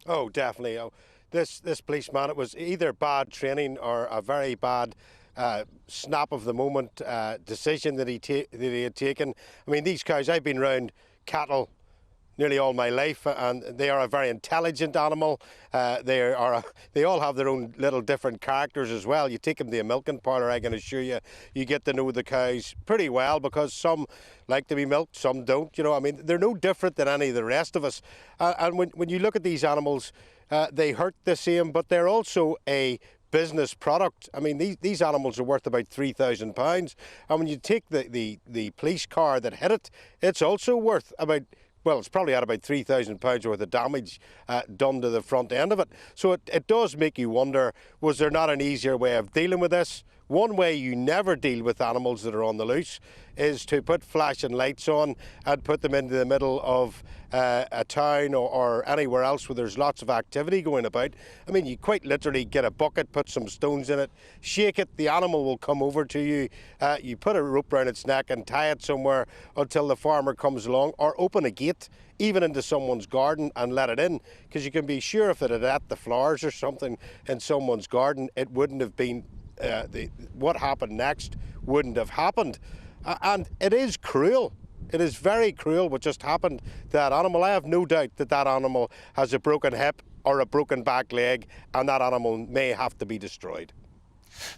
Oh, definitely. Oh, this policeman, it was either bad training or a very bad snap of the moment decision that he had taken. I mean, these cows, I've been around cattle nearly all my life, and they are a very intelligent animal. They all have their own little different characters as well. You take them to a milking parlour, I can assure you, you get to know the cows pretty well, because some like to be milked, some don't. You know, I mean, they're no different than any of the rest of us. And when you look at these animals, they hurt the same, but they're also a business product. I mean, these animals are worth about £3,000, and when you take the police car that hit it, it's also worth about, well, it's probably had about £3,000 worth of damage done to the front end of it. So it does make you wonder, was there not an easier way of dealing with this? One way you never deal with animals that are on the loose is to put flashing lights on and put them into the middle of a town or anywhere else where there's lots of activity going about. I mean, you quite literally get a bucket, put some stones in it, shake it, the animal will come over to you. You put a rope around its neck and tie it somewhere until the farmer comes along, or open a gate even into someone's garden and let it in, because you can be sure if it had ate the flowers or something in someone's garden, it wouldn't have been what happened next wouldn't have happened. And it is cruel. It is very cruel what just happened to that animal. I have no doubt that that animal has a broken hip or a broken back leg, and that animal may have to be destroyed.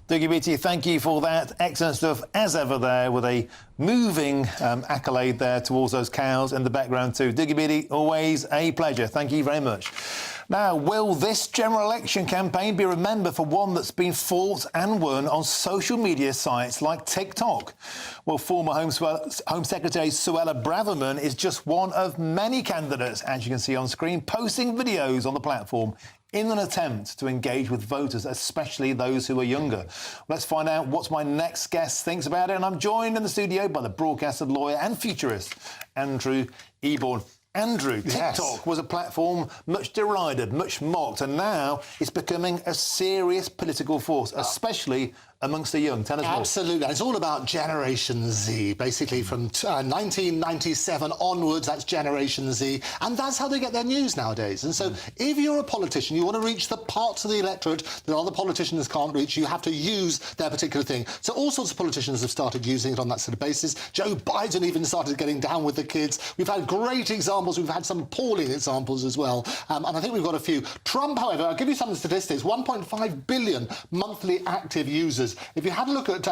Doogie Beattie, thank you for that. Excellent stuff, as ever, there, with a moving accolade there towards those cows in the background too. Doogie Beattie, always a pleasure. Thank you very much. Now, will this general election campaign be remembered for one that's been fought and won on social media sites like TikTok? Well, former Home Secretary Suella Braverman is just one of many candidates, as you can see on screen, posting videos on the platform in an attempt to engage with voters, especially those who are younger. Let's find out what my next guest thinks about it. And I'm joined in the studio by the broadcaster, lawyer and futurist, Andrew Eborn. Andrew, TikTok was a platform much derided, much mocked, and now it's becoming a serious political force, especially amongst the young. Tell us more. Absolutely. It's all about Generation Z, basically from 1997 onwards, that's Generation Z, and that's how they get their news nowadays. And so if you're a politician, you want to reach the parts of the electorate that other politicians can't reach, you have to use their particular thing. So all sorts of politicians have started using it on that sort of basis. Joe Biden even started getting down with the kids. We've had great examples. We've had some appalling examples as well. And I think we've got a few. Trump, however, I'll give you some statistics. 1.5 billion monthly active users. If you had a look at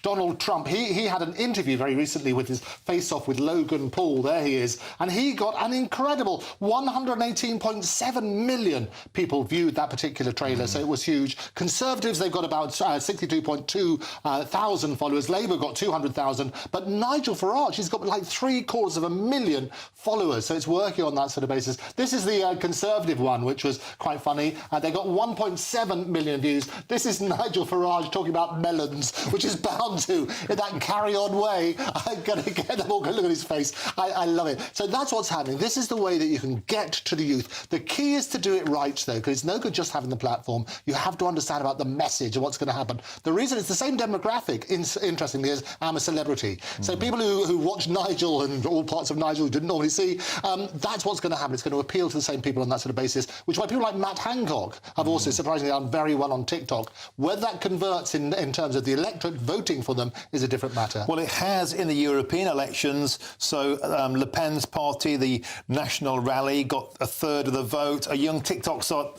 Donald Trump, he had an interview very recently with his face-off with Logan Paul. There he is. And he got an incredible 118.7 million people viewed that particular trailer, so it was huge. Conservatives, they've got about 62.2 thousand followers. Labour got 200,000. But Nigel Farage, he's got like 750,000 followers, so it's working on that sort of basis. This is the Conservative one, which was quite funny. They got 1.7 million views. This is Nigel Farage talking about melons, which is bound to, in that carry-on way, I'm going to get them all. Look at his face. I love it. So that's what's happening. This is the way that you can get to the youth. The key is to do it right, though, because it's no good just having the platform. You have to understand about the message and what's going to happen. The reason it's the same demographic, interestingly, is I'm a celebrity. So people who watch Nigel and all parts of Nigel who didn't normally see, that's what's going to happen. It's going to appeal to the same people on that sort of basis, which is why people like Matt Hancock have also surprisingly done very well on TikTok. Whether that converts in terms of the electorate voting for them is a different matter. Well, it has in the European elections. So Le Pen's party, the National Rally, got a third of the vote. A young TikTok star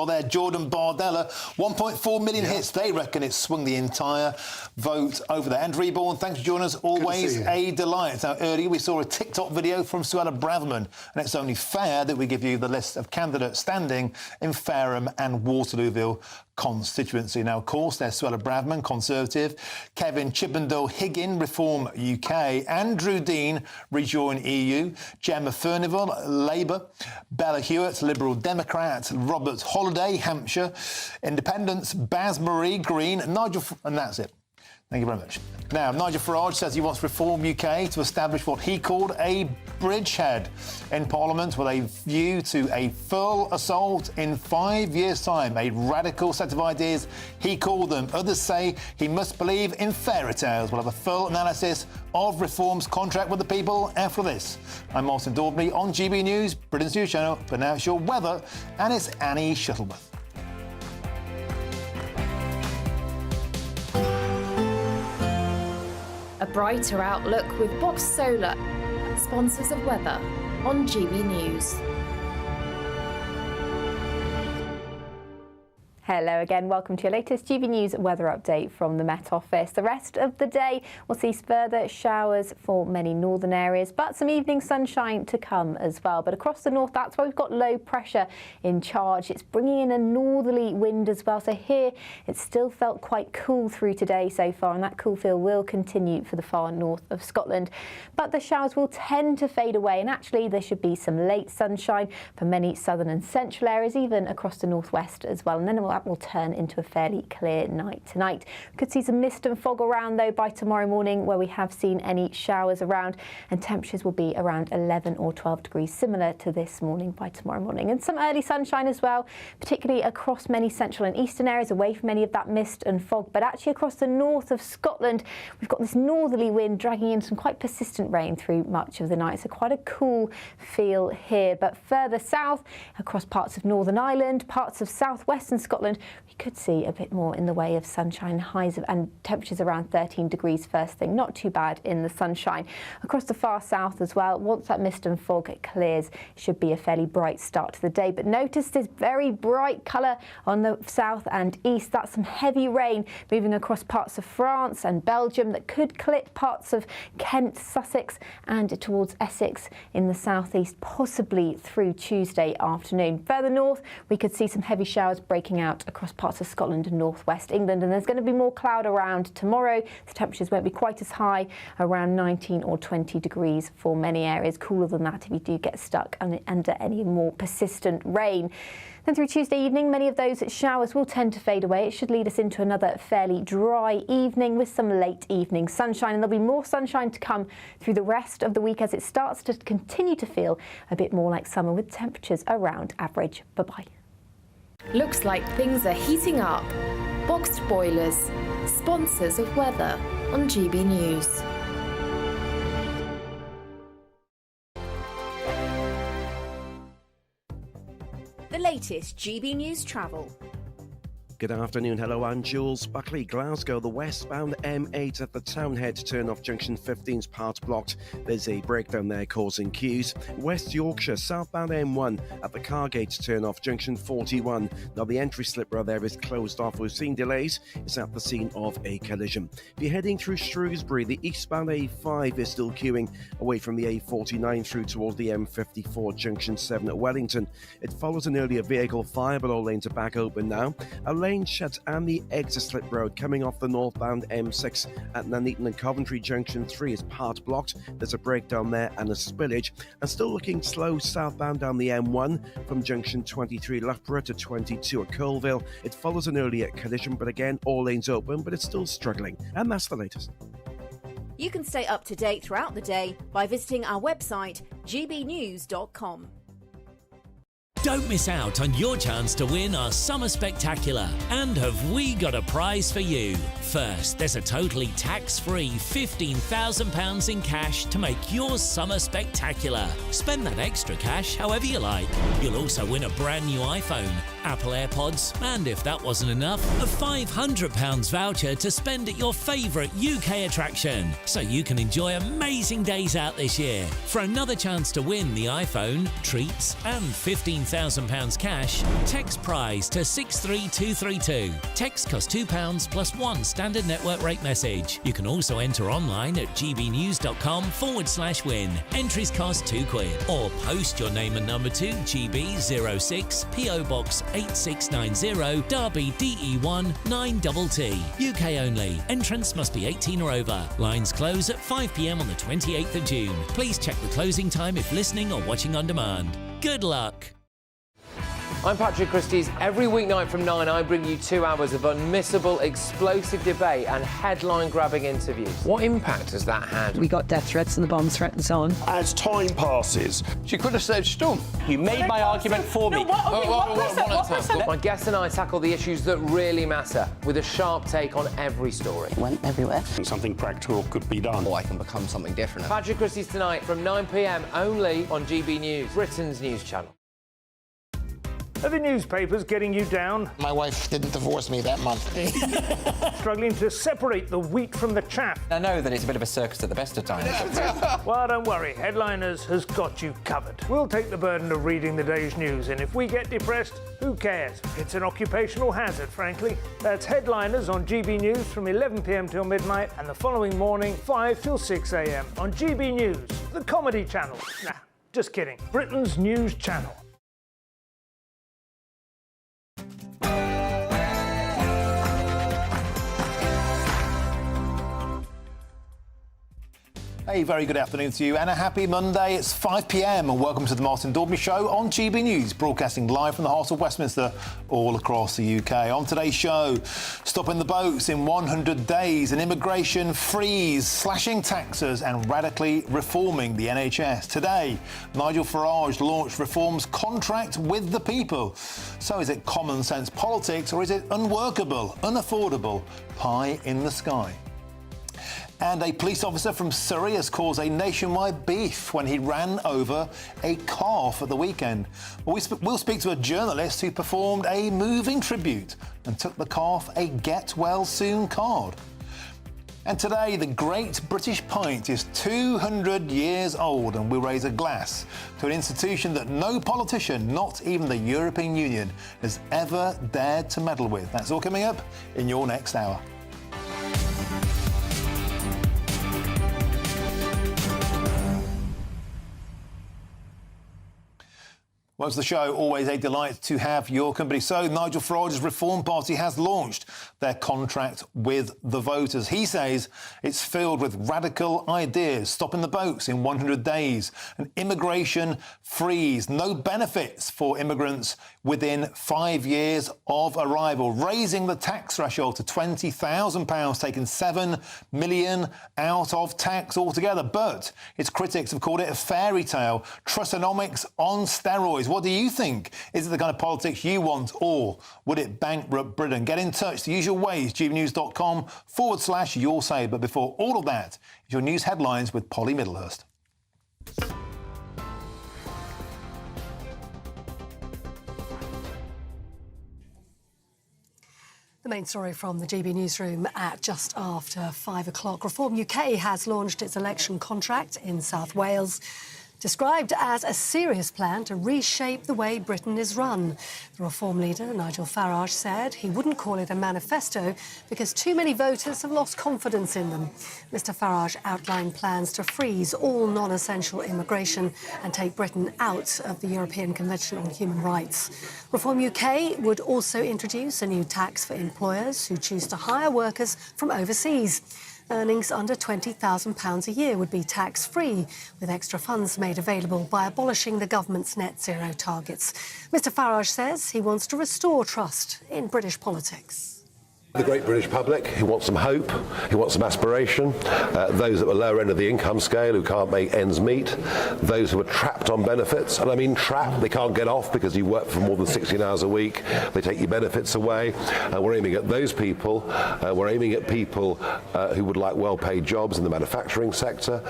there, Jordan Bardella, 1.4 million hits. They reckon it swung the entire vote over there. Andrew Eborn, thanks for joining us. Always a delight. Now, earlier we saw a TikTok video from Suella Braverman, and it's only fair that we give you the list of candidates standing in Fareham and Waterlooville constituency. Now, of course, there's Suella Braverman, Conservative, Kevin Chippendale Higgin, Reform UK, Andrew Dean, Rejoin EU, Gemma Furnival, Labour, Bella Hewitt, Liberal Democrat, Robert Holiday, Hampshire, Independents, Baz Marie, Green, Nigel... and that's it. Thank you very much. Now, Nigel Farage says he wants Reform UK to establish what he called a bridgehead in Parliament with a view to a full assault in 5 years' time. A radical set of ideas, he called them. Others say he must believe in fairy tales. We'll have a full analysis of Reform's contract with the people after this. I'm Martin Daubney on GB News, Britain's news channel. But now it's your weather, and it's Annie Shuttleworth. A brighter outlook with Box Solar, sponsors of weather on GB News. Hello again, welcome to your latest GB News weather update from the Met Office. The rest of the day will see further showers for many northern areas, but some evening sunshine to come as well. But across the north, that's where we've got low pressure in charge. It's bringing in a northerly wind as well. So here, it's still felt quite cool through today so far, and that cool feel will continue for the far north of Scotland. But the showers will tend to fade away, and actually there should be some late sunshine for many southern and central areas, even across the northwest as well. And then that will turn into a fairly clear night tonight. We could see some mist and fog around though by tomorrow morning, where we have seen any showers around, and temperatures will be around 11 or 12 degrees, similar to this morning by tomorrow morning. And some early sunshine as well, particularly across many central and eastern areas, away from any of that mist and fog. But actually across the north of Scotland, we've got this northerly wind dragging in some quite persistent rain through much of the night. So quite a cool feel here. But further south, across parts of Northern Ireland, parts of southwestern Scotland, we could see a bit more in the way of sunshine, highs and temperatures around 13 degrees first thing. Not too bad in the sunshine. Across the far south as well, once that mist and fog clears, it should be a fairly bright start to the day. But notice this very bright colour on the south and east. That's some heavy rain moving across parts of France and Belgium that could clip parts of Kent, Sussex and towards Essex in the southeast, possibly through Tuesday afternoon. Further north, we could see some heavy showers breaking out out across parts of Scotland and northwest England, and there's going to be more cloud around tomorrow. The temperatures won't be quite as high, around 19 or 20 degrees for many areas. Cooler than that if you do get stuck under any more persistent rain. Then through Tuesday evening, many of those showers will tend to fade away. It should lead us into another fairly dry evening with some late evening sunshine. And there'll be more sunshine to come through the rest of the week as it starts to continue to feel a bit more like summer with temperatures around average. Bye-bye. Looks like things are heating up. Boxed boilers, sponsors of weather on GB News. The latest GB News travel. Good afternoon, hello, I'm Jules Buckley. Glasgow, the westbound M8 at the Townhead turn-off junction 15's part blocked. There's a breakdown there causing queues. West Yorkshire, southbound M1 at the Cargate turn-off junction 41. Now the entry slip road there is closed off. We've seen delays. It's at the scene of a collision. If you're heading through Shrewsbury, the eastbound A5 is still queuing away from the A49 through towards the M54 junction 7 at Wellington. It follows an earlier vehicle fire, but all lanes are back open now. A lane shut and the exit slip road coming off the northbound M6 at Nuneaton and Coventry junction 3 is part blocked. There's a breakdown there and a spillage, and still looking slow southbound down the M1 from junction 23 Loughborough to 22 at Colville. It follows an earlier collision, but again all lanes open, but it's still struggling. And that's the latest. You can stay up to date throughout the day by visiting our website gbnews.com. Don't miss out on your chance to win our Summer Spectacular. And have we got a prize for you? First, there's a totally tax-free £15,000 in cash to make your summer spectacular. Spend that extra cash however you like. You'll also win a brand new iPhone, Apple AirPods, and if that wasn't enough, a £500 voucher to spend at your favourite UK attraction. So you can enjoy amazing days out this year. For another chance to win the iPhone, treats, and £15,000 cash, text prize to 63232. Text costs £2 plus one standard network rate message. You can also enter online at gbnews.com/win. Entries cost £2 or post your name and number to GB06 PO Box 8690 Derby DE1 9TT. UK only. Entrance must be 18 or over. Lines close at 5 p.m. on the 28th of June. Please check the closing time if listening or watching on demand. Good luck. I'm Patrick Christie's. Every weeknight from 9, I bring you 2 hours of unmissable, explosive debate and headline-grabbing interviews. What impact has that had? We got death threats and the bomb threats on. As time passes, she could have said storm. You made my argument for me. My guest and I tackle the issues that really matter with a sharp take on every story. It went everywhere. Something practical could be done. Or I can become something different. Patrick Christie's tonight from 9 p.m. only on GB News, Britain's news channel. Are the newspapers getting you down? My wife didn't divorce me that month. Struggling to separate the wheat from the chaff? I know that it's a bit of a circus at the best of times. Well, don't worry. Headliners has got you covered. We'll take the burden of reading the day's news, and if we get depressed, who cares? It's an occupational hazard, frankly. That's Headliners on GB News from 11 p.m. till midnight, and the following morning, 5 till 6 a.m. on GB News, the comedy channel. Nah, just kidding. Britain's news channel. A very good afternoon to you and a happy Monday. It's 5 p.m. and welcome to the Martin Daubney Show on GB News, broadcasting live from the heart of Westminster all across the UK. On today's show, stopping the boats in 100 days, an immigration freeze, slashing taxes and radically reforming the NHS. Today, Nigel Farage launched Reform's contract with the people. So is it common sense politics or is it unworkable, unaffordable, pie in the sky? And a police officer from Surrey has caused a nationwide beef when he ran over a calf at the weekend. We'll speak to a journalist who performed a moving tribute and took the calf a get well soon card. And today, the Great British Pint is 200 years old, and we'll raise a glass to an institution that no politician, not even the European Union, has ever dared to meddle with. That's all coming up in your next hour. Well, it's the show, always a delight to have your company. So, Nigel Farage's Reform Party has launched their contract with the voters. He says it's filled with radical ideas, stopping the boats in 100 days, an immigration freeze, no benefits for immigrants within 5 years of arrival, raising the tax threshold to £20,000, taking £7 million out of tax altogether. But its critics have called it a fairy tale, Trussonomics on steroids. What do you think? Is it the kind of politics you want, or would it bankrupt Britain? Get in touch the usual ways, gbnews.com/your say. But before all of that, your news headlines with Polly Middlehurst. The main story from the GB newsroom at just after 5 o'clock. Reform UK has launched its election contract in South Wales, described as a serious plan to reshape the way Britain is run. The Reform leader, Nigel Farage, said he wouldn't call it a manifesto because too many voters have lost confidence in them. Mr Farage outlined plans to freeze all non-essential immigration and take Britain out of the European Convention on Human Rights. Reform UK would also introduce a new tax for employers who choose to hire workers from overseas. Earnings under £20,000 a year would be tax-free, with extra funds made available by abolishing the government's net zero targets. Mr Farage says he wants to restore trust in British politics. The great British public, who want some hope, who want some aspiration, those at the lower end of the income scale who can't make ends meet, those who are trapped on benefits, and I mean trapped, they can't get off because you work for more than 16 hours a week, they take your benefits away. We're aiming at those people, we're aiming at people who would like well-paid jobs in the manufacturing sector.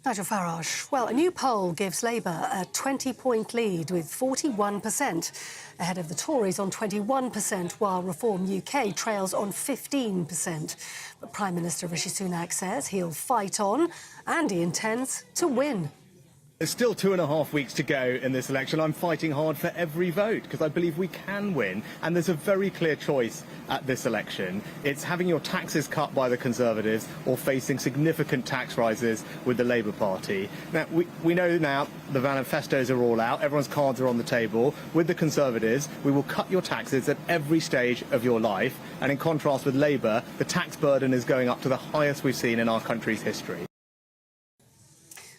Nigel Farage. Well, a new poll gives Labour a 20-point lead with 41%, ahead of the Tories on 21%, while Reform UK trails on 15%. But Prime Minister Rishi Sunak says he'll fight on and he intends to win. There's still 2.5 weeks to go in this election. I'm fighting hard for every vote because I believe we can win. And there's a very clear choice at this election. It's having your taxes cut by the Conservatives or facing significant tax rises with the Labour Party. Now, we know now the manifestos are all out. Everyone's cards are on the table. With the Conservatives, we will cut your taxes at every stage of your life. And in contrast with Labour, the tax burden is going up to the highest we've seen in our country's history.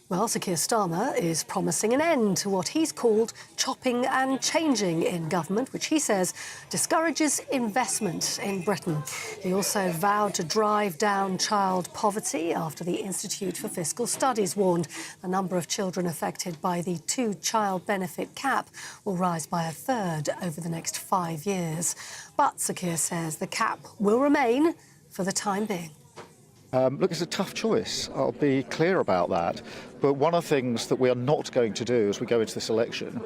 Well, Sir Keir Starmer is promising an end to what he's called chopping and changing in government, which he says discourages investment in Britain. He also vowed to drive down child poverty after the Institute for Fiscal Studies warned the number of children affected by the two-child benefit cap will rise by a third over the next 5 years. But Sir Keir says the cap will remain for the time being. Look, it's a tough choice. I'll be clear about that. But one of the things that we are not going to do as we go into this election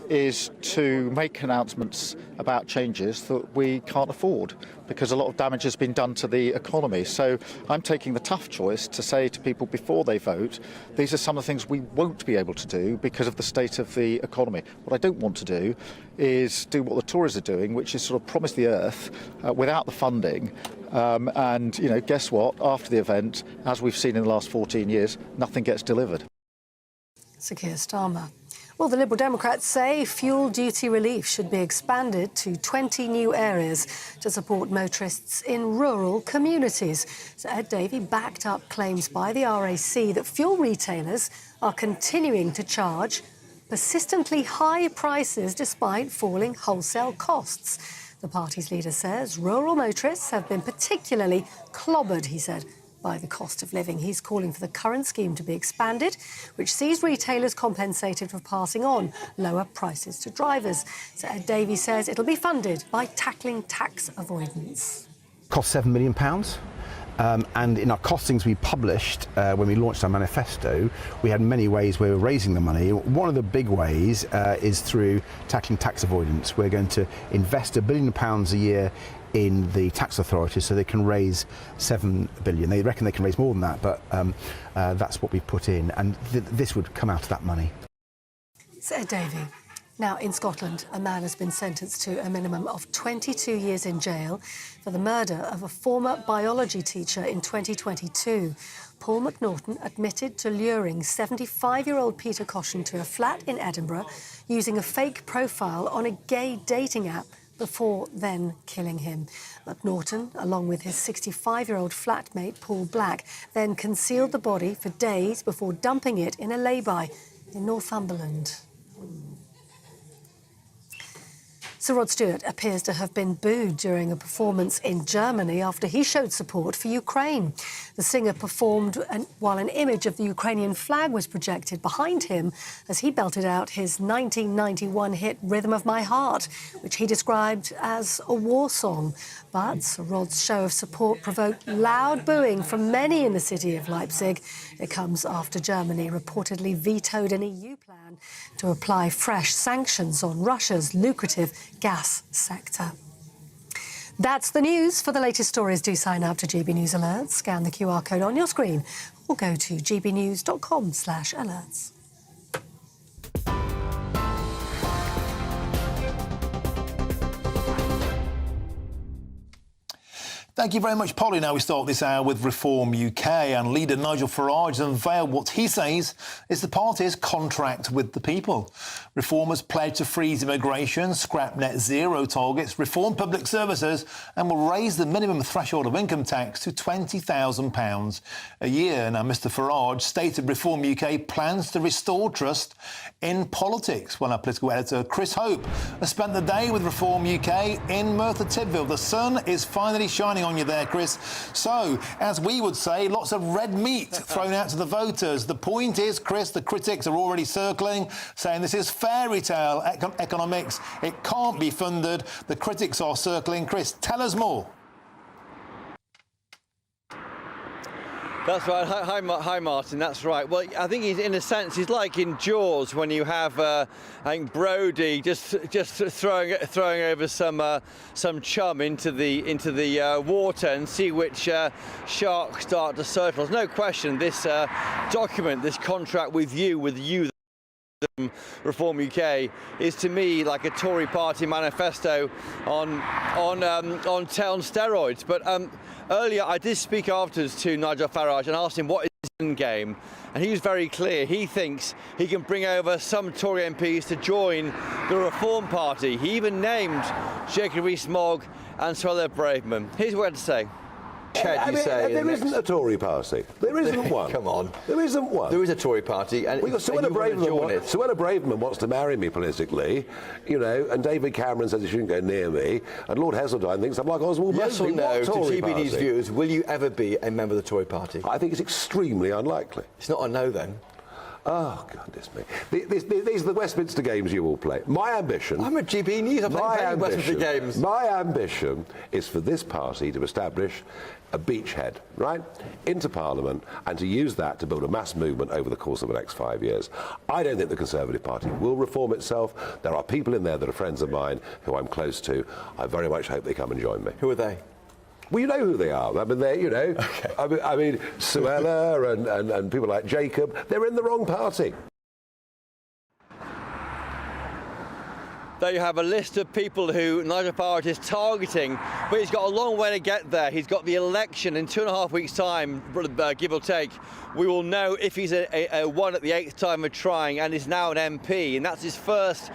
is to make announcements about changes that we can't afford, because a lot of damage has been done to the economy. So I'm taking the tough choice to say to people before they vote, these are some of the things we won't be able to do because of the state of the economy. What I don't want to do is do what the Tories are doing, which is sort of promise the earth without the funding. And, you know, guess what? After the event, as we've seen in the last 14 years, nothing gets delivered. Sir Keir Starmer. Well, the Liberal Democrats say fuel duty relief should be expanded to 20 new areas to support motorists in rural communities. So Ed Davey backed up claims by the RAC that fuel retailers are continuing to charge persistently high prices despite falling wholesale costs. The party's leader says rural motorists have been particularly clobbered, he said, by the cost of living. He's calling for the current scheme to be expanded, which sees retailers compensated for passing on lower prices to drivers. So Ed Davey says it'll be funded by tackling tax avoidance. Cost £7 million. And in our costings we published when we launched our manifesto, we had many ways we were raising the money. One of the big ways is through tackling tax avoidance. We're going to invest £1 billion a year in the tax authorities so they can raise $7 billion. They reckon they can raise more than that, but that's what we've put in, and this would come out of that money. Said Davey. Now, in Scotland, a man has been sentenced to a minimum of 22 years in jail for the murder of a former biology teacher in 2022. Paul McNaughton admitted to luring 75-year-old Peter Caution to a flat in Edinburgh using a fake profile on a gay dating app before then killing him. McNaughton, along with his 65-year-old flatmate Paul Black, then concealed the body for days before dumping it in a lay-by in Northumberland. Sir Rod Stewart appears to have been booed during a performance in Germany after he showed support for Ukraine. The singer performed while an image of the Ukrainian flag was projected behind him as he belted out his 1991 hit Rhythm of My Heart, which he described as a war song. But Sir Rod's show of support provoked loud booing from many in the city of Leipzig. It comes after Germany reportedly vetoed an EU plan to apply fresh sanctions on Russia's lucrative gas sector. That's the news. For the latest stories, do sign up to GB News Alerts, scan the QR code on your screen, or go to gbnews.com/alerts. Thank you very much, Polly. Now we start this hour with Reform UK, and leader Nigel Farage has unveiled what he says is the party's contract with the people. Reformers pledge to freeze immigration, scrap net zero targets, reform public services, and will raise the minimum threshold of income tax to £20,000 a year. Now, Mr Farage stated Reform UK plans to restore trust in politics. Well, our political editor Chris Hope has spent the day with Reform UK in Merthyr Tydfil. The sun is finally shining on you there, Chris. So, as we would say, lots of red meat thrown out to the voters. The point is, Chris, the critics are already circling, saying this is fairy tale economics. It can't be funded. The critics are circling. Chris, tell us more. That's right. Hi, Martin. That's right. Well, I think in a sense, he's like in Jaws when you have, I think Brody just throwing over some chum into the water and see which sharks start to circle. There's no question. This document, this contract with you. Reform UK is to me like a Tory party manifesto on town steroids. But earlier I did speak afterwards to Nigel Farage and asked him what is his end game, and he was very clear. He thinks he can bring over some Tory MPs to join the Reform Party. He even named Jacob Rees-Mogg and Suella Braverman. Here's what he had to say. There isn't a Tory party. There isn't one. Come on. There isn't one. There is a Tory party, and Suella Braverman wants to marry me politically, you know, and David Cameron says he shouldn't go near me, and Lord Heseltine thinks I'm like Oswald Yes Mosley. or no to Tory GBNews party? viewers, will you ever be a member of the Tory party? I think it's extremely unlikely. It's not a no then. Oh, goodness me. These are the Westminster Games you all play. My ambition... I'm at GB News. I'm playing Westminster Games. My ambition is for this party to establish a beachhead, right, into Parliament, and to use that to build a mass movement over the course of the next 5 years. I don't think the Conservative Party will reform itself. There are people in there that are friends of mine who I'm close to. I very much hope they come and join me. Who are they? Well, you know who they are. I mean, they're, you know, okay. I mean, Suella and people like Jacob, they're in the wrong party. There you have a list of people who Nigel Farage is targeting, but he's got a long way to get there. He's got the election in 2.5 weeks' time, give or take. We will know if he's a one at the 8th time of trying, and is now an MP, and that's his first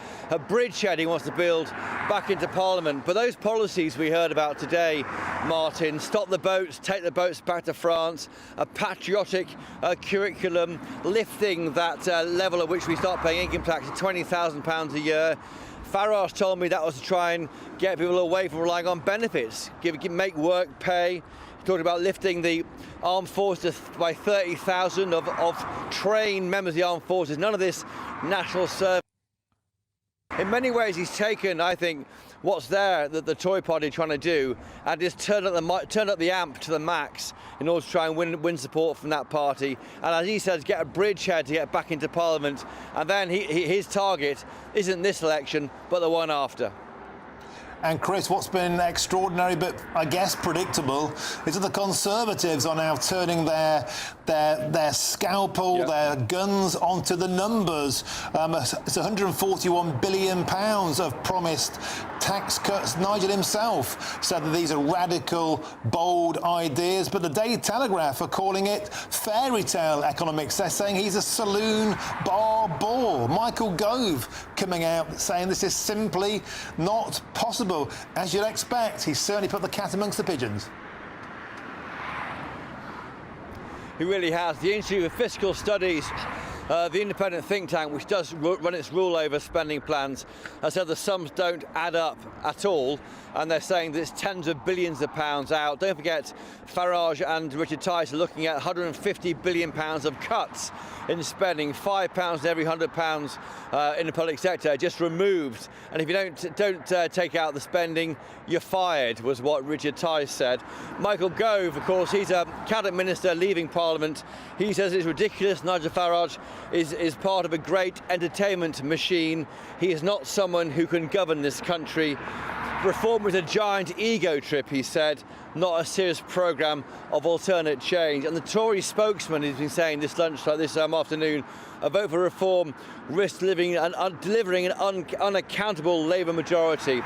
bridgehead he wants to build back into Parliament. But those policies we heard about today, Martin, stop the boats, take the boats back to France, a patriotic curriculum, lifting that level at which we start paying income tax to £20,000 a year. Farage told me that was to try and get people away from relying on benefits, make work pay. He talked about lifting the armed forces by 30,000 of trained members of the armed forces. None of this national service. In many ways, he's taken, I think, what's there that the Tory party are trying to do, and just turn up the amp to the max in order to try and win support from that party. And as he says, get a bridgehead to get back into Parliament. And then his target isn't this election, but the one after. And Chris, what's been extraordinary, but I guess predictable, is that the Conservatives are now turning their scalpel, their guns onto the numbers. It's £141 billion of promised tax cuts. Nigel himself said that these are radical, bold ideas, but the Daily Telegraph are calling it fairy tale economics. They're saying he's a saloon bar bore. Michael Gove coming out saying this is simply not possible. As you'd expect, he's certainly put the cat amongst the pigeons. He really has. The Institute of Fiscal Studies, the independent think tank, which does run its rule over spending plans, has said the sums don't add up at all, and they're saying that it's tens of billions of pounds out. Don't forget, Farage and Richard Tice are looking at £150 billion of cuts in spending, £5 in every £100 in the public sector just removed. And if you don't take out the spending, you're fired, was what Richard Tice said. Michael Gove, of course, he's a cabinet minister leaving Parliament. He says it's ridiculous. Nigel Farage is part of a great entertainment machine. He is not someone who can govern this country. Reform was a giant ego trip, he said, not a serious programme of alternate change. And the Tory spokesman has been saying this lunchtime, this afternoon, a vote for reform risks delivering an unaccountable Labour majority.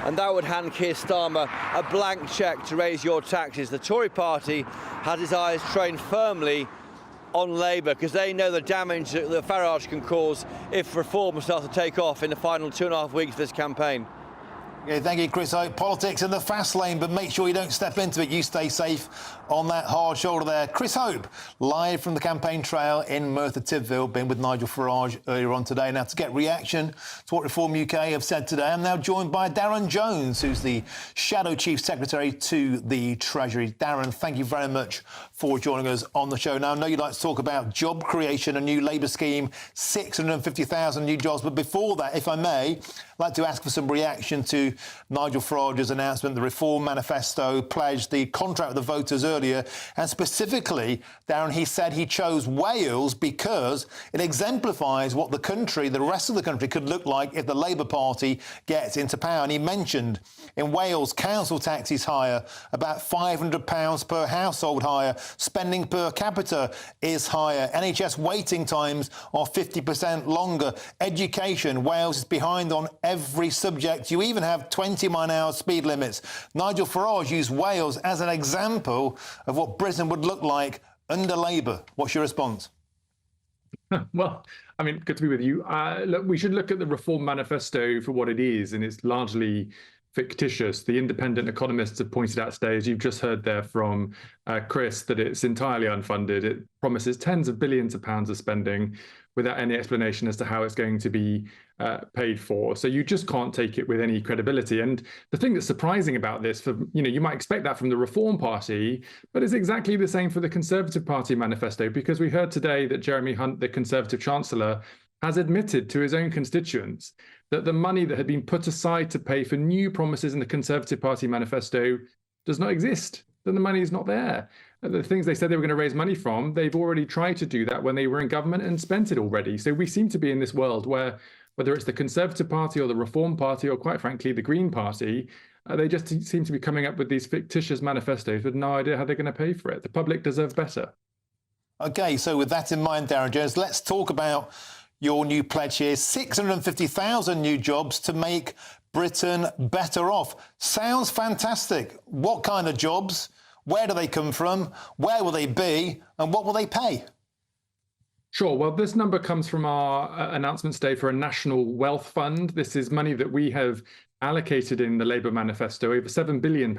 And that would hand Keir Starmer a blank cheque to raise your taxes. The Tory party has its eyes trained firmly on Labour because they know the damage that Farage can cause if reform starts to take off in the final 2.5 weeks of this campaign. Yeah, thank you, Chris. Politics in the fast lane, but make sure you don't step into it. You stay safe on that hard shoulder there. Chris Hope, live from the campaign trail in Merthyr Tydfil, been with Nigel Farage earlier on today. Now, to get reaction to what Reform UK have said today, I'm now joined by Darren Jones, who's the Shadow Chief Secretary to the Treasury. Darren, thank you very much for joining us on the show. Now, I know you'd like to talk about job creation, a new Labour scheme, 650,000 new jobs. But before that, if I may, I'd like to ask for some reaction to Nigel Farage's announcement, the Reform Manifesto pledged, the contract with the voters earlier, and specifically, Darren, he said he chose Wales because it exemplifies what the country, the rest of the country, could look like if the Labour Party gets into power. And he mentioned in Wales, council tax is higher, about £500 per household higher, spending per capita is higher, NHS waiting times are 50% longer, education, Wales is behind on every subject. You even have 20-mile-an-hour speed limits. Nigel Farage used Wales as an example of what Britain would look like under Labour. What's your response? Well, I mean, good to be with you. Look, we should look at the Reform Manifesto for what it is, and it's largely fictitious. The independent economists have pointed out today, as you've just heard there from Chris, that it's entirely unfunded. It promises tens of billions of pounds of spending without any explanation as to how it's going to be paid for. So you just can't take it with any credibility. And the thing that's surprising about this, you might expect that from the Reform Party, but it's exactly the same for the Conservative Party manifesto, because we heard today that Jeremy Hunt, the Conservative Chancellor, has admitted to his own constituents that the money that had been put aside to pay for new promises in the Conservative Party manifesto does not exist, that the money is not there. The things they said they were going to raise money from, they've already tried to do that when they were in government and spent it already. So we seem to be in this world where, whether it's the Conservative Party or the Reform Party or, quite frankly, the Green Party, they just seem to be coming up with these fictitious manifestos with no idea how they're going to pay for it. The public deserve better. OK, so with that in mind, Darren Jones, let's talk about your new pledge here, 650,000 new jobs to make Britain better off. Sounds fantastic. What kind of jobs? Where do they come from? Where will they be? And what will they pay? Sure. Well, this number comes from our announcement today for a national wealth fund. This is money that we have allocated in the Labour manifesto, over £7 billion,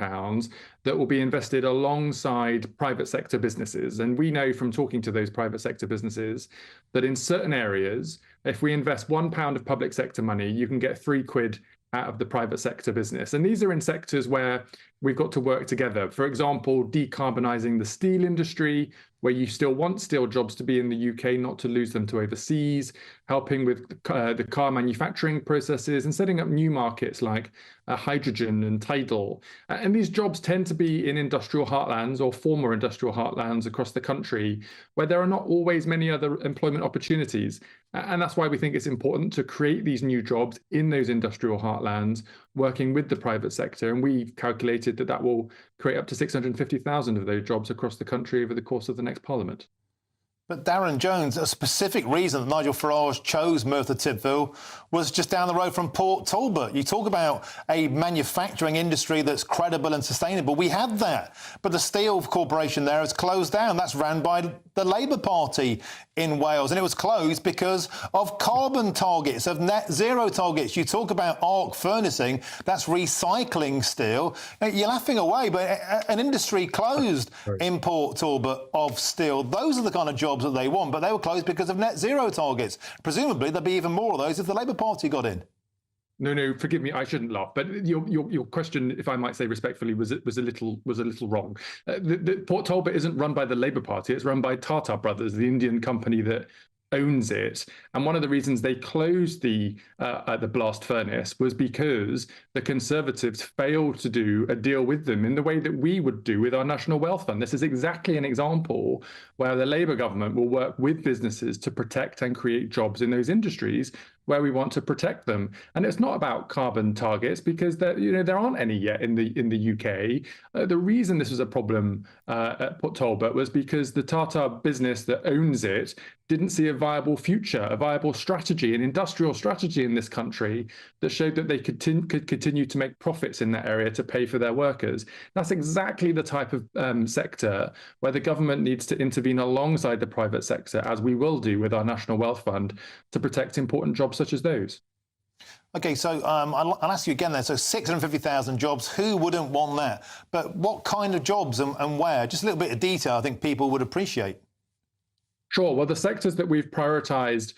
that will be invested alongside private sector businesses. And we know from talking to those private sector businesses that in certain areas, if we invest £1 of public sector money, you can get £3 out of the private sector business. And these are in sectors where we've got to work together. For example, decarbonising the steel industry, where you still want steel jobs to be in the UK, not to lose them to overseas, helping with the car manufacturing processes and setting up new markets like hydrogen and tidal. And these jobs tend to be in industrial heartlands or former industrial heartlands across the country, where there are not always many other employment opportunities. And that's why we think it's important to create these new jobs in those industrial heartlands working with the private sector, and we've calculated that that will create up to 650,000 of those jobs across the country over the course of the next Parliament. But Darren Jones, a specific reason that Nigel Farage chose Merthyr Tydfil was just down the road from Port Talbot. You talk about a manufacturing industry that's credible and sustainable. We had that. But the steel corporation there has closed down. That's run by the Labour Party in Wales. And it was closed because of carbon targets, of net zero targets. You talk about arc furnacing, that's recycling steel. You're laughing away, but an industry closed in Port Talbot of steel. Those are the kind of jobs that they want, but they were closed because of net zero targets. Presumably there'd be even more of those if the Labour Party got in. No, forgive me, I shouldn't laugh. But your question, if I might say respectfully, was a little wrong. The Port Talbot isn't run by the Labour Party; it's run by Tata Brothers, the Indian company that owns it. And one of the reasons they closed the blast furnace was because the Conservatives failed to do a deal with them in the way that we would do with our National Wealth Fund. This is exactly an example where the Labour government will work with businesses to protect and create jobs in those industries where we want to protect them. And it's not about carbon targets because there aren't any yet in the UK. The reason this was a problem at Port Talbot was because the Tata business that owns it didn't see a viable future, a viable strategy, an industrial strategy in this country that showed that they could continue to make profits in that area to pay for their workers. That's exactly the type of sector where the government needs to intervene alongside the private sector, as we will do with our National Wealth Fund, to protect important jobs such as those. OK, so I'll ask you again then. So 650,000 jobs, who wouldn't want that? But what kind of jobs and where? Just a little bit of detail I think people would appreciate. Sure. Well, the sectors that we've prioritised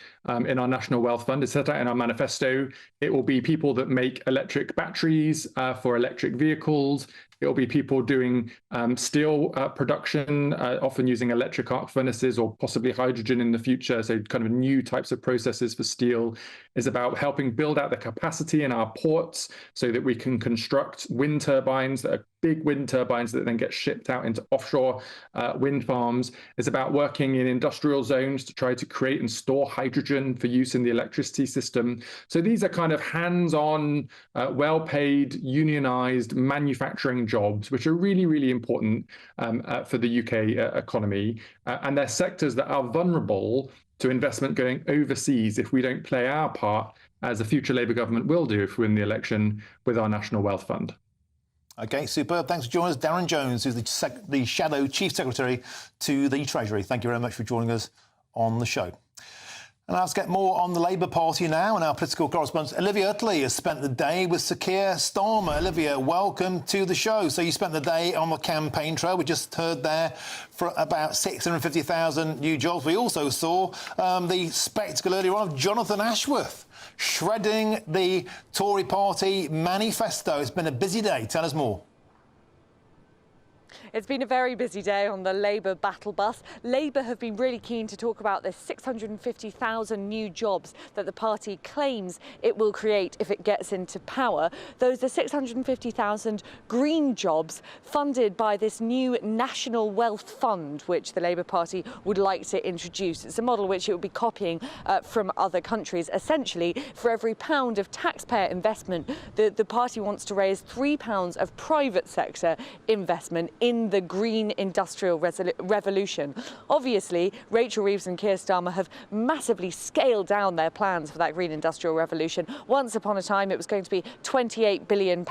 in our National Wealth Fund is set out in our manifesto. It will be people that make electric batteries for electric vehicles. It will be people doing steel production, often using electric arc furnaces or possibly hydrogen in the future. So kind of new types of processes for steel. Is about helping build out the capacity in our ports so that we can construct wind turbines that are big wind turbines that then get shipped out into offshore wind farms. It's about working in industrial zones to try to create and store hydrogen for use in the electricity system. So these are kind of hands-on, well-paid, unionized manufacturing jobs, which are really, really important for the UK economy. And they're sectors that are vulnerable to investment going overseas if we don't play our part, as a future Labour government will do if we win the election, with our National Wealth Fund. OK, superb. Thanks for joining us. Darren Jones, who's the Shadow Chief Secretary to the Treasury. Thank you very much for joining us on the show. And let's get more on the Labour Party now. And our political correspondent Olivia Utley has spent the day with Sir Keir Starmer. Olivia, welcome to the show. So you spent the day on the campaign trail. We just heard there for about 650,000 new jobs. We also saw the spectacle earlier on of Jonathan Ashworth shredding the Tory party manifesto. It's been a busy day. Tell us more. It's been a very busy day on the Labour battle bus. Labour have been really keen to talk about the 650,000 new jobs that the party claims it will create if it gets into power. Those are 650,000 green jobs funded by this new National Wealth Fund, which the Labour Party would like to introduce. It's a model which it will be copying from other countries. Essentially, for every £1 of taxpayer investment, the party wants to raise £3 of private sector investment in the green industrial revolution. Obviously, Rachel Reeves and Keir Starmer have massively scaled down their plans for that green industrial revolution. Once upon a time, it was going to be £28 billion.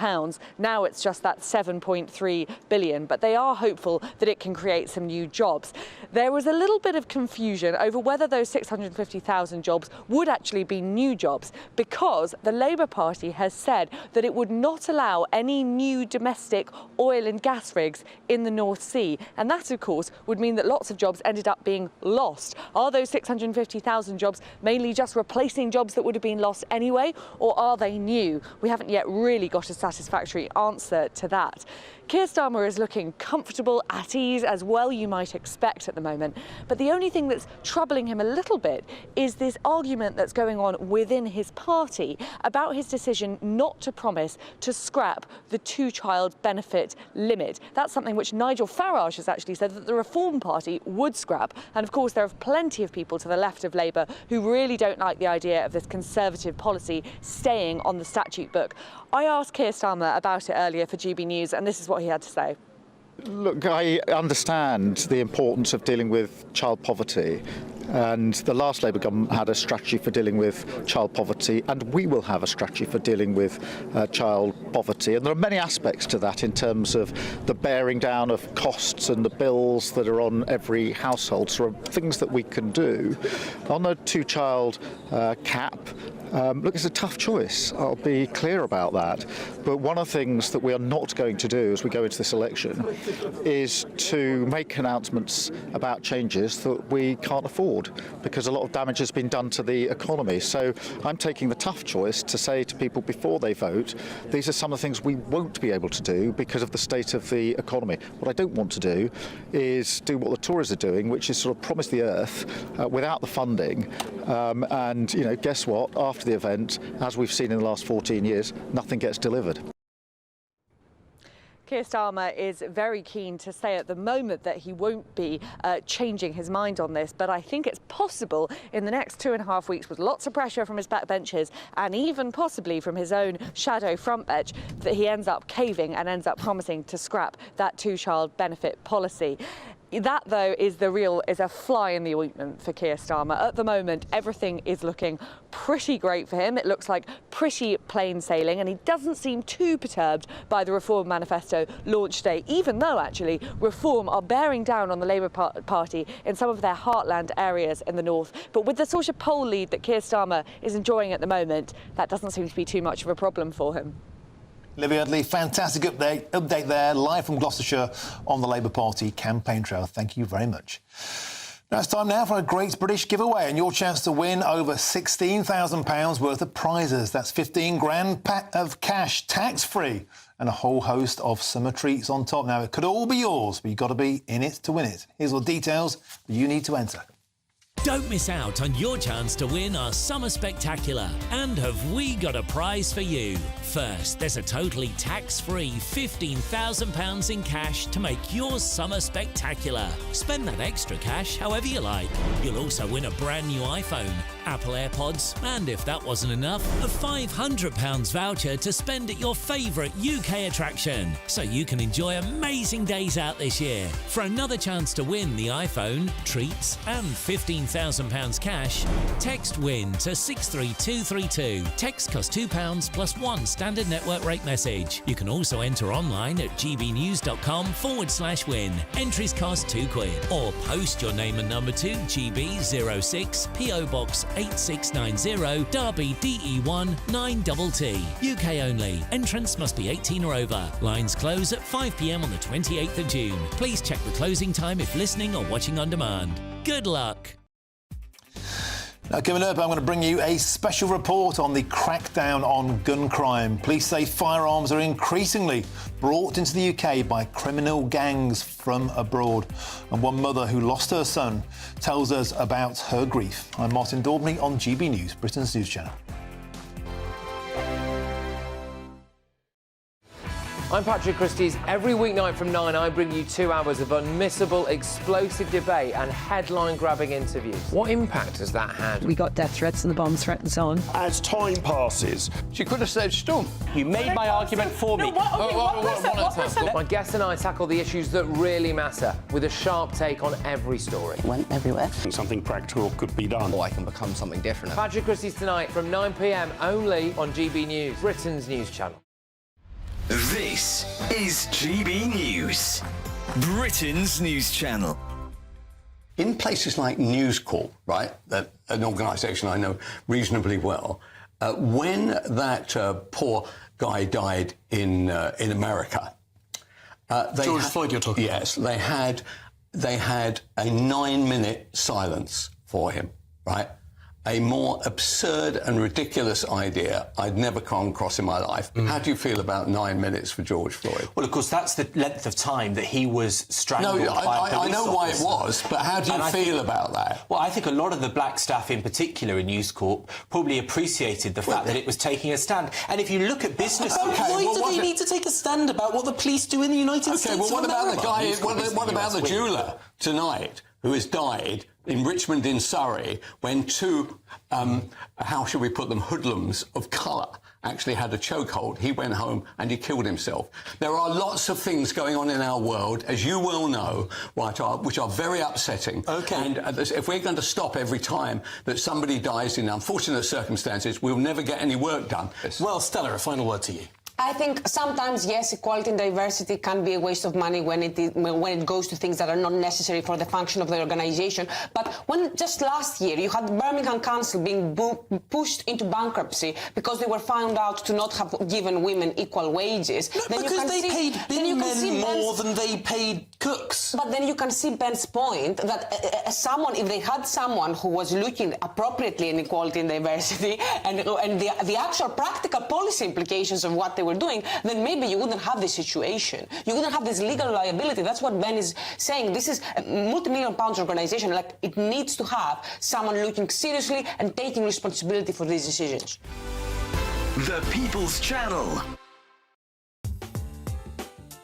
Now it's just that 7.3 billion. But they are hopeful that it can create some new jobs. There was a little bit of confusion over whether those 650,000 jobs would actually be new jobs, because the Labour Party has said that it would not allow any new domestic oil and gas rigs in the North Sea. And that, of course, would mean that lots of jobs ended up being lost. Are those 650,000 jobs mainly just replacing jobs that would have been lost anyway, or are they new? We haven't yet really got a satisfactory answer to that. Keir Starmer is looking comfortable, at ease, as well you might expect at the moment. But the only thing that's troubling him a little bit is this argument that's going on within his party about his decision not to promise to scrap the two-child benefit limit. That's something which Nigel Farage has actually said that the Reform Party would scrap. And of course, there are plenty of people to the left of Labour who really don't like the idea of this Conservative policy staying on the statute book. I asked Keir Starmer about it earlier for GB News, and this is what he had to say. Look, I understand the importance of dealing with child poverty, and the last Labour government had a strategy for dealing with child poverty, and we will have a strategy for dealing with child poverty. And there are many aspects to that in terms of the bearing down of costs and the bills that are on every household. So there are things that we can do. On a two-child cap, look, it's a tough choice. I'll be clear about that. But one of the things that we are not going to do as we go into this election is to make announcements about changes that we can't afford, because a lot of damage has been done to the economy. So I'm taking the tough choice to say to people before they vote, these are some of the things we won't be able to do because of the state of the economy. What I don't want to do is do what the Tories are doing, which is sort of promise the earth without the funding. And, you know, guess what? After the event, as we've seen in the last 14 years, nothing gets delivered. Keir Starmer is very keen to say at the moment that he won't be changing his mind on this, but I think it's possible in the next 2.5 weeks, with lots of pressure from his backbenchers and even possibly from his own shadow frontbench, that he ends up caving and ends up promising to scrap that two-child benefit policy. That, though, is a fly in the ointment for Keir Starmer. At the moment, everything is looking pretty great for him. It looks like pretty plain sailing, and he doesn't seem too perturbed by the Reform manifesto launch day, even though, actually, Reform are bearing down on the Labour Party in some of their heartland areas in the north. But with the sort of poll lead that Keir Starmer is enjoying at the moment, that doesn't seem to be too much of a problem for him. Libby Udley, fantastic update there, live from Gloucestershire on the Labour Party campaign trail. Thank you very much. Now it's time now for a Great British giveaway and your chance to win over £16,000 worth of prizes. That's 15 grand of cash, tax-free, and a whole host of summer treats on top. Now, it could all be yours, but you've got to be in it to win it. Here's all the details that you need to enter. Don't miss out on your chance to win our Summer Spectacular. And have we got a prize for you? First, there's a totally tax-free £15,000 in cash to make your Summer Spectacular. Spend that extra cash however you like. You'll also win a brand new iPhone, Apple AirPods, and if that wasn't enough, a £500 voucher to spend at your favourite UK attraction, so you can enjoy amazing days out this year. For another chance to win the iPhone, treats, and £15,000 cash, text WIN to 63232. Text costs £2 plus one standard network rate message. You can also enter online at gbnews.com/win. Entries cost £2, or post your name and number to GB06 PO Box 8690 Derby DE1 9TT. UK only. Entrance must be 18 or over. Lines close at 5 p.m. on the 28th of June. Please check the closing time if listening or watching on demand. Good luck. Now, coming up, I'm going to bring you a special report on the crackdown on gun crime. Police say firearms are increasingly brought into the UK by criminal gangs from abroad. And one mother who lost her son tells us about her grief. I'm Martin Daubney on GB News, Britain's news channel. I'm Patrick Christie's. Every weeknight from 9, I bring you 2 hours of unmissable, explosive debate and headline-grabbing interviews. What impact has that had? We got death threats and the bomb threats on. As time passes, She could have saved Storm. You made my argument for me. My guest and I tackle the issues that really matter, with a sharp take on every story. Went everywhere. something practical could be done. Or I can become something different. Patrick Christie's tonight from 9 p.m. only on GB News, Britain's news channel. This is GB News, Britain's news channel. In places like News Corp, right, an organisation I know reasonably well, when that poor guy died in America, George Floyd, you're talking about? Yes, they had a 9-minute silence for him, right? a more absurd and ridiculous idea I'd never come across in my life. How do you feel about 9 minutes for George Floyd? Well, of course, that's the length of time that he was strangled by a police I know why it officer. was, but how do you feel about that? Well, I think a lot of the black staff in particular in News Corp probably appreciated the fact that it was taking a stand. And if you look at business... Why do they need to take a stand about what the police do in the United States? Okay, well, what of about the America? guy... What about the jeweller tonight who has died in Richmond in Surrey when two, how should we put them, hoodlums of colour actually had a chokehold? He went home and he killed himself. There are lots of things going on in our world, as you well know, which are very upsetting. Okay. And if we're going to stop every time that somebody dies in unfortunate circumstances, we'll never get any work done. Well, Stella, a final word to you. I think sometimes, yes, equality and diversity can be a waste of money when it goes to things that are not necessary for the function of the organisation. But when just last year you had Birmingham Council being pushed into bankruptcy because they were found out to not have given women equal wages. No, then because they paid bin men more than they paid cooks. But then you can see Ben's point that if they had someone who was looking appropriately in equality and diversity and the actual practical policy implications of what they were doing, then maybe you wouldn't have this situation. You wouldn't have this legal liability. That's what Ben is saying. This is a multi-million pounds organisation. Like, it needs to have someone looking seriously and taking responsibility for these decisions. The People's Channel.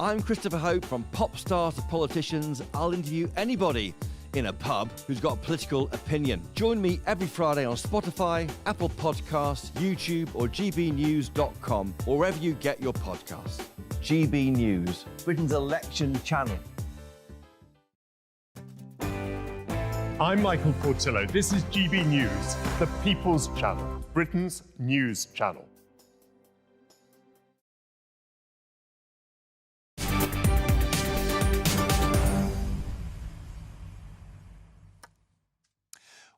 I'm Christopher Hope. From pop stars to politicians, I'll interview anybody in a pub who's got a political opinion. Join me every Friday on Spotify, Apple Podcasts, YouTube or gbnews.com, or wherever you get your podcasts. GB News, Britain's election channel. I'm Michael Portillo. This is GB News, the People's Channel, Britain's news channel.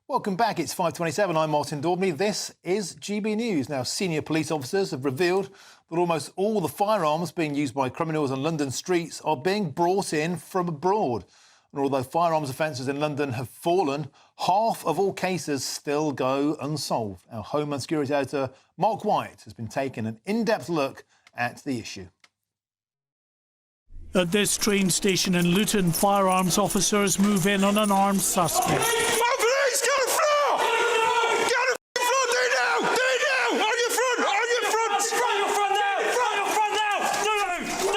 Welcome back. It's 5:27. I'm Martin Daubney. This is GB News. Now, senior police officers have revealed that almost all the firearms being used by criminals on London streets are being brought in from abroad. And although firearms offences in London have fallen, half of all cases still go unsolved. Our Homeland Security editor, Mark White, has been taking an in-depth look at the issue. At this train station in Luton, firearms officers move in on an armed suspect.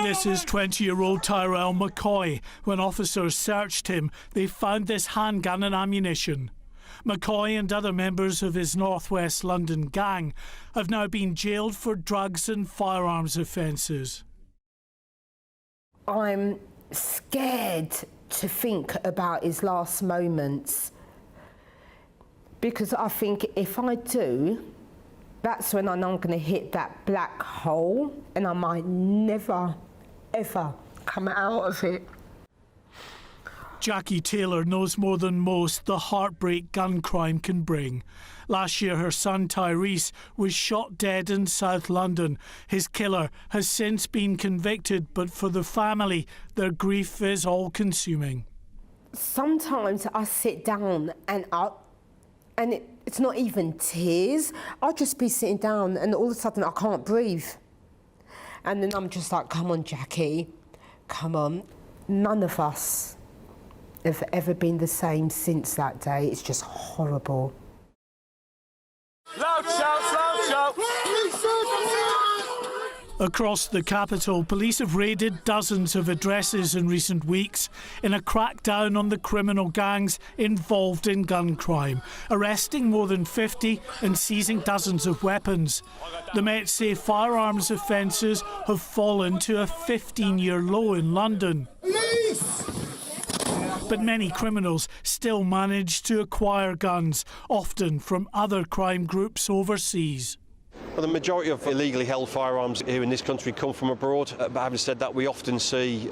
This is 20-year-old Tyrell McCoy. When officers searched him, they found this handgun and ammunition. McCoy and other members of his North West London gang have now been jailed for drugs and firearms offences. I'm scared to think about his last moments, because I think if I do, that's when I know I'm going to hit that black hole and I might never, ever come out of it. Jackie Taylor knows more than most the heartbreak gun crime can bring. Last year, her son Tyrese was shot dead in South London. His killer has since been convicted, but for the family, their grief is all-consuming. Sometimes I sit down and it's not even tears. I'll just be sitting down and all of a sudden I can't breathe. And then I'm just like, come on, Jackie, come on. None of us have ever been the same since that day. It's just horrible. Loud shout, loud shout! Across the capital, police have raided dozens of addresses in recent weeks in a crackdown on the criminal gangs involved in gun crime, arresting more than 50 and seizing dozens of weapons. The Met say firearms offences have fallen to a 15-year low in London. But many criminals still manage to acquire guns, often from other crime groups overseas. Well, the majority of illegally held firearms here in this country come from abroad. But having said that, we often see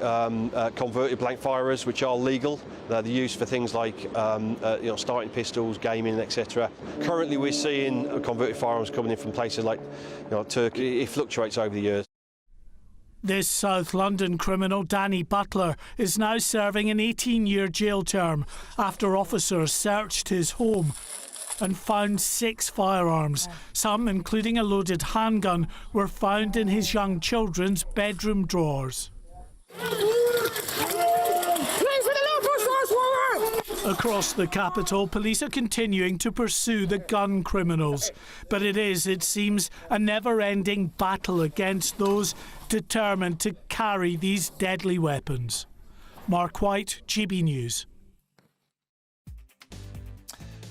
converted blank firers, which are legal. They're used for things like starting pistols, gaming, etc. Currently, we're seeing converted firearms coming in from places like Turkey. It fluctuates over the years. This South London criminal, Danny Butler, is now serving an 18-year jail term after officers searched his home. and found 6 firearms. Some, including a loaded handgun, were found in his young children's bedroom drawers. Across the capital, police are continuing to pursue the gun criminals. But it is, it seems, a never-ending battle against those determined to carry these deadly weapons. Mark White, GB News.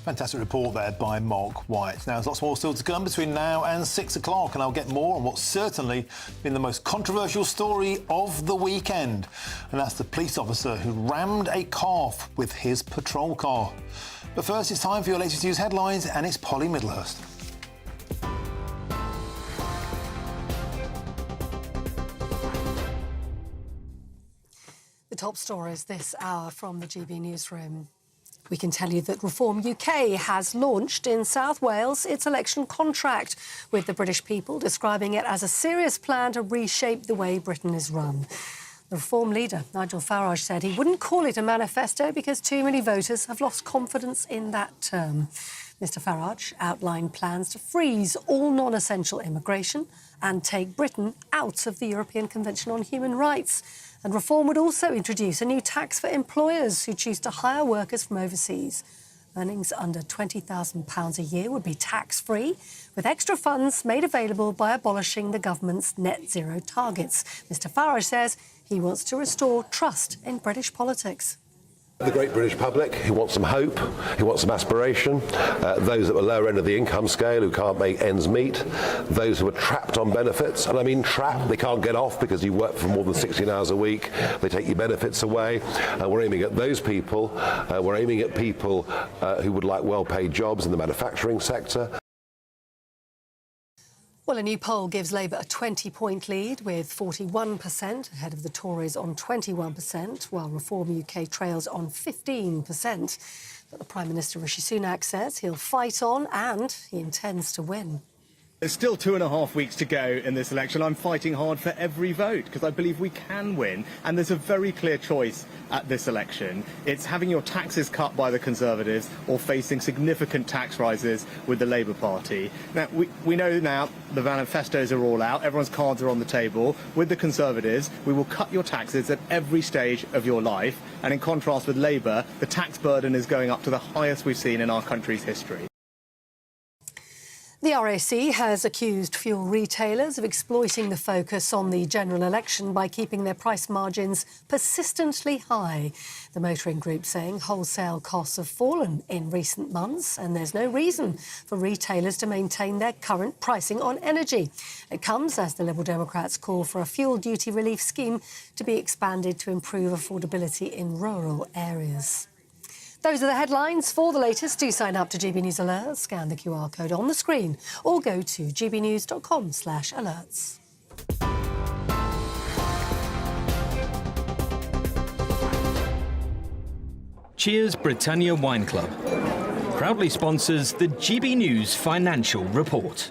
Fantastic report there by Mark White. Now, there's lots more still to come between now and 6 o'clock, and I'll get more on what's certainly been the most controversial story of the weekend. And that's the police officer who rammed a calf with his patrol car. But first, it's time for your latest news headlines, and it's Polly Middlehurst. The top stories this hour from the GB newsroom. We can tell you that Reform UK has launched in South Wales its election contract, with the British people describing it as a serious plan to reshape the way Britain is run. The Reform leader, Nigel Farage, said he wouldn't call it a manifesto because too many voters have lost confidence in that term. Mr Farage outlined plans to freeze all non-essential immigration and take Britain out of the European Convention on Human Rights. And Reform would also introduce a new tax for employers who choose to hire workers from overseas. Earnings under £20,000 a year would be tax-free, with extra funds made available by abolishing the government's net zero targets. Mr Farage says he wants to restore trust in British politics. The great British public who want some hope, who want some aspiration, those at the lower end of the income scale who can't make ends meet, those who are trapped on benefits, and I mean trapped, they can't get off because you work for more than 16 hours a week, they take your benefits away. We're aiming at those people, we're aiming at people who would like well-paid jobs in the manufacturing sector. Well, a new poll gives Labour a 20-point lead, with 41% ahead of the Tories on 21%, while Reform UK trails on 15%. But the Prime Minister, Rishi Sunak, says he'll fight on and he intends to win. There's still 2.5 weeks to go in this election. I'm fighting hard for every vote because I believe we can win. And there's a very clear choice at this election. It's having your taxes cut by the Conservatives or facing significant tax rises with the Labour Party. Now, we know now the manifestos are all out. Everyone's cards are on the table. With the Conservatives, we will cut your taxes at every stage of your life. And in contrast with Labour, the tax burden is going up to the highest we've seen in our country's history. The RAC has accused fuel retailers of exploiting the focus on the general election by keeping their price margins persistently high. The motoring group saying wholesale costs have fallen in recent months and there's no reason for retailers to maintain their current pricing on energy. It comes as the Liberal Democrats call for a fuel duty relief scheme to be expanded to improve affordability in rural areas. Those are the headlines. For the latest, do sign up to GB News Alerts, scan the QR code on the screen, or go to gbnews.com/alerts. Cheers Britannia Wine Club proudly sponsors the GB News Financial Report.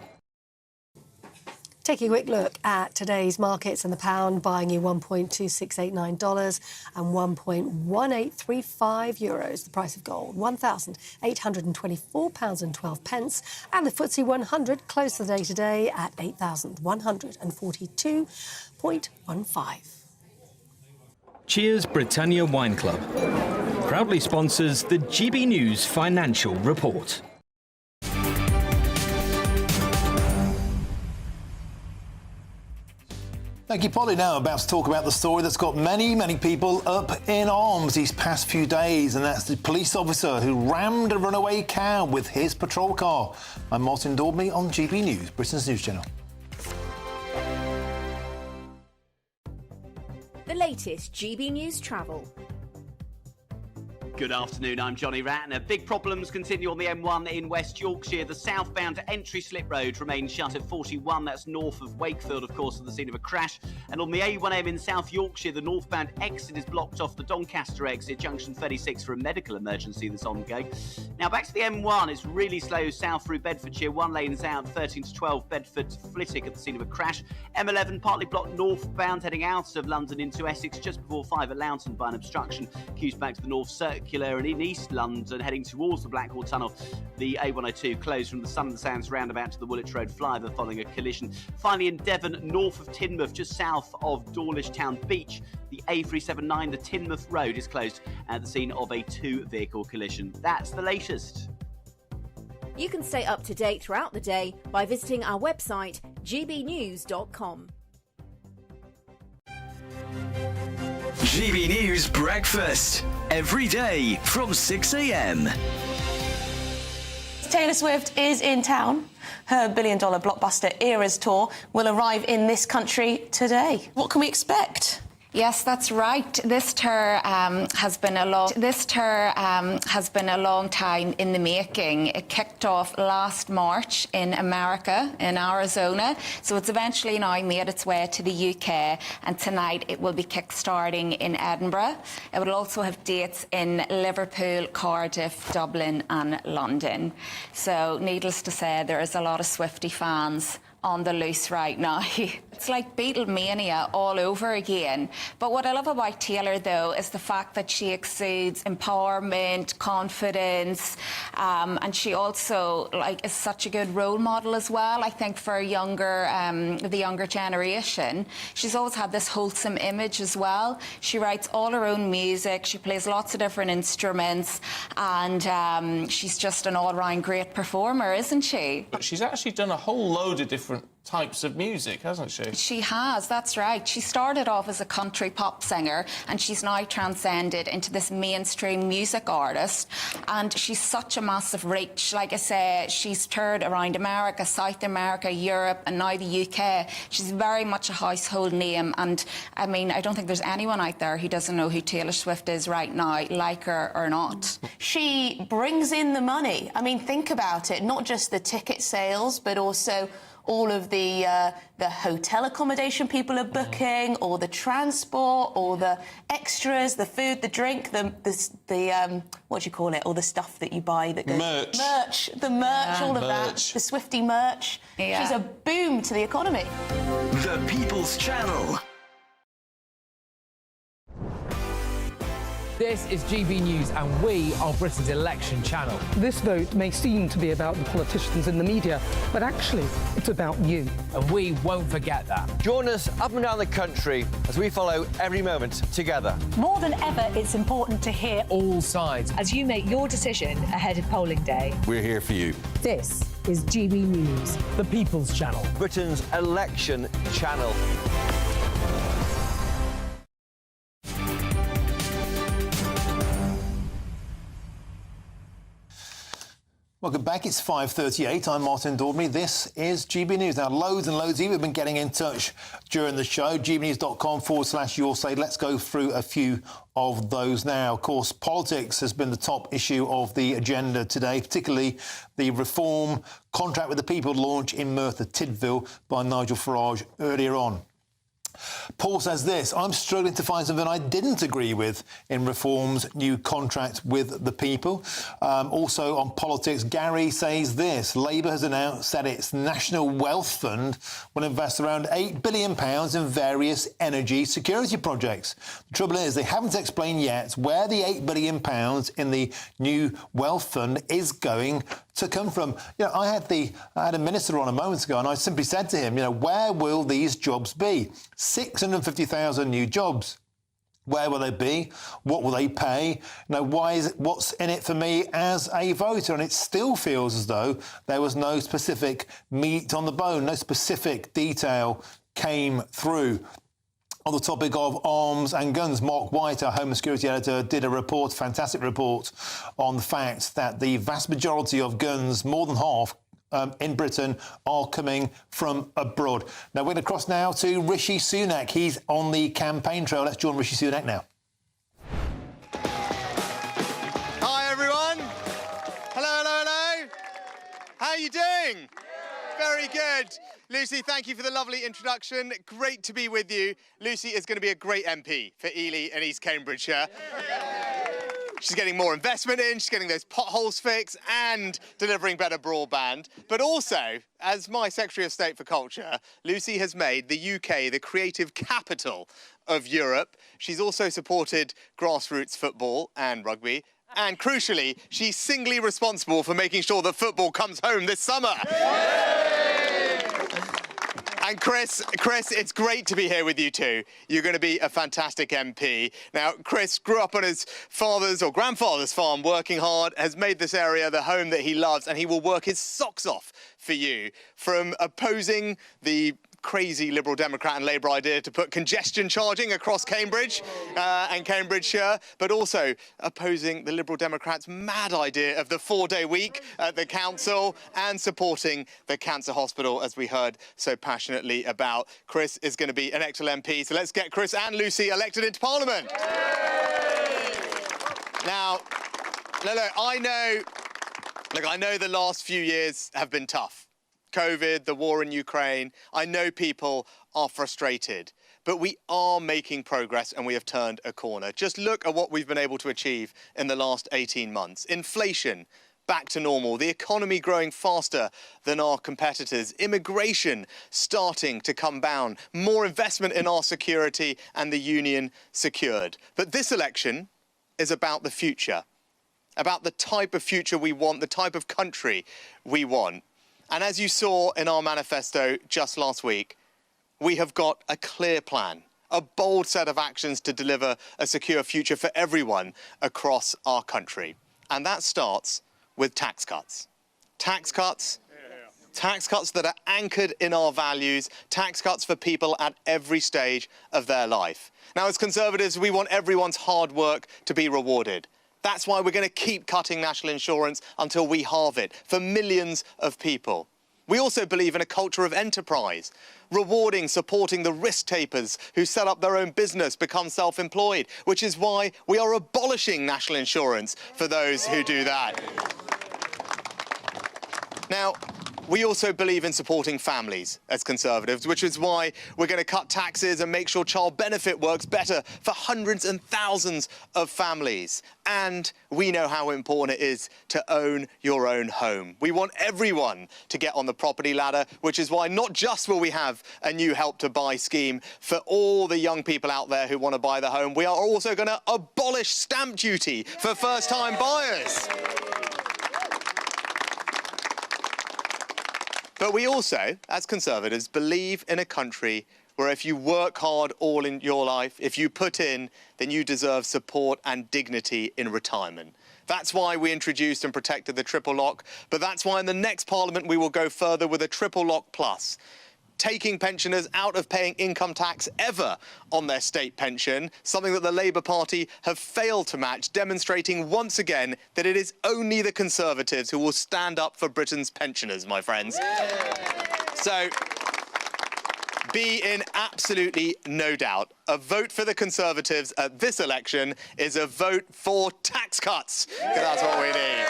Taking a quick look at today's markets, and the pound buying you $1.2689 and €1.1835. The price of gold, £1,824.12. And the FTSE 100 closed the day today at 8,142.15. Cheers Britannia Wine Club proudly sponsors the GB News Financial Report. Thank you, Polly. Now about to talk about the story that's got many, many people up in arms these past few days, and that's the police officer who rammed a runaway cow with his patrol car. I'm Martin Daubney on GB News, Britain's news channel. The latest GB News travel. Good afternoon, I'm Johnny Ratner. Big problems continue on the M1 in West Yorkshire. The southbound entry slip road remains shut at 41. That's north of Wakefield, of course, at the scene of a crash. And on the A1M in South Yorkshire, the northbound exit is blocked off the Doncaster exit, junction 36, for a medical emergency that's ongoing. Now back to the M1. It's really slow south through Bedfordshire. One lane is out, 13 to 12, Bedford to Flitwick at the scene of a crash. M11 partly blocked northbound heading out of London into Essex just before 5 at Loughton by an obstruction. Queues back to the North Circular particular, and in East London, heading towards the Blackwall Tunnel, the A102 closed from the Sun and Sands roundabout to the Woolwich Road flyover following a collision. Finally, in Devon, north of Teignmouth, just south of Dawlish Town Beach, the A379, the Teignmouth Road, is closed at the scene of a two-vehicle collision. That's the latest. You can stay up to date throughout the day by visiting our website, gbnews.com. GB News Breakfast, every day from 6 a.m. Taylor Swift is in town. Her billion-dollar blockbuster Eras tour will arrive in this country today. What can we expect? Yes, that's right. This tour has been a long time in the making. It kicked off last March in America, in Arizona. So it's eventually now made its way to the UK, and tonight it will be kick-starting in Edinburgh. It will also have dates in Liverpool, Cardiff, Dublin and London. So needless to say, there is a lot of Swiftie fans on the loose right now. It's like Beatlemania all over again. But what I love about Taylor, though, is the fact that she exudes empowerment, confidence, and she also is such a good role model as well. I think for the younger generation, she's always had this wholesome image as well. She writes all her own music. She plays lots of different instruments, and she's just an all-round great performer, isn't she? But she's actually done a whole load of different types of music, hasn't she? She has, that's right. She started off as a country pop singer, and she's now transcended into this mainstream music artist, and she's such a massive reach. Like I say, she's toured around America, South America, Europe and now the UK. She's very much a household name, and I mean, I don't think there's anyone out there who doesn't know who Taylor Swift is right now, like her or not. She brings in the money. I mean, think about it, not just the ticket sales, but also all of the hotel accommodation people are booking, or the transport, or the extras, the food, the drink, the what do you call it? All the stuff that you buy that goes merch, all of that, the Swiftie merch. Yeah. She's a boom to the economy. The People's Channel. This is GB News, and we are Britain's election channel. This vote may seem to be about the politicians in the media, but actually, it's about you. And we won't forget that. Join us up and down the country as we follow every moment together. More than ever, it's important to hear all sides as you make your decision ahead of polling day. We're here for you. This is GB News, the People's Channel, Britain's election channel. Welcome back. It's 5:38. I'm Martin Daubney. This is GB News. Now, loads and loads of you have been getting in touch during the show. gbnews.com/your say. Let's go through a few of those now. Of course, politics has been the top issue of the agenda today, particularly the reform contract with the people launch in Merthyr Tydfil by Nigel Farage earlier on. Paul says this: I'm struggling to find something I didn't agree with in Reform's new contract with the people. Also on politics, Gary says this: Labour has announced that its National Wealth Fund will invest around £8 billion in various energy security projects. The trouble is they haven't explained yet where the £8 billion in the new wealth fund is going to come from. You know, I had a minister on a moment ago, and I simply said to him, where will these jobs be? 650,000 new jobs. Where will they be? What will they pay? What's in it for me as a voter? And it still feels as though there was no specific meat on the bone, no specific detail came through. On the topic of arms and guns, Mark White, our Home and Security Editor, did a report, fantastic report, on the fact that the vast majority of guns, more than half, in Britain, are coming from abroad. Now, we're going to cross now to Rishi Sunak. He's on the campaign trail. Let's join Rishi Sunak now. Hi, everyone. Hello. How are you doing? Very good. Lucy, thank you for the lovely introduction. Great to be with you. Lucy is going to be a great MP for Ely and East Cambridgeshire. She's getting more investment in, she's getting those potholes fixed and delivering better broadband. But also, as my Secretary of State for Culture, Lucy has made the UK the creative capital of Europe. She's also supported grassroots football and rugby. And crucially, she's singly responsible for making sure that football comes home this summer. And Chris, it's great to be here with you too. You're going to be a fantastic MP. Now, Chris grew up on his father's or grandfather's farm, working hard, has made this area the home that he loves, and he will work his socks off for you. From opposing the crazy Liberal Democrat and Labour idea to put congestion charging across Cambridge and Cambridgeshire, but also opposing the Liberal Democrats' mad idea of the 4-day week at the council and supporting the cancer hospital, as we heard so passionately about. Chris is going to be an excellent MP, so let's get Chris and Lucy elected into Parliament. Now, look, I know the last few years have been tough. COVID, the war in Ukraine. I know people are frustrated, but we are making progress and we have turned a corner. Just look at what we've been able to achieve in the last 18 months. Inflation back to normal, the economy growing faster than our competitors, immigration starting to come down, more investment in our security and the union secured. But this election is about the future, about the type of future we want, the type of country we want. And as you saw in our manifesto just last week, we have got a clear plan, a bold set of actions to deliver a secure future for everyone across our country. And that starts with tax cuts. Tax cuts that are anchored in our values, tax cuts for people at every stage of their life. Now, as Conservatives, we want everyone's hard work to be rewarded. That's why we're going to keep cutting national insurance until we halve it for millions of people. We also believe in a culture of enterprise, rewarding, supporting the risk takers who set up their own business, become self-employed, which is why we are abolishing national insurance for those who do that. Now, we also believe in supporting families as Conservatives, which is why we're going to cut taxes and make sure child benefit works better for hundreds and thousands of families. And we know how important it is to own your own home. We want everyone to get on the property ladder, which is why not just will we have a new Help to Buy scheme for all the young people out there who want to buy the home, we are also going to abolish stamp duty for first-time buyers. But we also, as Conservatives, believe in a country where if you work hard all in your life, if you put in, then you deserve support and dignity in retirement. That's why we introduced and protected the triple lock, but that's why in the next Parliament we will go further with a triple lock plus, taking pensioners out of paying income tax ever on their state pension, something that the Labour Party have failed to match, demonstrating once again that it is only the Conservatives who will stand up for Britain's pensioners, my friends. So, be in absolutely no doubt, a vote for the Conservatives at this election is a vote for tax cuts, because that's what we need.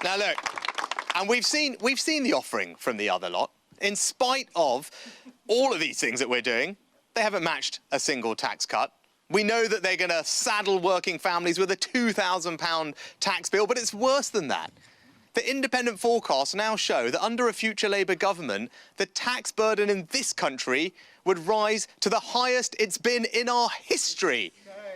Now look, and we've seen the offering from the other lot. In spite of all of these things that we're doing, they haven't matched a single tax cut. We know that they're going to saddle working families with a £2,000 tax bill, but it's worse than that. The independent forecasts now show that under a future Labour government, the tax burden in this country would rise to the highest it's been in our history.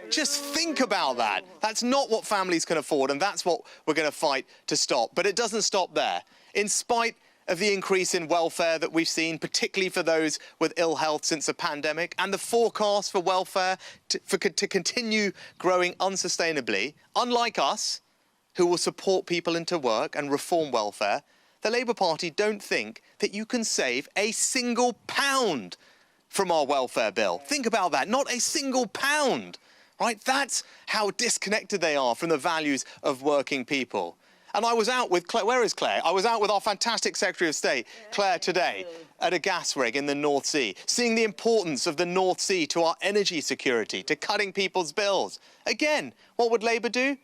Just think about that. That's not what families can afford, and that's what we're going to fight to stop. But it doesn't stop there. In spite of the increase in welfare that we've seen, particularly for those with ill health since the pandemic, and the forecast for welfare to continue growing unsustainably, unlike us, who will support people into work and reform welfare, the Labour Party don't think that you can save a single pound from our welfare bill. Think about that, not a single pound, right? That's how disconnected they are from the values of working people. And I was out with Claire. Where is Claire? I was out with our fantastic Secretary of State, Claire, today at a gas rig in the North Sea, seeing the importance of the North Sea to our energy security, to cutting people's bills. Again, what would Labour do?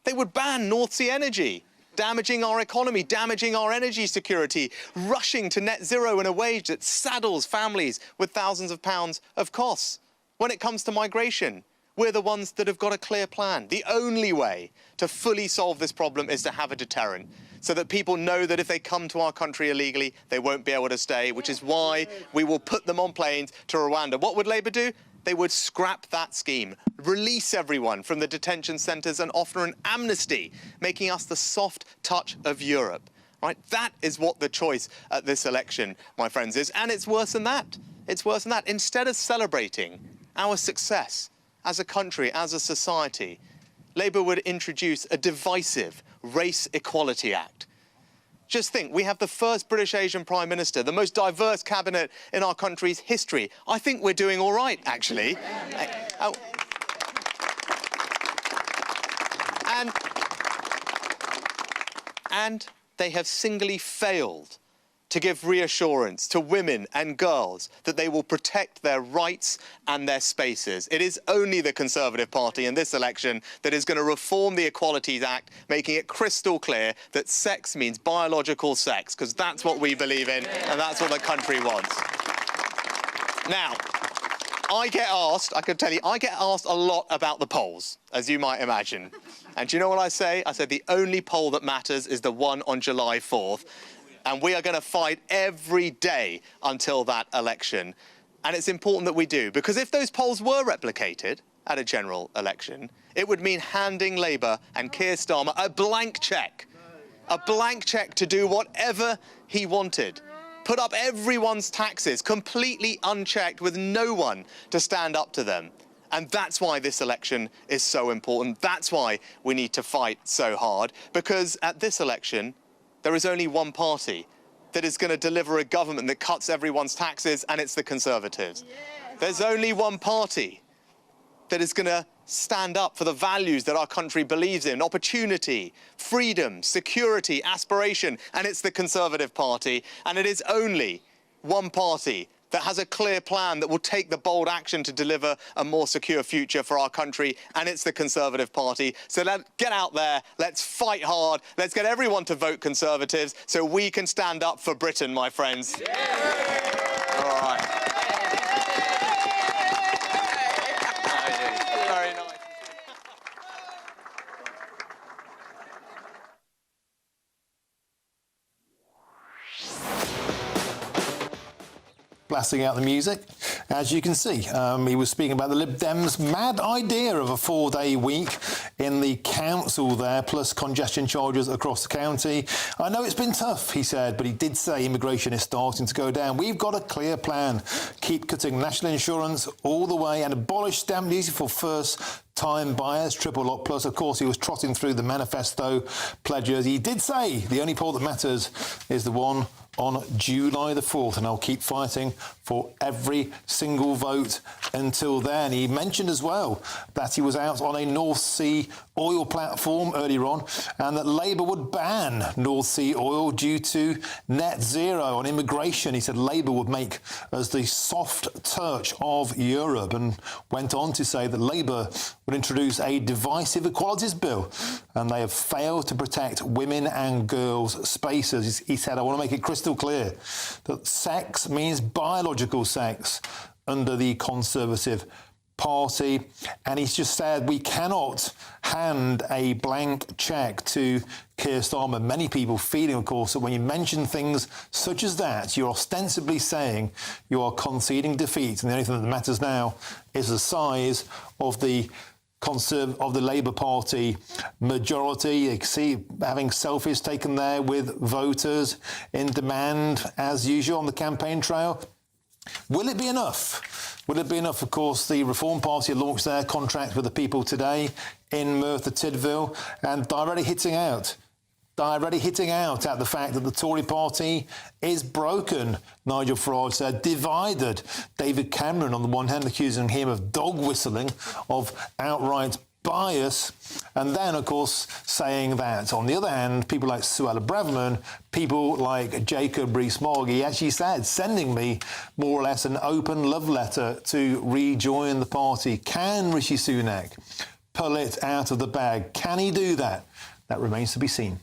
They would ban North Sea energy, damaging our economy, damaging our energy security, rushing to net zero in a wage that saddles families with thousands of pounds of costs. When it comes to migration, we're the ones that have got a clear plan. The only way to fully solve this problem is to have a deterrent, so that people know that if they come to our country illegally, they won't be able to stay, which is why we will put them on planes to Rwanda. What would Labour do? they would scrap that scheme, release everyone from the detention centres and offer an amnesty, making us the soft touch of Europe. Right? That is what the choice at this election, my friends, is. And it's worse than that. It's worse than that. Instead of celebrating our success as a country, as a society, Labour would introduce a divisive Race Equality Act. Just think, we have the first British Asian Prime Minister, the most diverse cabinet in our country's history. I think we're doing all right, actually. And they have singly failed to give reassurance to women and girls that they will protect their rights and their spaces. It is only the Conservative Party in this election that is going to reform the Equalities Act, making it crystal clear that sex means biological sex, because that's what we believe in and that's what the country wants. Now, I get asked a lot about the polls, as you might imagine. And do you know what I say? I said the only poll that matters is the one on July 4th. And we are going to fight every day until that election. And it's important that we do, because if those polls were replicated at a general election, it would mean handing Labour and Keir Starmer a blank cheque to do whatever he wanted. Put up everyone's taxes completely unchecked with no one to stand up to them. And that's why this election is so important. That's why we need to fight so hard, because at this election, there is only one party that is going to deliver a government that cuts everyone's taxes, and it's the Conservatives. Yes. There's only one party that is going to stand up for the values that our country believes in: opportunity, freedom, security, aspiration, and it's the Conservative Party. And it is only one party that has a clear plan that will take the bold action to deliver a more secure future for our country, and it's the Conservative Party. So let's get out there, let's fight hard, let's get everyone to vote Conservatives so we can stand up for Britain, my friends. Yeah. All right. Very nice. Blasting out the music. As you can see, he was speaking about the Lib Dems' mad idea of a 4-day week in the council there, plus congestion charges across the county. I know it's been tough, he said, but he did say immigration is starting to go down. We've got a clear plan. Keep cutting national insurance all the way and abolish stamp duty for first-time buyers, triple lot plus. Of course, he was trotting through the manifesto pledges. He did say the only poll that matters is the one on July the 4th, and I'll keep fighting for every single vote until then. He mentioned as well that he was out on a North Sea oil platform earlier on, and that Labour would ban North Sea oil due to net zero. On immigration, he said Labour would make us the soft touch of Europe, and went on to say that Labour would introduce a divisive equalities bill, and they have failed to protect women and girls' spaces. He said, I want to make it crystal clear that sex means biological sex under the Conservative Party. And he's just said we cannot hand a blank cheque to Keir Starmer. Many people feeling, of course, that when you mention things such as that, you're ostensibly saying you are conceding defeat, and the only thing that matters now is the size of the Labour Party majority. You can see having selfies taken there with voters in demand, as usual, on the campaign trail. Will it be enough? Will it be enough? Of course, the Reform Party launched their contract with the people today in Merthyr Tydfil, and directly hitting out at the fact that the Tory party is broken. Nigel Farage said, divided. David Cameron, on the one hand, accusing him of dog whistling, of outright bias, and then, of course, saying that, on the other hand, people like Suella Braverman, people like Jacob Rees-Mogg, he actually said, sending me more or less an open love letter to rejoin the party. Can Rishi Sunak pull it out of the bag? Can he do that? That remains to be seen.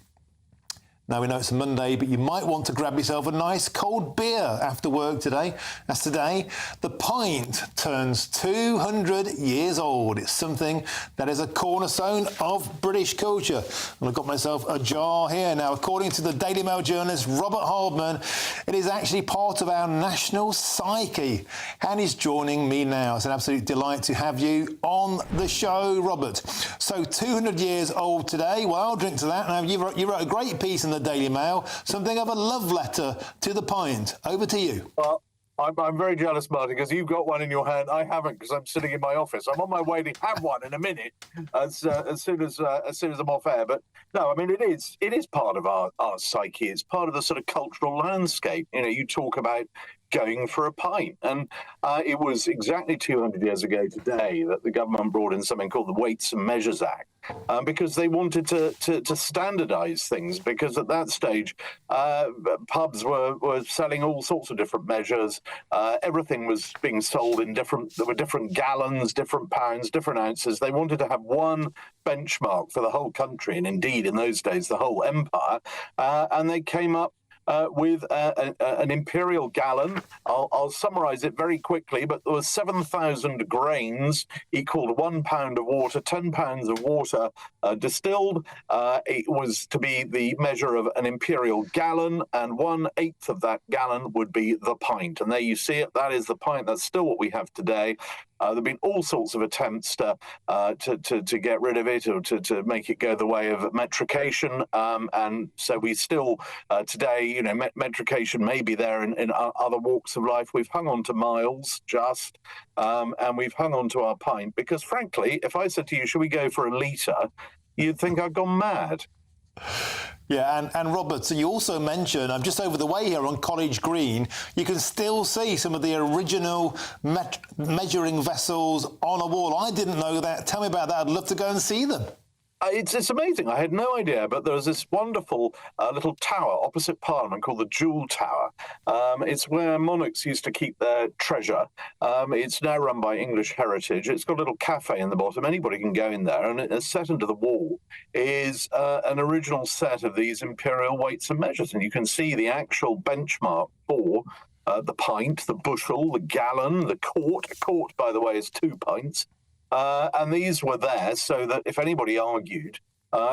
Now, we know it's a Monday, but you might want to grab yourself a nice cold beer after work today. As today, the pint turns 200 years old. It's something that is a cornerstone of British culture. And I've got myself a jar here. Now, according to the Daily Mail journalist Robert Hardman, it is actually part of our national psyche. And he's joining me now. It's an absolute delight to have you on the show, Robert. So, 200 years old today. Well, I'll drink to that. Now, you wrote a great piece in the Daily Mail, something of a love letter to the pint. Over to you. Well, I'm very jealous, Martin, because you've got one in your hand. I haven't, because I'm sitting in my office. I'm on my way to have one in a minute, as soon as I'm off air. But no, I mean it is part of our psyche. It's part of the sort of cultural landscape. You know, you talk about going for a pint, and it was exactly 200 years ago today that the government brought in something called the Weights and Measures Act, because they wanted to standardise things, because at that stage pubs were selling all sorts of different measures. Everything was being sold in there were different gallons, different pounds, different ounces. They wanted to have one benchmark for the whole country, and indeed in those days the whole empire, and they came up with an imperial gallon. I'll summarise it very quickly, but there was 7,000 grains equal to 1 pound of water, 10 pounds of water distilled. It was to be the measure of an imperial gallon, and 1/8 of that gallon would be the pint. And there you see it. That is the pint. That's still what we have today. There have been all sorts of attempts to get rid of it, or to make it go the way of metrication, and so we still today, you know, metrication may be there in other walks of life. We've hung on to miles just, and we've hung on to our pint, because frankly, if I said to you, should we go for a litre, you'd think I'd gone mad. Yeah, and Robert, so you also mentioned, I'm just over the way here on College Green, you can still see some of the original measuring vessels on a wall. I didn't know that. Tell me about that. I'd love to go and see them. It's amazing. I had no idea, but there was this wonderful little tower opposite Parliament called the Jewel Tower. It's where monarchs used to keep their treasure. It's now run by English Heritage. It's got a little cafe in the bottom. Anybody can go in there, and it's set into the wall is an original set of these imperial weights and measures, and you can see the actual benchmark for the pint, the bushel, the gallon, the quart. A quart, by the way, is 2 pints. And these were there so that if anybody argued,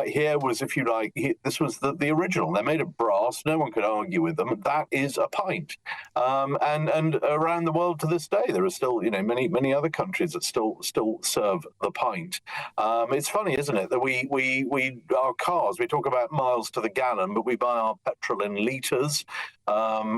here was, if you like, this was the original. They're made of brass. No one could argue with them. That is a pint. And around the world to this day, there are still, you know, many other countries that still serve the pint. It's funny, isn't it, that we our cars, we talk about miles to the gallon, but we buy our petrol in litres.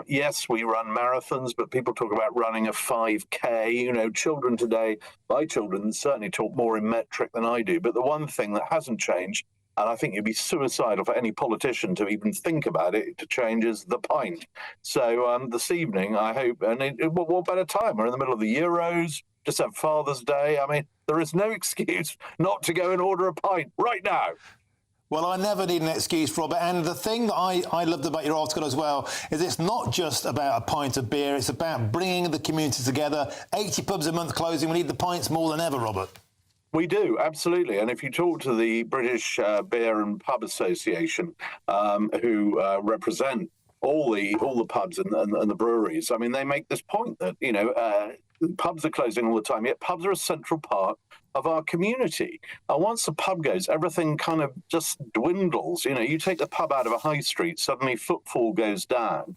Yes, we run marathons, but people talk about running a 5K. You know, children today, my children certainly talk more in metric than I do. But the one thing that hasn't changed, and I think it'd be suicidal for any politician to even think about it to change, is the pint. So this evening, I hope, and what better time? We're in the middle of the Euros, just have Father's Day. I mean, there is no excuse not to go and order a pint right now. Well, I never need an excuse, Robert. And the thing that I loved about your article as well is it's not just about a pint of beer. It's about bringing the community together. 80 pubs a month closing. We need the pints more than ever, Robert. We do, absolutely. And if you talk to the British Beer and Pub Association, who represent all the pubs and the breweries, I mean, they make this point that, you know, pubs are closing all the time, yet pubs are a central part of our community. And once the pub goes, everything kind of just dwindles. You know, you take the pub out of a high street, suddenly footfall goes down.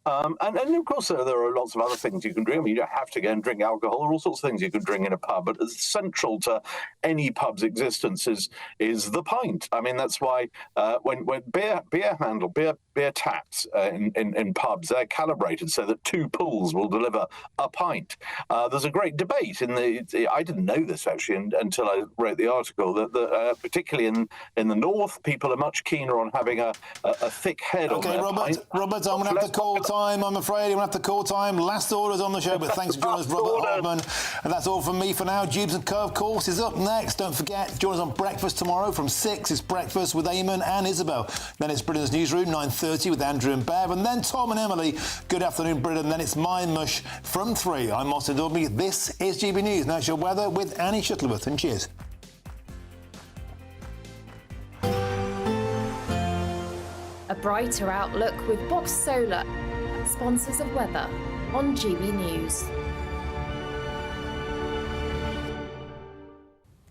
And of course, there are lots of other things you can drink. I mean, you don't have to go and drink alcohol. There are all sorts of things you can drink in a pub. But central to any pub's existence is the pint. I mean, that's why when beer taps in pubs, they're calibrated so that 2 pulls will deliver a pint. There's a great debate I didn't know this actually until I wrote the article, that particularly in the north, people are much keener on having a thick head on their pint. Robert, I'm going to have to call time. I'm afraid I'm going to have to call time. Last orders on the show, but thanks for joining us, Robert Hardman. And that's all from me for now. Jubes and Co, of course, is up next. Don't forget, join us on Breakfast tomorrow from 6. It's Breakfast with Eamon and Isabel. Then it's Britain's Newsroom, 9:30 with Andrew and Bev. And then Tom and Emily, Good Afternoon Britain. Then it's My Mush from 3. I'm Martin Daubney. This is GB News. Now it's your weather with Annie Shuttleworth. And cheers. A brighter outlook with Box Solar, sponsors of weather on GB News.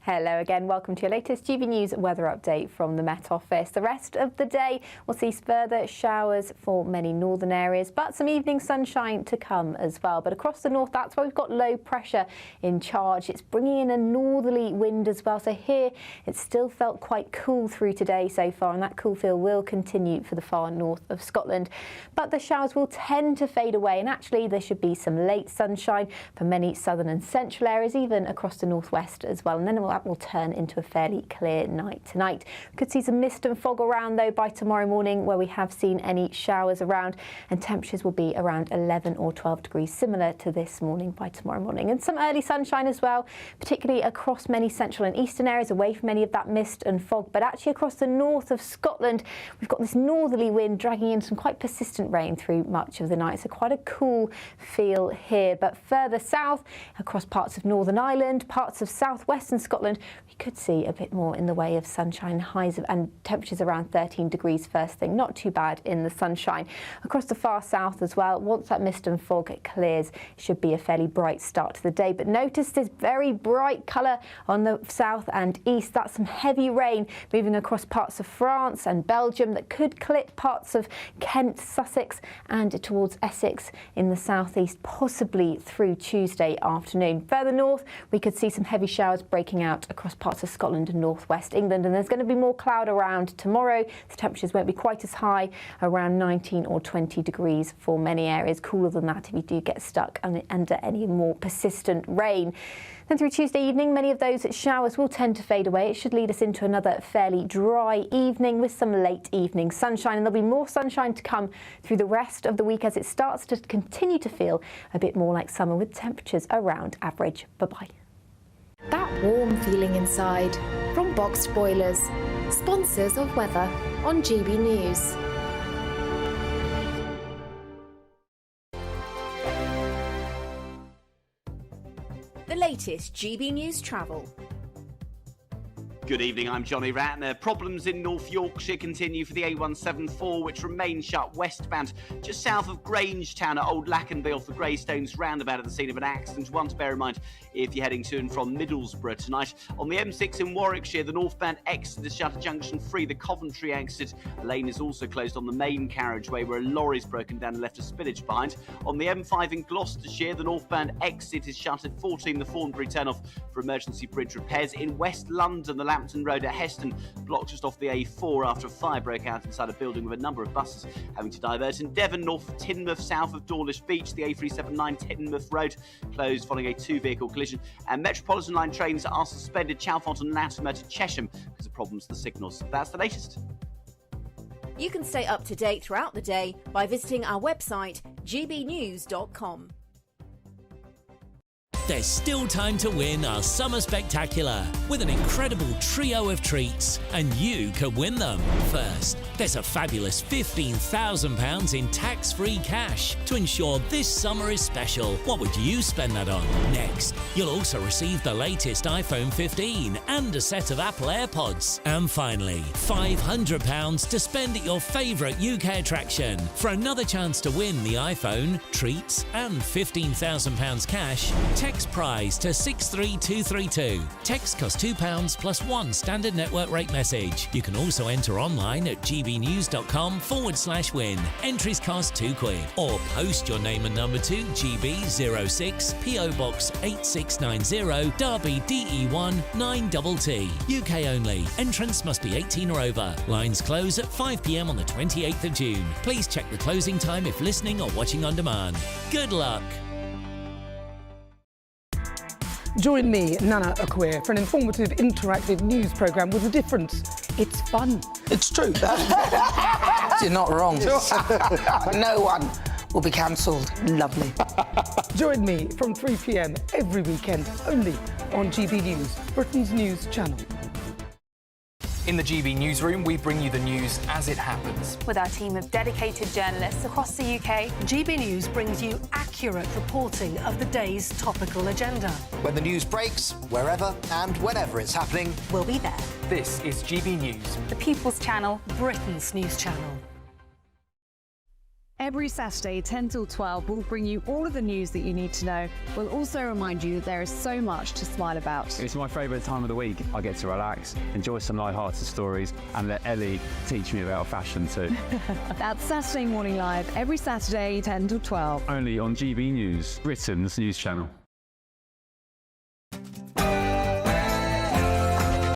Hello again, welcome to your latest GB News weather update from the Met Office. The rest of the day will see further showers for many northern areas, but some evening sunshine to come as well. But across the north, that's where we've got low pressure in charge. It's bringing in a northerly wind as well. So here, it's still felt quite cool through today so far, and that cool feel will continue for the far north of Scotland. But the showers will tend to fade away, and actually there should be some late sunshine for many southern and central areas, even across the northwest as well. And then that will turn into a fairly clear night tonight. We could see some mist and fog around though by tomorrow morning, where we have seen any showers around, and temperatures will be around 11 or 12 degrees, similar to this morning by tomorrow morning. And some early sunshine as well, particularly across many central and eastern areas, away from any of that mist and fog. But actually across the north of Scotland, we've got this northerly wind dragging in some quite persistent rain through much of the night. So quite a cool feel here. But further south, across parts of Northern Ireland, parts of southwestern Scotland, we could see a bit more in the way of sunshine, highs and temperatures around 13 degrees first thing. Not too bad in the sunshine. Across the far south as well, once that mist and fog clears, it should be a fairly bright start to the day. But notice this very bright colour on the south and east. That's some heavy rain moving across parts of France and Belgium that could clip parts of Kent, Sussex and towards Essex in the southeast, possibly through Tuesday afternoon. Further north, we could see some heavy showers breaking out across parts of Scotland and northwest England, and there's going to be more cloud around tomorrow. The temperatures won't be quite as high, around 19 or 20 degrees for many areas. Cooler than that if you do get stuck under any more persistent rain. Then through Tuesday evening, many of those showers will tend to fade away. It should lead us into another fairly dry evening with some late evening sunshine, and there'll be more sunshine to come through the rest of the week as it starts to continue to feel a bit more like summer with temperatures around average. Bye-bye. That warm feeling inside from Boxed Boilers, sponsors of weather on GB News. The latest GB News travel. Good evening, I'm Johnny Ratner. Problems in North Yorkshire continue for the A174, which remains shut westbound just south of Grangetown at Old Lackenville for Greystones roundabout at the scene of an accident. One to bear in mind if you're heading to and from Middlesbrough tonight. On the M6 in Warwickshire, the northbound exit is shut at junction 3. The Coventry exit lane is also closed on the main carriageway, where a lorry's broken down and left a spillage behind. On the M5 in Gloucestershire, the northbound exit is shut at 14, the Thornbury turn-off for emergency bridge repairs. In West London, the Lambton Road at Heston blocked just off the A4 after a fire broke out inside a building with a number of buses having to divert. In Devon, north of Teignmouth, south of Dawlish Beach, the A379 Teignmouth Road closed following a two-vehicle collision. And Metropolitan Line trains are suspended Chalfont and Latimer to Chesham because of problems with the signals. That's the latest. You can stay up to date throughout the day by visiting our website, gbnews.com. There's still time to win our Summer Spectacular with an incredible trio of treats, and you could win them. First, there's a fabulous £15,000 in tax-free cash to ensure this summer is special. What would you spend that on? Next, you'll also receive the latest iPhone 15 and a set of Apple AirPods. And finally, £500 to spend at your favourite UK attraction. For another chance to win the iPhone, treats and £15,000 cash, text prize to 63232. Text costs £2 plus one standard network rate message. You can also enter online at gbnews.com/win. Entries cost £2 or post your name and number to GB06 PO Box 8690 Derby DE1 9TT. UK only. Entrance must be 18 or over. Lines close at 5 p.m. on the 28th of June. Please check the closing time if listening or watching on demand. Good luck. Join me, Nana Akwe, for an informative, interactive news programme with a difference. It's fun. It's true. You're not wrong. No one will be cancelled. Lovely. Join me from 3 p.m. every weekend, only on GB News, Britain's news channel. In the GB newsroom, we bring you the news as it happens. With our team of dedicated journalists across the UK, GB News brings you accurate reporting of the day's topical agenda. When the news breaks, wherever and whenever it's happening, we'll be there. This is GB News, the People's Channel, Britain's news channel. Every Saturday, 10 till 12, we'll bring you all of the news that you need to know. We'll also remind you that there is so much to smile about. It's my favourite time of the week. I get to relax, enjoy some light-hearted stories, and let Ellie teach me about fashion too. That's Saturday Morning Live, every Saturday, 10 till 12. Only on GB News, Britain's news channel.